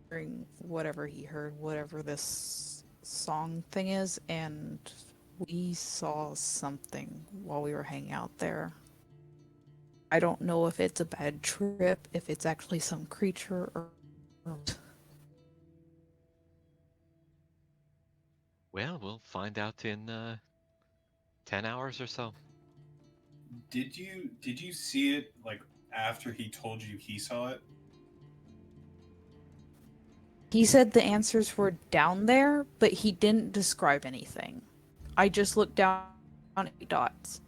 hearing whatever he heard, whatever this song thing is, and we saw something while we were hanging out there. I don't know if it's a bad trip, if it's actually some creature or... Well, we'll find out in 10 hours or so. Did you see it like after he told you he saw it? He said the answers were down there, but he didn't describe anything. I just looked down on 8 dots.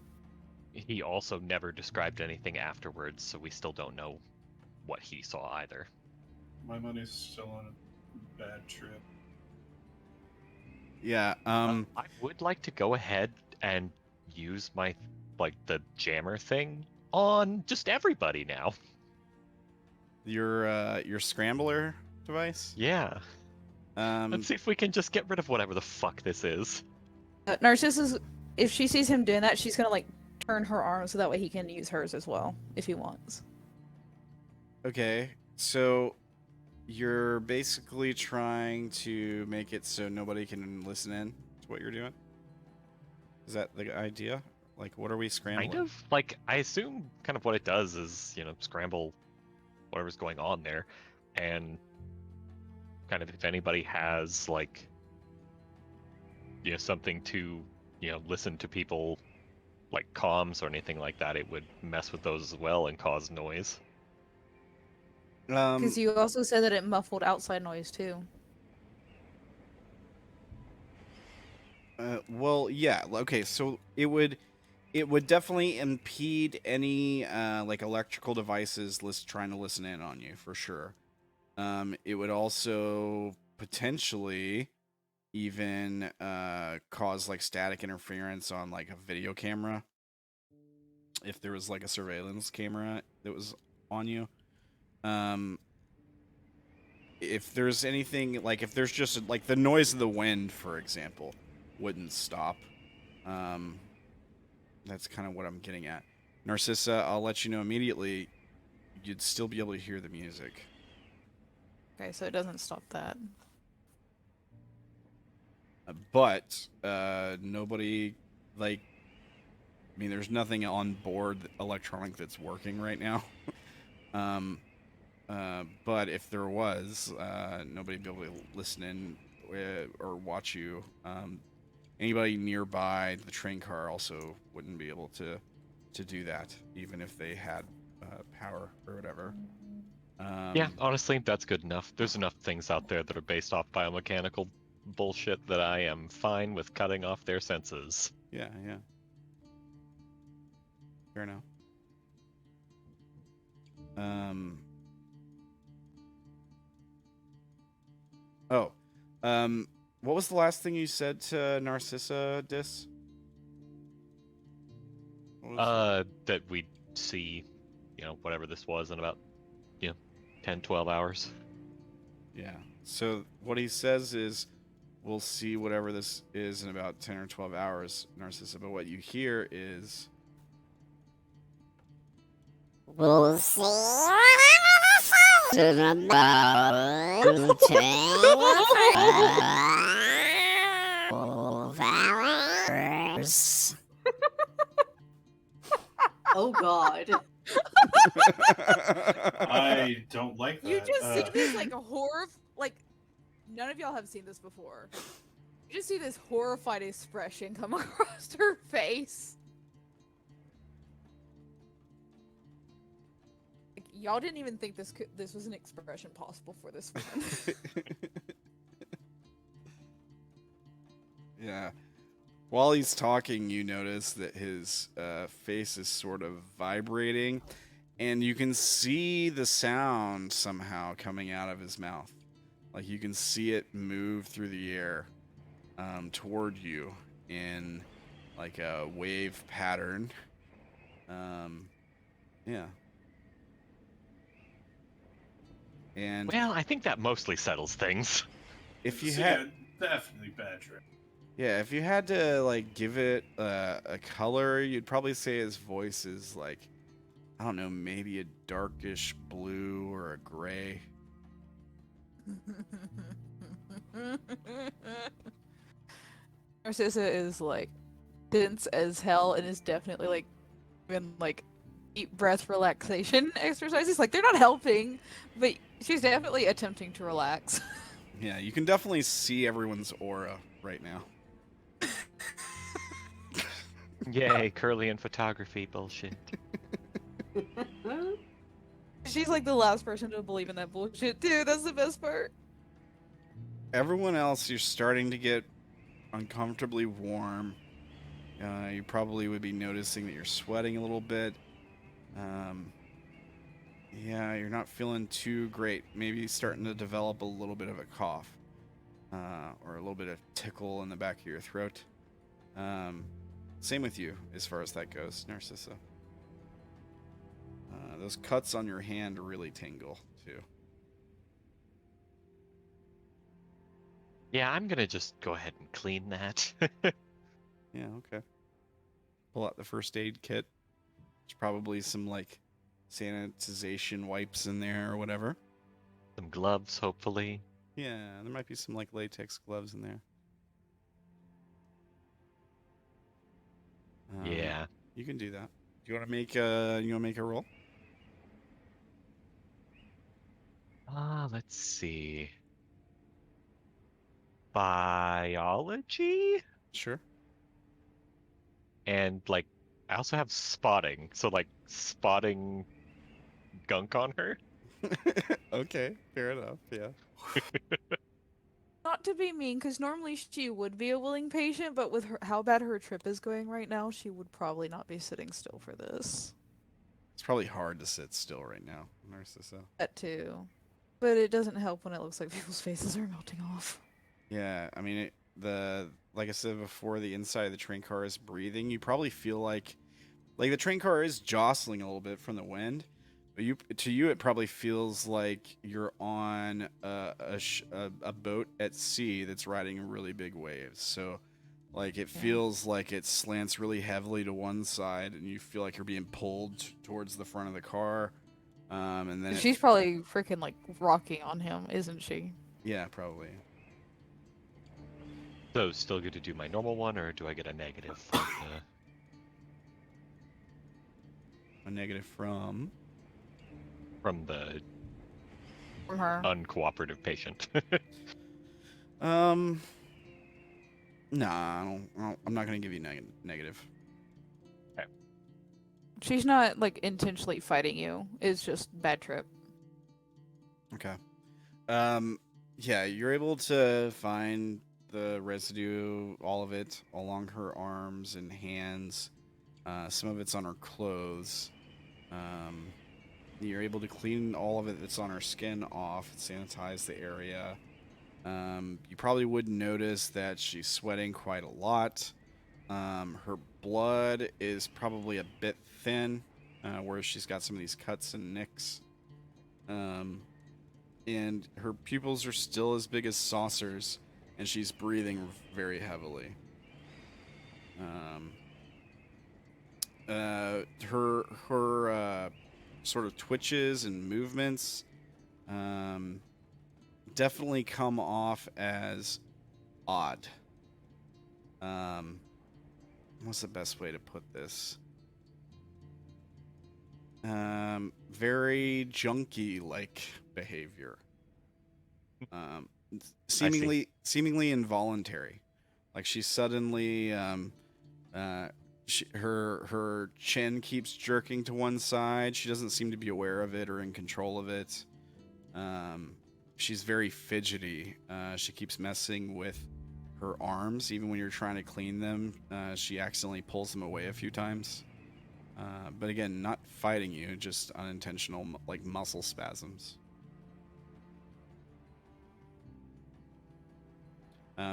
He also never described anything afterwards, so we still don't know what he saw either. My money's still on a bad trip. Yeah. I would like to go ahead and use my, like, the jammer thing on just everybody now. Your scrambler device. Yeah. Um. Let's see if we can just get rid of whatever the fuck this is. Narcissa's, if she sees him doing that, she's gonna like turn her arm so that way he can use hers as well if he wants. Okay. So you're basically trying to make it so nobody can listen in to what you're doing. Is that the idea? Like, what are we scrambling? Kind of. Like, I assume kind of what it does is, scramble whatever's going on there. And kind of if anybody has, like, something to, listen to people, like comms or anything like that, it would mess with those as well and cause noise. Because you also said that it muffled outside noise too. Well, yeah. Okay, so it would definitely impede any like electrical devices trying to listen in on you for sure. It would also potentially even cause like static interference on like a video camera if there was like a surveillance camera that was on you. If there's anything like if there's just like the noise of the wind, for example, wouldn't stop. That's kind of what I'm getting at. Narcissa, I'll let you know immediately. You'd still be able to hear the music. Okay, so it doesn't stop that. But nobody, like, I mean, there's nothing on board electronic that's working right now. But if there was, nobody'd be able to listen in or watch you. Anybody nearby the train car also wouldn't be able to do that, even if they had power or whatever. Yeah, honestly, that's good enough. There's enough things out there that are based off biomechanical bullshit that I am fine with cutting off their senses. Yeah. Fair enough. What was the last thing you said to Narcissa, Dis? That we'd see, whatever this was in about, 10, 12 hours. Yeah. So what he says is, we'll see whatever this is in about 10 or 12 hours, Narcissa. But what you hear is... We'll see in about 12 hours. Oh God. I don't like that. You just see this like a horror, like none of y'all have seen this before. You just see this horrified expression come across her face. Like, y'all didn't even think this was an expression possible for this woman. Yeah. While he's talking, you notice that his face is sort of vibrating, and you can see the sound somehow coming out of his mouth. Like you can see it move through the air toward you in like a wave pattern. Yeah. And well, I think that mostly settles things. if you So, had yeah, definitely bad trip. Yeah, if you had to like give it a color, you'd probably say his voice is like, I don't know, maybe a darkish blue or a gray. Narcissa is like dense as hell and is definitely like in like deep breath relaxation exercises. Like they're not helping, but she's definitely attempting to relax. Yeah, you can definitely see everyone's aura right now. Yay, curly and photography bullshit. She's like the last person to believe in that bullshit too. That's the best part. Everyone else, you're starting to get uncomfortably warm. You probably would be noticing that you're sweating a little bit. Yeah, you're not feeling too great. Maybe starting to develop a little bit of a cough. Or a little bit of tickle in the back of your throat. Same with you, as far as that goes, Narcissa. Those cuts on your hand really tingle, too. Yeah, I'm gonna just go ahead and clean that. Yeah, okay. Pull out the first aid kit. There's probably some, like, sanitization wipes in there or whatever. Some gloves, hopefully. Yeah, there might be some, like, latex gloves in there. Yeah. You can do that. Do you want to make a roll? Let's see. Biology? Sure. And like I also have spotting. So like spotting gunk on her. Okay, fair enough. Yeah. Not to be mean, because normally she would be a willing patient, but with how bad her trip is going right now, she would probably not be sitting still for this. It's probably hard to sit still right now, Narcissa. That too. But it doesn't help when it looks like people's faces are melting off. Yeah, I mean, like I said before, the inside of the train car is breathing. You probably feel like the train car is jostling a little bit from the wind, but to you it probably feels like you're on a boat at sea that's riding really big waves. So, like it feels like it slants really heavily to one side, and you feel like you're being pulled towards the front of the car. And then She's probably freaking like rocking on him, isn't she? yeah, probably. So still good to do my normal one, or do I get a negative from the A negative from. From her. uncooperative patient? Nah, I'm not gonna give you negative. She's not like intentionally fighting you. It's just bad trip. Okay. Yeah, you're able to find the residue, all of it, along her arms and hands. Some of it's on her clothes. You're able to clean all of it that's on her skin off, sanitize the area. You probably would notice that she's sweating quite a lot. Her blood is probably a bit thin, where she's got some of these cuts and nicks. And her pupils are still as big as saucers, and she's breathing very heavily. Her sort of twitches and movements definitely come off as odd. What's the best way to put this? Very junkie-like behavior. Seemingly involuntary. Like she's suddenly her chin keeps jerking to one side. She doesn't seem to be aware of it or in control of it. She's very fidgety. She keeps messing with her arms. Even when you're trying to clean them, she accidentally pulls them away a few times. But again, not fighting you, just unintentional like muscle spasms.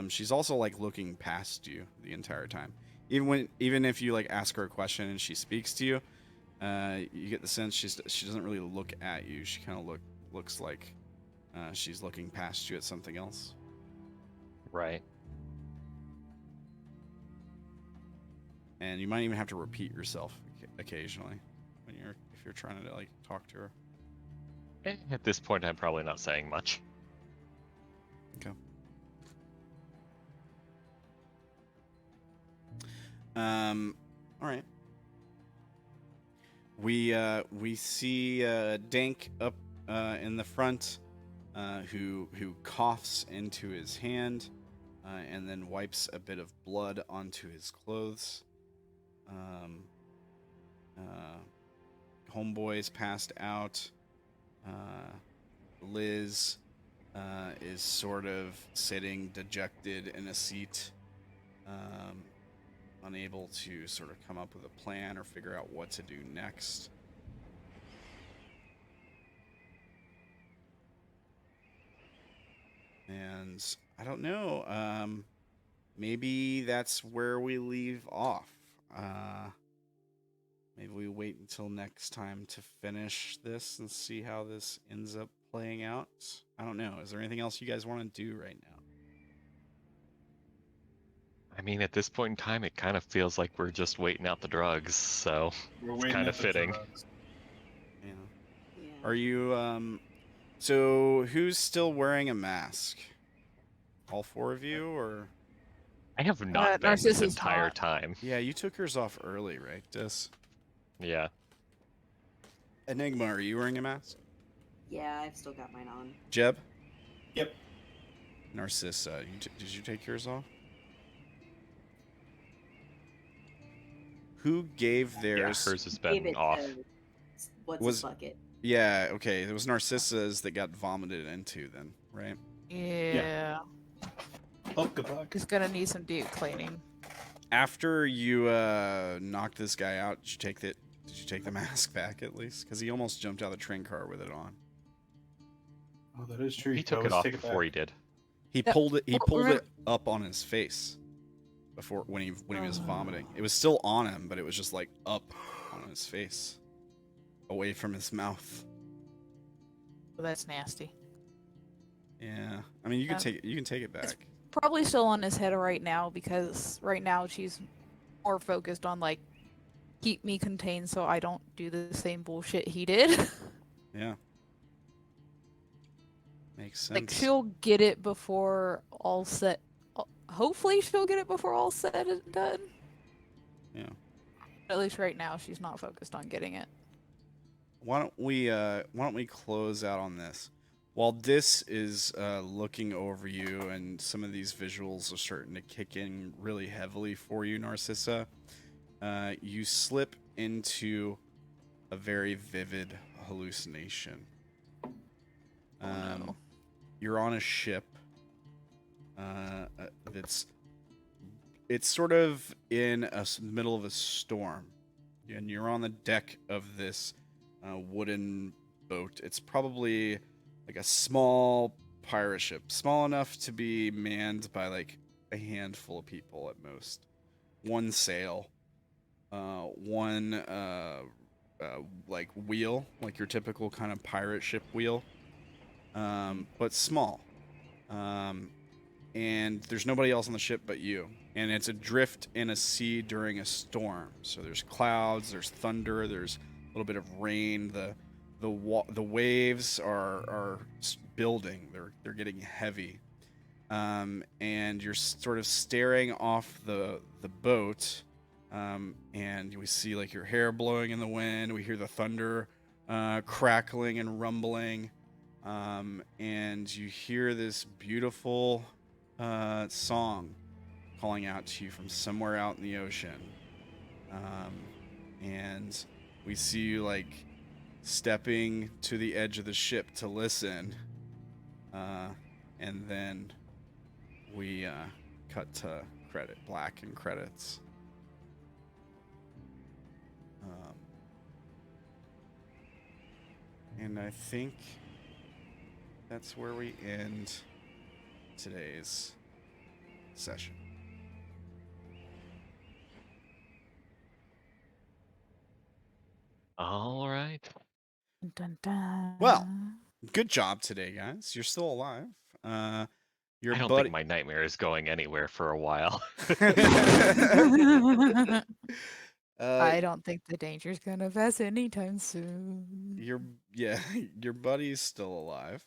She's also like looking past you the entire time. Even if you like ask her a question and she speaks to you, you get the sense she doesn't really look at you. She kind of looks like she's looking past you at something else. Right. And you might even have to repeat yourself occasionally if you're trying to like talk to her. At this point, I'm probably not saying much. Okay. All right. We see Dank up in the front, who coughs into his hand, and then wipes a bit of blood onto his clothes. Homeboy's passed out. Liz is sort of sitting dejected in a seat, unable to sort of come up with a plan or figure out what to do next. And I don't know, maybe that's where we leave off. Maybe we wait until next time to finish this and see how this ends up playing out. I don't know. Is there anything else you guys want to do right now? I mean, at this point in time, it kind of feels like we're just waiting out the drugs, so it's kind of fitting. Yeah. Are you, so who's still wearing a mask? All four of you, or? I have not been this Narcissa's entire not. time. Yeah, you took yours off early, right, Dis? Yeah. Enigma, are you wearing a mask? Yeah, I've still got mine on. Jeb? Yep. Narcissa, did you take yours off? Who gave Yeah, theirs? hers has Gave been it off. to what's Was- his bucket. Yeah, okay. It was Narcissa's that got vomited into then, right? Yeah. Huckabuck. He's gonna need some deep cleaning. After you knocked this guy out, did you take the mask back at least? Because he almost jumped out of the train car with it on. Oh, that is true. He took it off before he did. He Yeah, pulled it. He well, pulled remember- it up on his face before when he was vomiting. It was still on him, but it was just like up on his face, away from his mouth. Well, that's nasty. Yeah, I mean you can Um, take it back. Probably still on his head right now because right now she's more focused on like keep me contained so I don't do the same bullshit he did. Yeah, makes sense. Like she'll get it before all set. Hopefully she'll get it before all said and done. Yeah. At least right now she's not focused on getting it. Why don't we close out on this? While this is looking over you and some of these visuals are starting to kick in really heavily for you, Narcissa, you slip into a very vivid hallucination. No. You're on a ship it's sort of in a middle of a storm, and you're on the deck of this wooden boat. It's probably like a small pirate ship, small enough to be manned by like a handful of people at most. One sail, one like wheel, like your typical kind of pirate ship wheel, but small. And there's nobody else on the ship but you. And it's adrift in a sea during a storm. So there's clouds, there's thunder, there's a little bit of rain. The waves are building. They're getting heavy. And you're sort of staring off the boat. And we see like your hair blowing in the wind. We hear the thunder crackling and rumbling. And you hear this beautiful song calling out to you from somewhere out in the ocean. And we see you like stepping to the edge of the ship to listen. And then we cut to black and credits. And I think that's where we end today's session. All right. Dun, dun. Well, good job today, guys. You're still alive. Your I don't buddy. think my nightmare is going anywhere for a while. I don't think the danger's gonna pass anytime soon. Your buddy's still alive.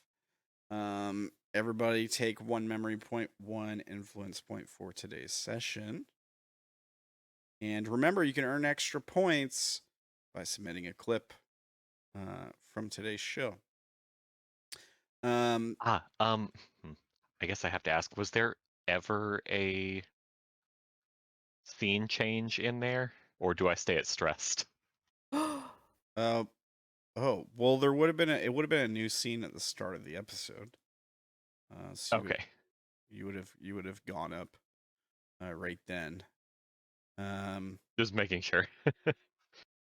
Everybody take 1 memory point, 1 influence point for today's session. And remember, you can earn extra points by submitting a clip from today's show. I guess I have to ask, was there ever a scene change in there, or do I stay at stressed? Oh, well, there would have been it would have been a new scene at the start of the episode. So Okay. you would have gone up right then. Just making sure.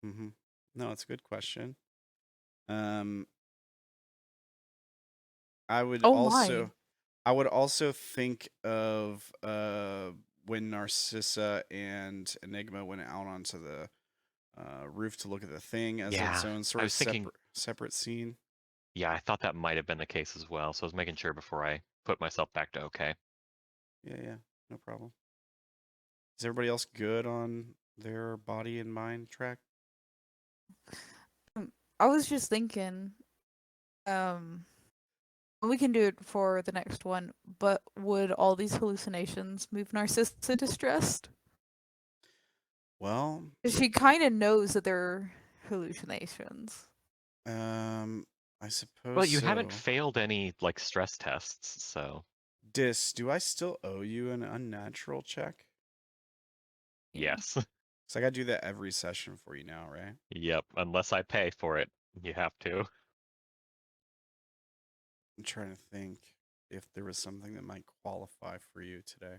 Mm-hmm. No, it's a good question. I would also think of when Narcissa and Enigma went out onto the roof to look at the thing as its Yeah, own I sort of was thinking- separate scene. Yeah, I thought that might have been the case as well, so I was making sure before I put myself back to okay. Yeah, no problem. Is everybody else good on their body and mind track? I was just thinking, We can do it for the next one, but would all these hallucinations move Narcissa distressed? Well, 'Cause she kind of knows that they're hallucinations. I suppose Well, you so. haven't failed any like stress tests, so Dis, do I still owe you an unnatural check? Yeah. yes. Because I gotta do that every session for you now, right? Yep, unless I pay for it, you have to. I'm trying to think if there was something that might qualify for you today.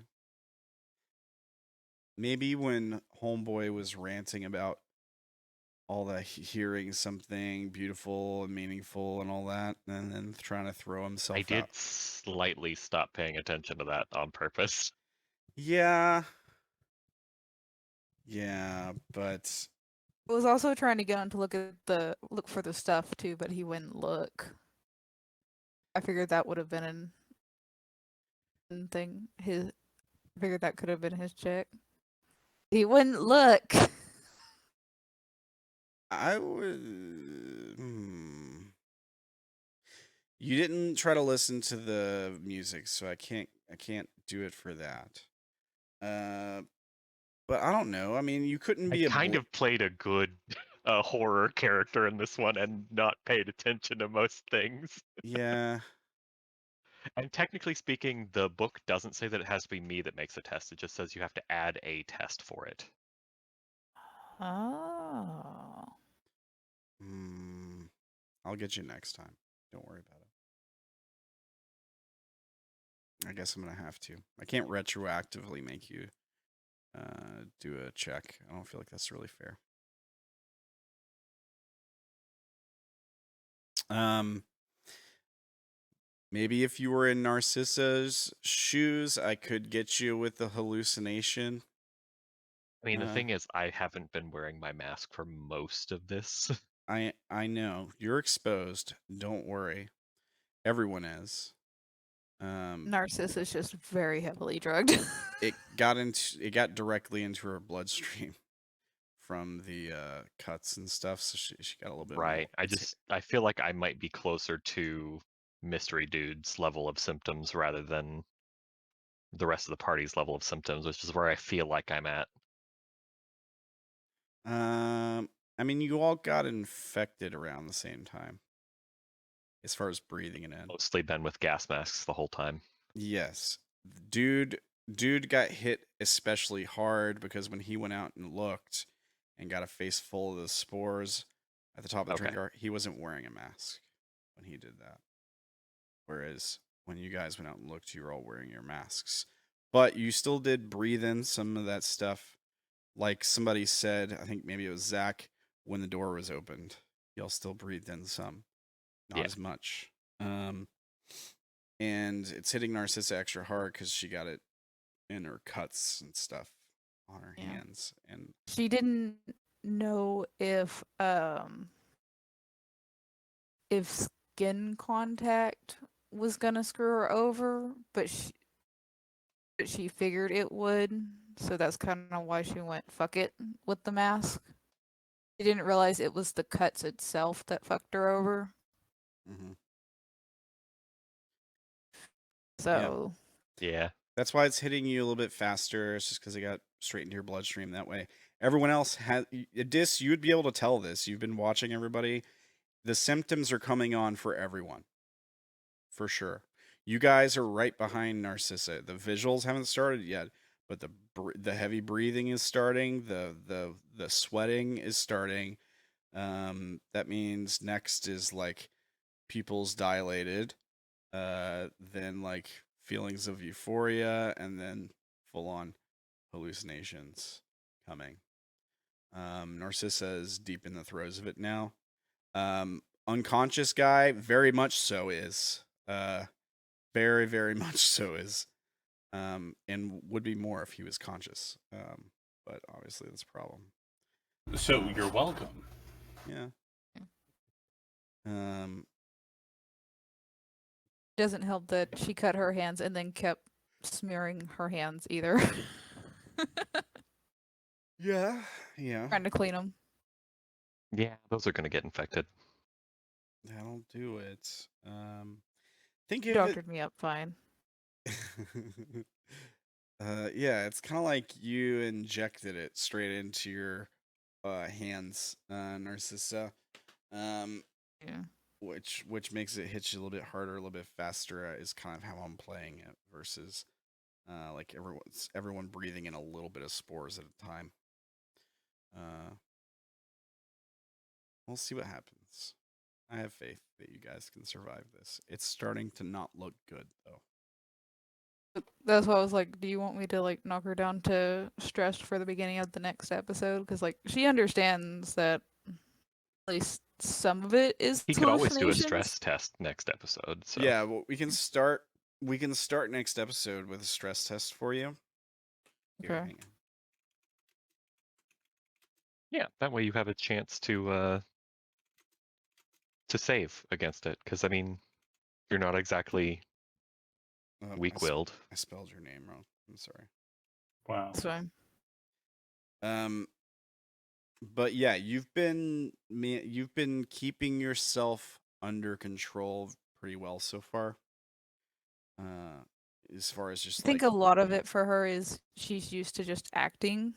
Maybe when Homeboy was ranting about all that hearing something beautiful and meaningful and all that, and then trying to throw himself I out. did slightly stop paying attention to that on purpose. Yeah. Yeah, but I was also trying to get him to look for the stuff too, but he wouldn't look. I figured that would have been an thing. I figured that could have been his check. He wouldn't look. I would. You didn't try to listen to the music, so I can't do it for that. But I don't know. I mean, you couldn't I be kind of played a good horror character in this one and not paid attention to most things. Yeah. And technically speaking, the book doesn't say that it has to be me that makes a test. It just says you have to add a test for it. Oh. I'll get you next time. Don't worry about it. I guess I'm gonna have to. I can't retroactively make you do a check. I don't feel like that's really fair. Maybe if you were in Narcissa's shoes, I could get you with the hallucination. I mean, the thing is, I haven't been wearing my mask for most of this. I know you're exposed. Don't worry, everyone is. Narcissa is just very heavily drugged. It got directly into her bloodstream from the cuts and stuff, so she got a little bit Right. more. I feel like I might be closer to Mystery Dude's level of symptoms rather than the rest of the party's level of symptoms, which is where I feel like I'm at. I mean, you all got infected around the same time, as far as breathing it in. Mostly been with gas masks the whole time. Yes, dude got hit especially hard because when he went out and looked and got a face full of the spores at the top of the train car, he wasn't wearing a mask when he did that. Whereas when you guys went out and looked, you were all wearing your masks. But you still did breathe in some of that stuff. Like somebody said, I think maybe it was Zach, when the door was opened, y'all still breathed in some. Not as much. And it's hitting Narcissa extra hard because she got it in her cuts and stuff on her hands. And She didn't know if skin contact was gonna screw her over, but she figured it would, so that's kind of why she went fuck it with the mask. She didn't realize it was the cuts itself that fucked her over. So yeah, that's why it's hitting you a little bit faster. It's just because it got straight into your bloodstream that way. Everyone else has Dis. You would be able to tell this. You've been watching everybody. The symptoms are coming on for everyone, for sure. You guys are right behind Narcissa. The visuals haven't started yet, but the heavy breathing is starting. The sweating is starting. That means next is like pupils dilated, then like feelings of euphoria, and then full on hallucinations coming. Narcissa is deep in the throes of it now. Unconscious guy, very much so is. Very, very much so is. And would be more if he was conscious. But obviously that's a problem. So you're welcome. Yeah. doesn't help that she cut her hands and then kept smearing her hands either. Yeah. Trying to clean them. Yeah, those are going to get infected. That'll do it. Think You of it. doctored me up fine. Yeah, it's kind of like you injected it straight into your hands, Narcissa. Um, Yeah. which makes it hit you a little bit harder, a little bit faster. Is kind of how I'm playing it versus like everyone breathing in a little bit of spores at a time. We'll see what happens. I have faith that you guys can survive this. It's starting to not look good though. That's why I was like, do you want me to like knock her down to stressed for the beginning of the next episode? Because like she understands that at least some of it is He could always do a hallucinations. stress test next episode. So Yeah, well, we can start. We can start next episode with a stress test for you. Here, Okay. hang on. yeah, that way you have a chance to save against it. Because I mean, you're not exactly weak-willed. I spelled your name wrong. I'm sorry. Wow. That's fine. But yeah, you've been keeping yourself under control pretty well so far. As far as just I think like a lot of it for her is she's used to just acting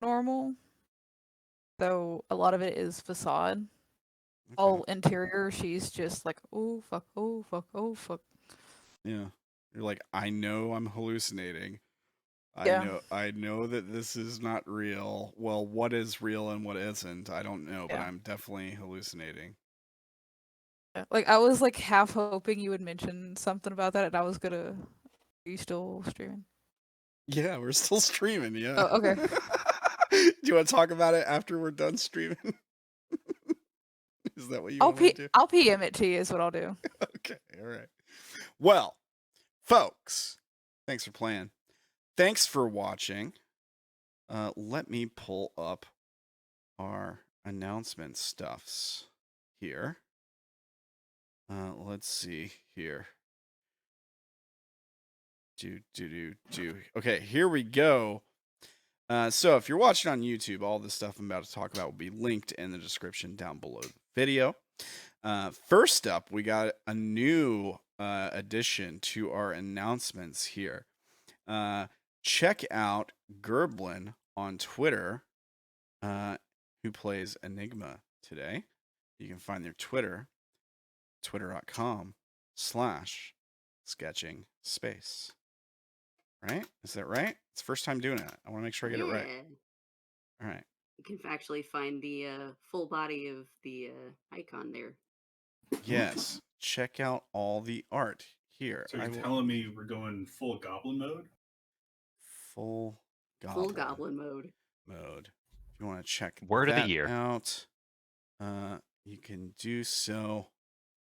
normal. So a lot of it is facade. okay. All interior, she's just like, oh fuck, oh fuck, oh fuck. Yeah, you're like, I know I'm hallucinating. Yeah. I know that this is not real. Well, what is real and what isn't, I don't know, but Yeah. I'm definitely hallucinating. Yeah. Like I was like half hoping you would mention something about that, and I was gonna. Are you still streaming? Yeah, we're still streaming. Yeah. Oh, okay. Do you want to talk about it after we're done streaming? Is that what you want to do? I'll PM it to you. Is what I'll do. Okay, all right. Well, folks, thanks for playing. Thanks for watching. Let me pull up our announcement stuffs here. Let's see here. Okay, here we go. So if you're watching on YouTube, all the stuff I'm about to talk about will be linked in the description down below the video. First up, we got a new addition to our announcements here. Check out Gerblin on Twitter, who plays Enigma today. You can find their Twitter, twitter.com/sketching space. Right? Is that right? It's the first time doing it. I want to make sure I get it right. All right. You can actually find the full body of the icon there. Yes. Check out all the art here. So you're telling me we're going full goblin mode? Full goblin. Full goblin mode. If you want to check Word of that the year. out, you can do so.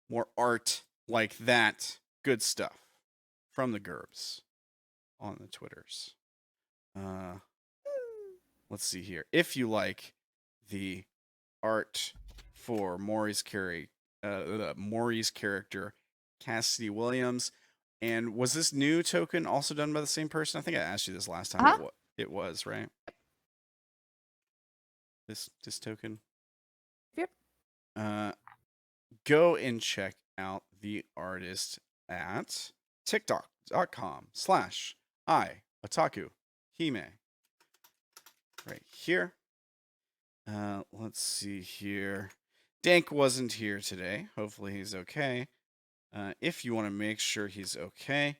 More art like that. Good stuff from the Gerbs on the Twitters. Let's see here. If you like the art for Maury's character, Cassidy Williams, and was this new token also done by the same person? I think I asked you this last time. Uh-huh. It was, right? This token. Yep. Go and check out the artist at tiktok.com/iotakuhime. Right here. Let's see here. Dank wasn't here today. Hopefully he's okay. If you want to make sure he's okay,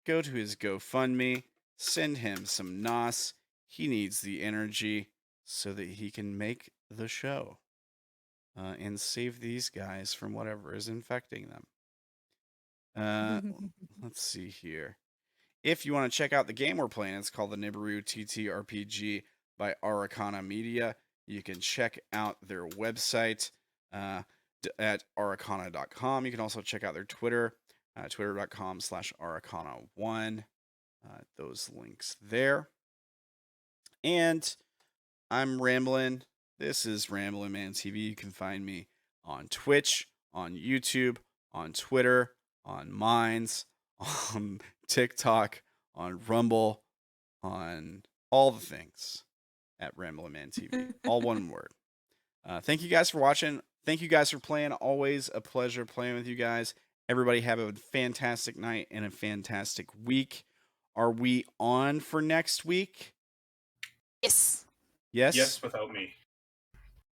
go to his GoFundMe, send him some NOS. He needs the energy so that he can make the show and save these guys from whatever is infecting them. Let's see here. If you want to check out the game we're playing, it's called the Nibiru TTRPG by Araukana Media. You can check out their website at araukana.com. You can also check out their Twitter, twitter.com/araukana1. Those links there. And I'm Ramblin. This is Ramblin Man TV. You can find me on Twitch, on YouTube, on Twitter, on Minds, on TikTok, on Rumble, on all the things at Ramblin Man TV. All one word. Thank you guys for watching. Thank you guys for playing. Always a pleasure playing with you guys. Everybody have a fantastic night and a fantastic week. Are we on for next week? Yes. Yes? Yes, without me.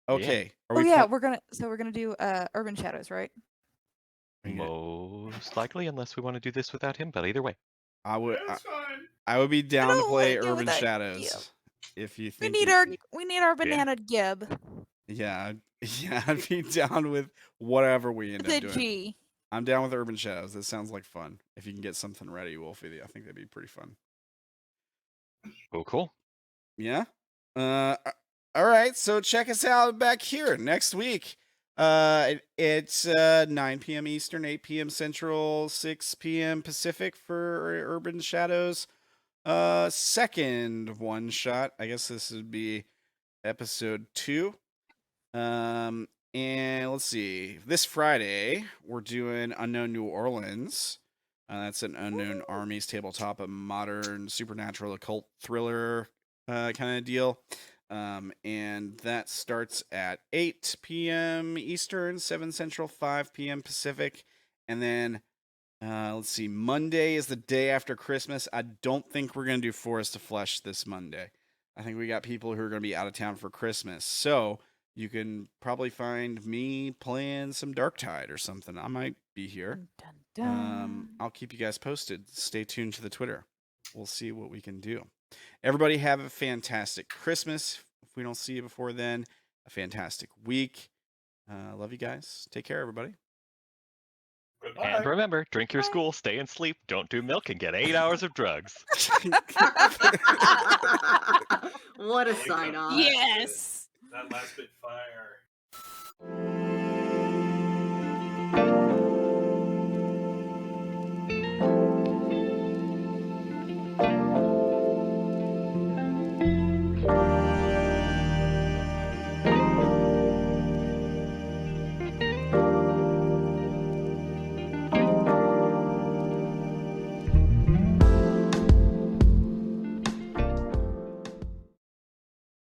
Okay. Are Oh we yeah, pl- we're gonna do Urban Shadows, right? Are you gonna- Most likely, unless we want to do this without him. But either way, I would That's fine. I would be down to don't play wanna do Urban that, Shadows yeah. if you We think need our banana gib. yeah, I'd be down with whatever we end With up a doing. G. I'm down with Urban Shadows. That sounds like fun. If you can get something ready, Wolfie, I think that'd be pretty fun. cool. Yeah. All right. So check us out back here next week. It's 9 p.m. Eastern, 8 p.m. Central, 6 p.m. Pacific for Urban Shadows. Second one shot. I guess this would be episode 2. And let's see. This Friday we're doing Unknown New Orleans. That's an Unknown Armies tabletop, a modern supernatural occult thriller kind of deal. And that starts at 8 p.m. Eastern, 7 Central, 5 p.m. Pacific. And then, let's see, Monday is the day after Christmas. I don't think we're going to do Forest of Flesh this Monday. I think we got people who are going to be out of town for Christmas. So you can probably find me playing some Darktide or something. I might be here. Dun, dun, dun. I'll keep you guys posted. Stay tuned to the Twitter. We'll see what we can do. Everybody have a fantastic Christmas. If we don't see you before then, a fantastic week. Love you guys. Take care, everybody. Goodbye. And remember, drink your school, stay and sleep, don't do milk, and get 8 hours of drugs. What a I like sign that. off. Yes. That last bit fire.